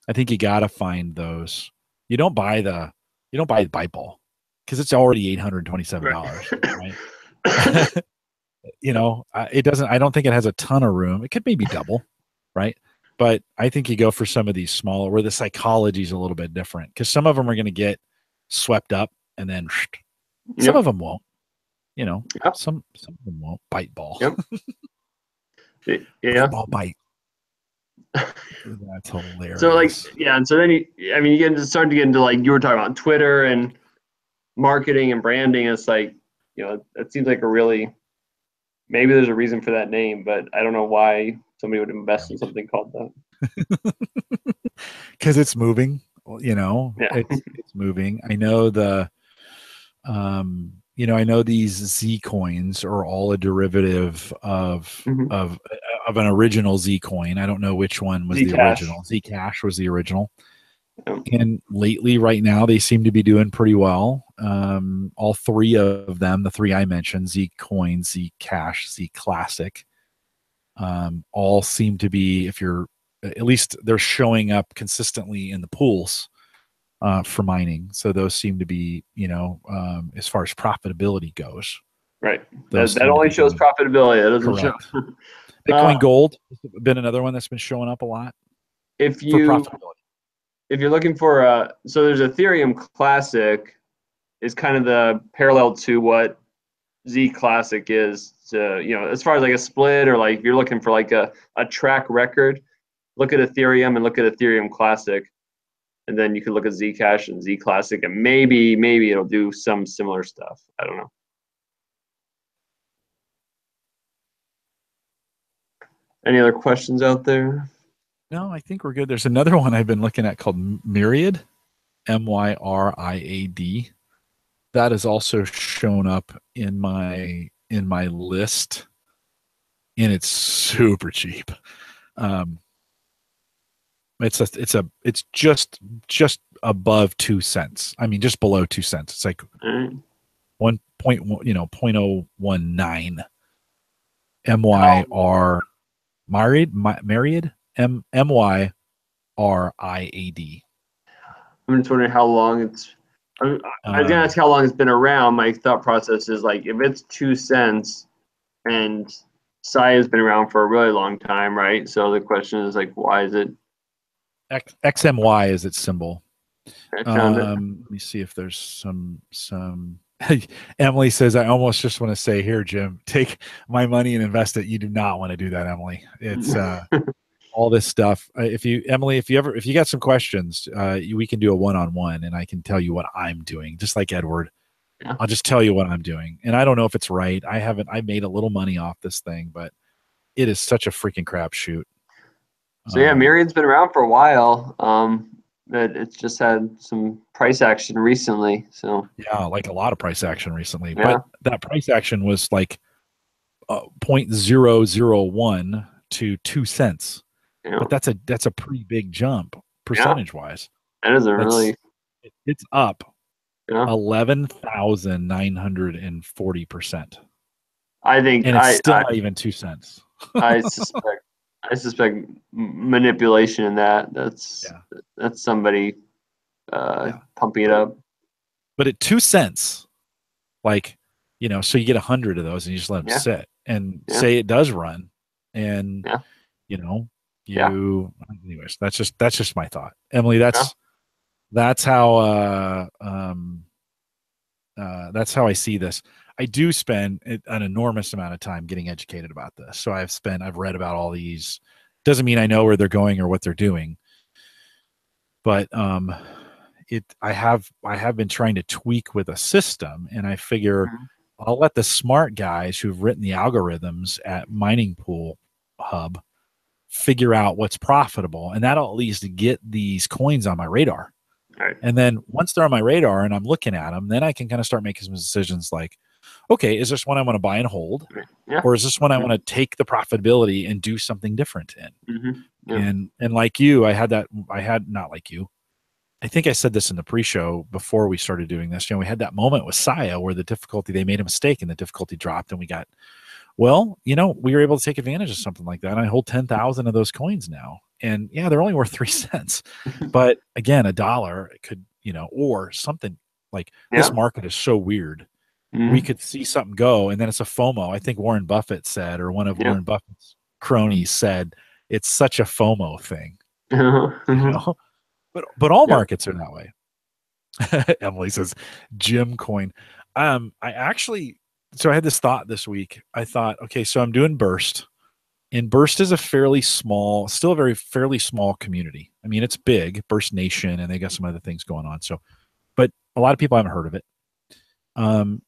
[SPEAKER 1] I think you got to find those. You don't buy Bite Ball because it's already $827, right? It doesn't. I don't think it has a ton of room. It could maybe double, right? But I think you go for some of these smaller where the psychology is a little bit different because some of them are going to get swept up and then some of them won't.
[SPEAKER 4] Yep.
[SPEAKER 1] Some of them won't. Bite Ball.
[SPEAKER 4] Yep.
[SPEAKER 1] Bite Ball bite. That's hilarious.
[SPEAKER 4] So and so then you start to get into, like you were talking about, Twitter and marketing and branding. It's like, it seems like maybe there's a reason for that name, but I don't know why somebody would invest in something called that.
[SPEAKER 1] Because it's moving,
[SPEAKER 4] Yeah.
[SPEAKER 1] it's moving. I know I know these Z coins are all a derivative of an original Z coin. I don't know which one was the original. Zcash was the original. And lately, right now, they seem to be doing pretty well. All three of them, the three I mentioned, Z Coin, Zcash, Z Classic, all seem to be, at least they're showing up consistently in the pools for mining. So those seem to be, as far as profitability goes.
[SPEAKER 4] Right. That only shows profitability. That doesn't show.
[SPEAKER 1] Bitcoin Gold has been another one that's been showing up a lot for profitability.
[SPEAKER 4] If you're looking for so there's Ethereum Classic is kind of the parallel to what Z Classic is, as far as like a split, or like if you're looking for like a track record, look at Ethereum and look at Ethereum Classic, and then you can look at Zcash and Z Classic, and maybe it'll do some similar stuff. I don't know. Any other questions out there?
[SPEAKER 1] No, I think we're good. There's another one I've been looking at called Myriad, MYRIAD. That has also shown up in my list, and it's super cheap. It's just above 2 cents. I mean, just below 2 cents. It's like 0.019 MYR Myriad MYRIAD.
[SPEAKER 4] I'm just wondering how long it's. I was gonna ask how long it's been around. My thought process is like, if it's 2 cents, and Psi has been around for a really long time, right? So the question is like, why is it?
[SPEAKER 1] XMY is its symbol.
[SPEAKER 4] Let
[SPEAKER 1] me see if there's some. Emily says, I almost just want to say, here, Jim, take my money and invest it. You do not want to do that, Emily. It's all this stuff. Emily, if you got some questions, we can do a one-on-one, and I can tell you what I'm doing, just like Edward.
[SPEAKER 4] Yeah.
[SPEAKER 1] I'll just tell you what I'm doing. And I don't know if it's right. I made a little money off this thing, but it is such a freaking crapshoot.
[SPEAKER 4] So yeah, Myriad's been around for a while. It's just had some price action recently. So
[SPEAKER 1] yeah, like a lot of price action recently.
[SPEAKER 4] Yeah.
[SPEAKER 1] But that price action was like 0.001 to 2 cents.
[SPEAKER 4] Yeah.
[SPEAKER 1] But that's a pretty big jump percentage wise.
[SPEAKER 4] That is really.
[SPEAKER 1] It's up
[SPEAKER 4] 11,940%. I think,
[SPEAKER 1] and it's still not even 2 cents.
[SPEAKER 4] I suspect manipulation in that. That's somebody pumping it up.
[SPEAKER 1] But at 2 cents, like, so you get 100 of those and you just let them
[SPEAKER 4] Yeah.
[SPEAKER 1] sit and
[SPEAKER 4] Yeah.
[SPEAKER 1] say it does run. And,
[SPEAKER 4] Yeah.
[SPEAKER 1] Anyways, that's just my thought. Emily, that's how, that's how I see this. I do spend an enormous amount of time getting educated about this. So I've read about all these. Doesn't mean I know where they're going or what they're doing, but I have been trying to tweak with a system, and I figure I'll let the smart guys who've written the algorithms at Mining Pool Hub figure out what's profitable, and that'll at least get these coins on my radar.
[SPEAKER 4] Right.
[SPEAKER 1] And then once they're on my radar and I'm looking at them, then I can kind of start making some decisions like, okay, is this one I want to buy and hold?
[SPEAKER 4] Yeah.
[SPEAKER 1] Or is this one I want to take the profitability and do something different in?
[SPEAKER 4] Mm-hmm. Yeah.
[SPEAKER 1] And like you, not like you. I think I said this in the pre-show before we started doing this. We had that moment with Saya where they made a mistake and the difficulty dropped, and we were able to take advantage of something like that. And I hold 10,000 of those coins now. And yeah, they're only worth 3 cents. But again, $1 could, or something like this market is so weird.
[SPEAKER 4] Mm-hmm.
[SPEAKER 1] We could see something go, and then it's a FOMO. I think Warren Buffett said, or one of Warren Buffett's cronies said, it's such a FOMO thing. But all markets are that way. Emily says, Jim coin. I had this thought this week. I thought, okay, so I'm doing Burst. And Burst is fairly small community. I mean, it's big, Burst Nation, and they got some other things going on. So, but a lot of people haven't heard of it. And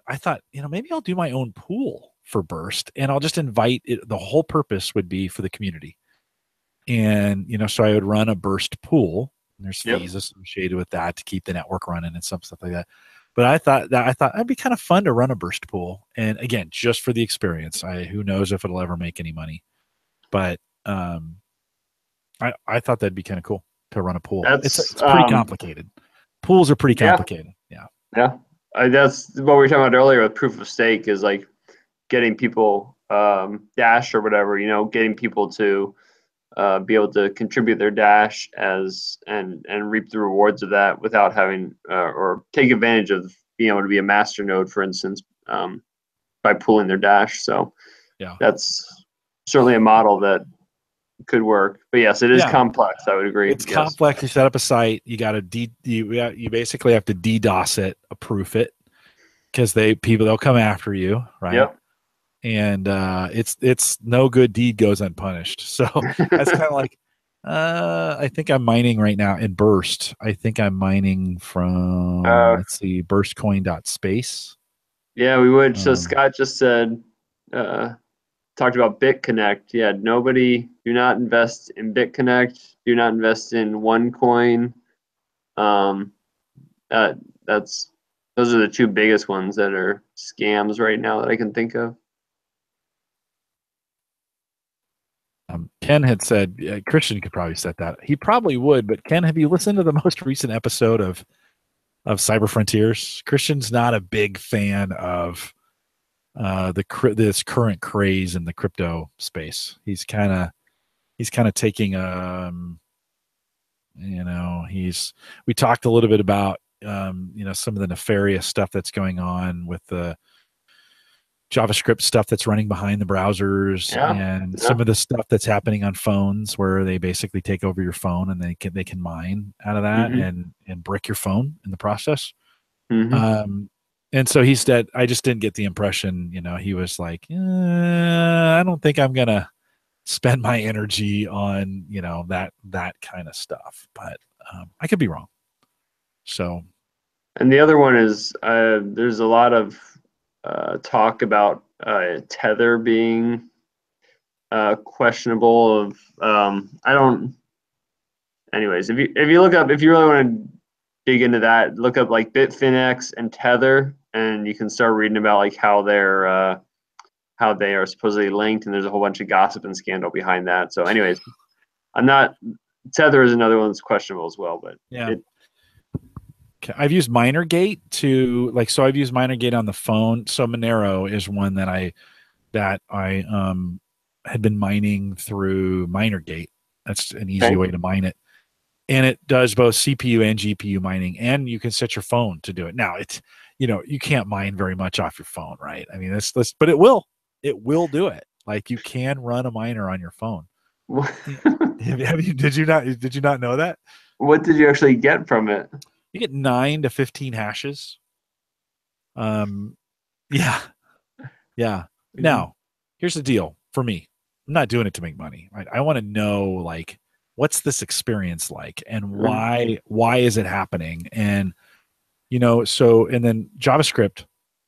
[SPEAKER 1] I thought, maybe I'll do my own pool for Burst, and I'll just invite it. The whole purpose would be for the community. And, so I would run a Burst pool, and there's fees associated with that to keep the network running and stuff like that. But I thought that'd be kind of fun to run a Burst pool. And again, just for the experience. Who knows if it'll ever make any money, but I thought that'd be kind of cool to run a pool. It's pretty complicated. Pools are pretty complicated. Yeah.
[SPEAKER 4] Yeah. That's what we were talking about earlier with proof of stake, is like getting people Dash or whatever, getting people to be able to contribute their Dash and reap the rewards of that without having or take advantage of being able to be a master node, for instance, by pooling their Dash. So that's certainly a model that could work. But yes, it is complex. I would agree.
[SPEAKER 1] It's complex. You set up a site. You got to you basically have to DDoS it, proof it, because they'll come after you, right?
[SPEAKER 4] Yep.
[SPEAKER 1] And it's no good deed goes unpunished. So that's kind of like I think I'm mining right now in Burst. I think I'm mining from let's see, burstcoin.space.
[SPEAKER 4] Yeah, we would. So Scott just said talked about BitConnect. Yeah, do not invest in BitConnect. Do not invest in OneCoin. Those are the two biggest ones that are scams right now that I can think of.
[SPEAKER 1] Ken had said Christian could probably set that. He probably would, but Ken, have you listened to the most recent episode of Cyber Frontiers? Christian's not a big fan of this current craze in the crypto space. He's kind of taking we talked a little bit about some of the nefarious stuff that's going on with the JavaScript stuff that's running behind the browsers, and some of the stuff that's happening on phones where they basically take over your phone and they can mine out of that and brick your phone in the process. And so he said, I just didn't get the impression, he was like, I don't think I'm going to spend my energy on, that kind of stuff, but I could be wrong. So. And
[SPEAKER 4] the other one is there's a lot of talk about Tether being questionable. Anyways, if you look up, if you really want to dig into that, look up like Bitfinex and Tether, and you can start reading about like how they are supposedly linked, and there's a whole bunch of gossip and scandal behind that. So, anyways, Tether is another one that's questionable as well, but
[SPEAKER 1] I've used MinerGate I've used MinerGate on the phone. So Monero is one that I had been mining through MinerGate. That's an easy way to mine it. And it does both CPU and GPU mining, and you can set your phone to do it. Now you can't mine very much off your phone, right? I mean, but it will do it. Like you can run a miner on your phone. Did you not know that?
[SPEAKER 4] What did you actually get from it?
[SPEAKER 1] You get 9 to 15 hashes. Yeah. Now, here's the deal for me. I'm not doing it to make money, right? I want to know, like, what's this experience like, and why is it happening? And and then JavaScript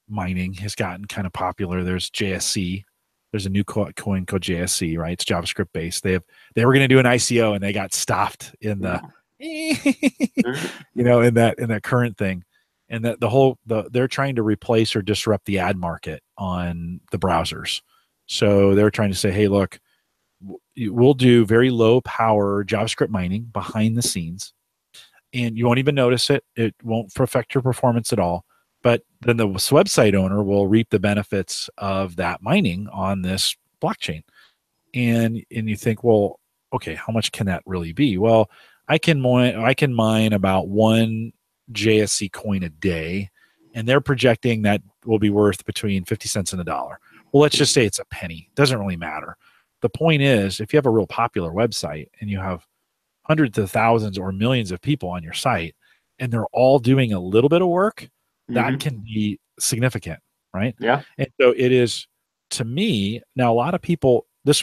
[SPEAKER 1] mining has gotten kind of popular. There's JSC. There's a new coin called JSC, right? It's JavaScript based. They were going to do an ICO and they got stopped in the in that current thing. And that they're trying to replace or disrupt the ad market on the browsers. So they're trying to say, hey, look, we'll do very low power JavaScript mining behind the scenes, and you won't even notice it. It won't affect your performance at all. But then the website owner will reap the benefits of that mining on this blockchain. And you think, well, okay, how much can that really be? Well, I can mine about 1 JSC coin a day, and they're projecting that will be worth between 50 cents and $1. Well, let's just say it's a penny. It doesn't really matter. The point is, if you have a real popular website and you have hundreds of thousands or millions of people on your site, and they're all doing a little bit of work, that can be significant, right?
[SPEAKER 4] Yeah.
[SPEAKER 1] And so it is, to me, now a lot of people, this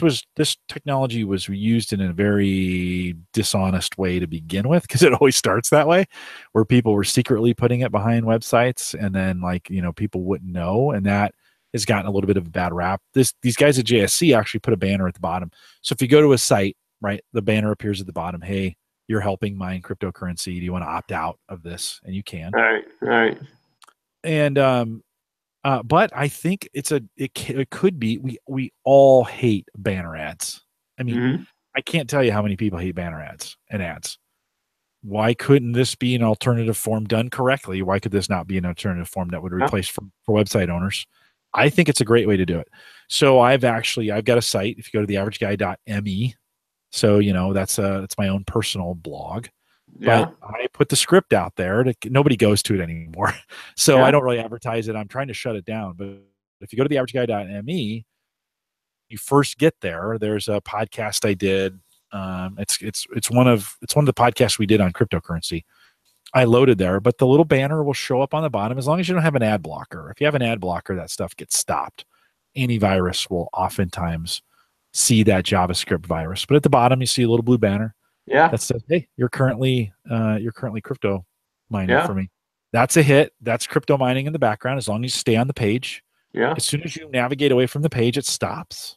[SPEAKER 1] technology was used in a very dishonest way to begin with, because it always starts that way, where people were secretly putting it behind websites, and then people wouldn't know, and that has gotten a little bit of a bad rap. These guys at JSC actually put a banner at the bottom. So if you go to a site, right, the banner appears at the bottom. Hey, you're helping mine cryptocurrency. Do you want to opt out of this? And you can.
[SPEAKER 4] All right.
[SPEAKER 1] And but I think it could be, we all hate banner ads. I mean, I can't tell you how many people hate banner ads and ads. Why couldn't this be an alternative form done correctly? Why could this not be an alternative form that would replace for website owners? I think it's a great way to do it. So I've got a site. If you go to theaverageguy.me, so that's my own personal blog.
[SPEAKER 4] Yeah.
[SPEAKER 1] But I put the script out there. Nobody goes to it anymore. So I don't really advertise it. I'm trying to shut it down. But if you go to theaverageguy.me, you first get there. There's a podcast I did. It's one of the podcasts we did on cryptocurrency. I loaded there, but the little banner will show up on the bottom as long as you don't have an ad blocker. If you have an ad blocker, that stuff gets stopped. Antivirus will oftentimes see that JavaScript virus. But at the bottom, you see a little blue banner.
[SPEAKER 4] Yeah.
[SPEAKER 1] That says, hey, you're currently crypto mining for me. That's a hit. That's crypto mining in the background, as long as you stay on the page.
[SPEAKER 4] Yeah.
[SPEAKER 1] As soon as you navigate away from the page, it stops.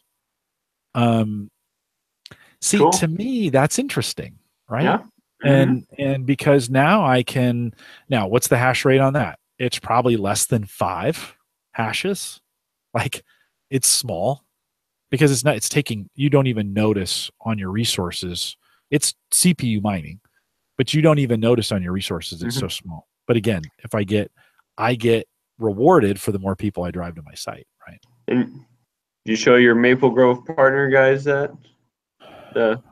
[SPEAKER 1] See,
[SPEAKER 4] Cool.
[SPEAKER 1] to me, that's interesting, right?
[SPEAKER 4] Yeah.
[SPEAKER 1] And because now what's the hash rate on that? It's probably less than 5 hashes. Like, it's small, because it's taking, you don't even notice on your resources. It's CPU mining, but you don't even notice on your resources. It's so small. But again, if I get rewarded for the more people I drive to my site, right?
[SPEAKER 4] And you show your Maple Grove partner guys that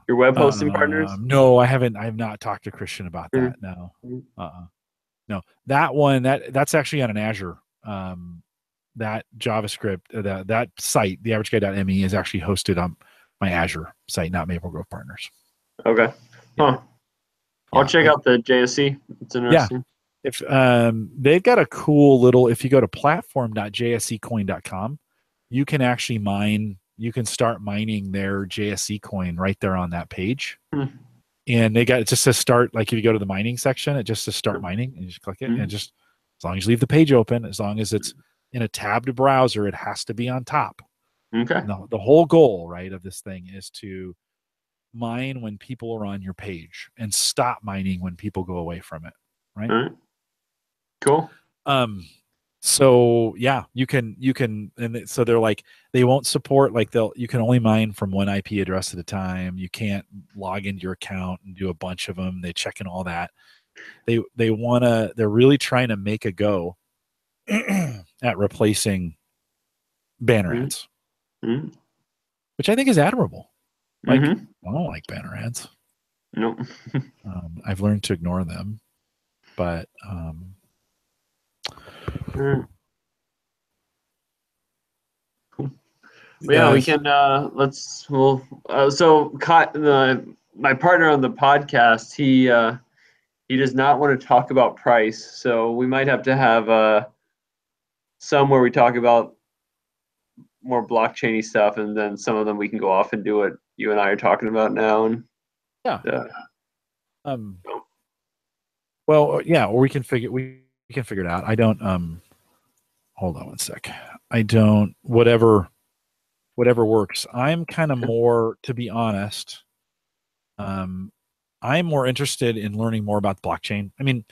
[SPEAKER 4] your web hosting partners?
[SPEAKER 1] No, I haven't. I have not talked to Christian about that. No, no. That one, that's actually on an Azure. That JavaScript, that site, theaverageguy.me, is actually hosted on my Azure site, not Maple Grove Partners.
[SPEAKER 4] Okay. Huh. I'll check out the JSC. It's interesting.
[SPEAKER 1] If they've got a cool little, if you go to platform.jsccoin.com, you can actually mine. You can start mining their JSC coin right there on that page. And it just says start. Like, if you go to the mining section, it just says start mining, and you just click it. And just, as long as you leave the page open, as long as it's in a tabbed browser, it has to be on top.
[SPEAKER 4] Okay.
[SPEAKER 1] The whole goal, right, of this thing is to mine when people are on your page and stop mining when people go away from it, right?
[SPEAKER 4] All right. Cool.
[SPEAKER 1] So yeah, you can, and so they're like, they won't support, like, you can only mine from one IP address at a time. You can't log into your account and do a bunch of them. They check in all that. They're really trying to make a go at replacing banner ads, which I think is admirable. Like, I don't like banner ads.
[SPEAKER 4] Nope.
[SPEAKER 1] I've learned to ignore them, but
[SPEAKER 4] Cool. Yeah, we can. My partner on the podcast, he does not want to talk about price, so we might have to have some where we talk about more blockchainy stuff, and then some of them we can go off and do what you and I are talking about now. And
[SPEAKER 1] yeah. Well, yeah, or we can figure it out. I don't. Hold on one sec. I don't. Whatever works. I'm kind of more, to be honest. I'm more interested in learning more about the blockchain. I mean,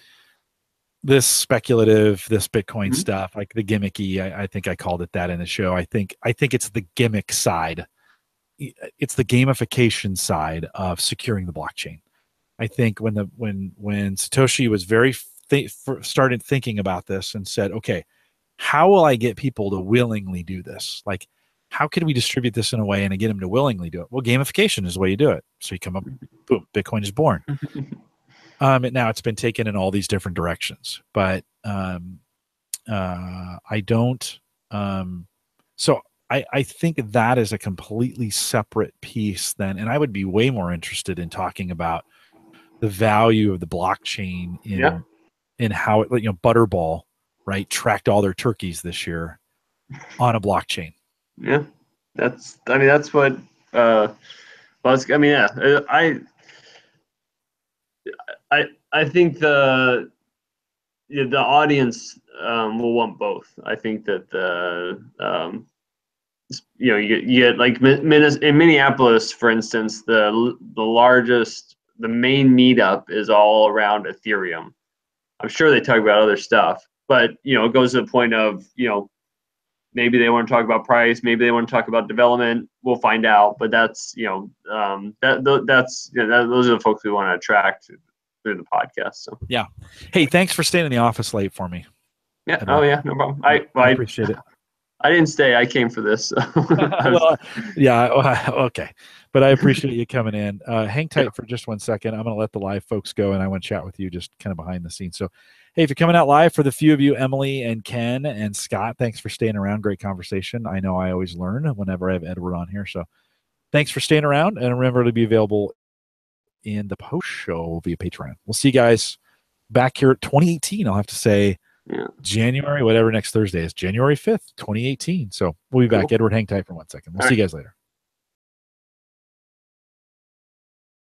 [SPEAKER 1] this Bitcoin stuff, like the gimmicky. I think I called it that in the show. I think it's the gimmick side. It's the gamification side of securing the blockchain. I think when Satoshi was started thinking about this and said, okay, how will I get people to willingly do this? Like, how can we distribute this in a way and get them to willingly do it? Well, gamification is the way you do it. So you come up, boom, Bitcoin is born. And now it's been taken in all these different directions, but I don't. So I think that is a completely separate piece then, and I would be way more interested in talking about the value of the blockchain in how it, Butterball, right, tracked all their turkeys this year on a blockchain.
[SPEAKER 4] Yeah, that's what. I think the audience will want both. I think that you get like in Minneapolis, for instance, the main meetup is all around Ethereum. I'm sure they talk about other stuff, but it goes to the point of maybe they want to talk about price, maybe they want to talk about development. We'll find out, but that's those are the folks we want to attract through the podcast. So
[SPEAKER 1] yeah, hey, thanks for staying in the office late for me.
[SPEAKER 4] Yeah. Oh yeah, no problem. I
[SPEAKER 1] appreciate it.
[SPEAKER 4] I didn't stay. I came for this. So.
[SPEAKER 1] Well, yeah. Okay. But I appreciate you coming in. Hang tight for just 1 second. I'm going to let the live folks go, and I want to chat with you just kind of behind the scenes. So, hey, if you're coming out live, for the few of you, Emily and Ken and Scott, thanks for staying around. Great conversation. I know I always learn whenever I have Edward on here. So thanks for staying around, and remember to be available in the post show via Patreon. We'll see you guys back here at 2018. I'll have to say, January, whatever next Thursday is, January 5th, 2018. So we'll be back. Edward, hang tight for 1 second. We'll see you guys later.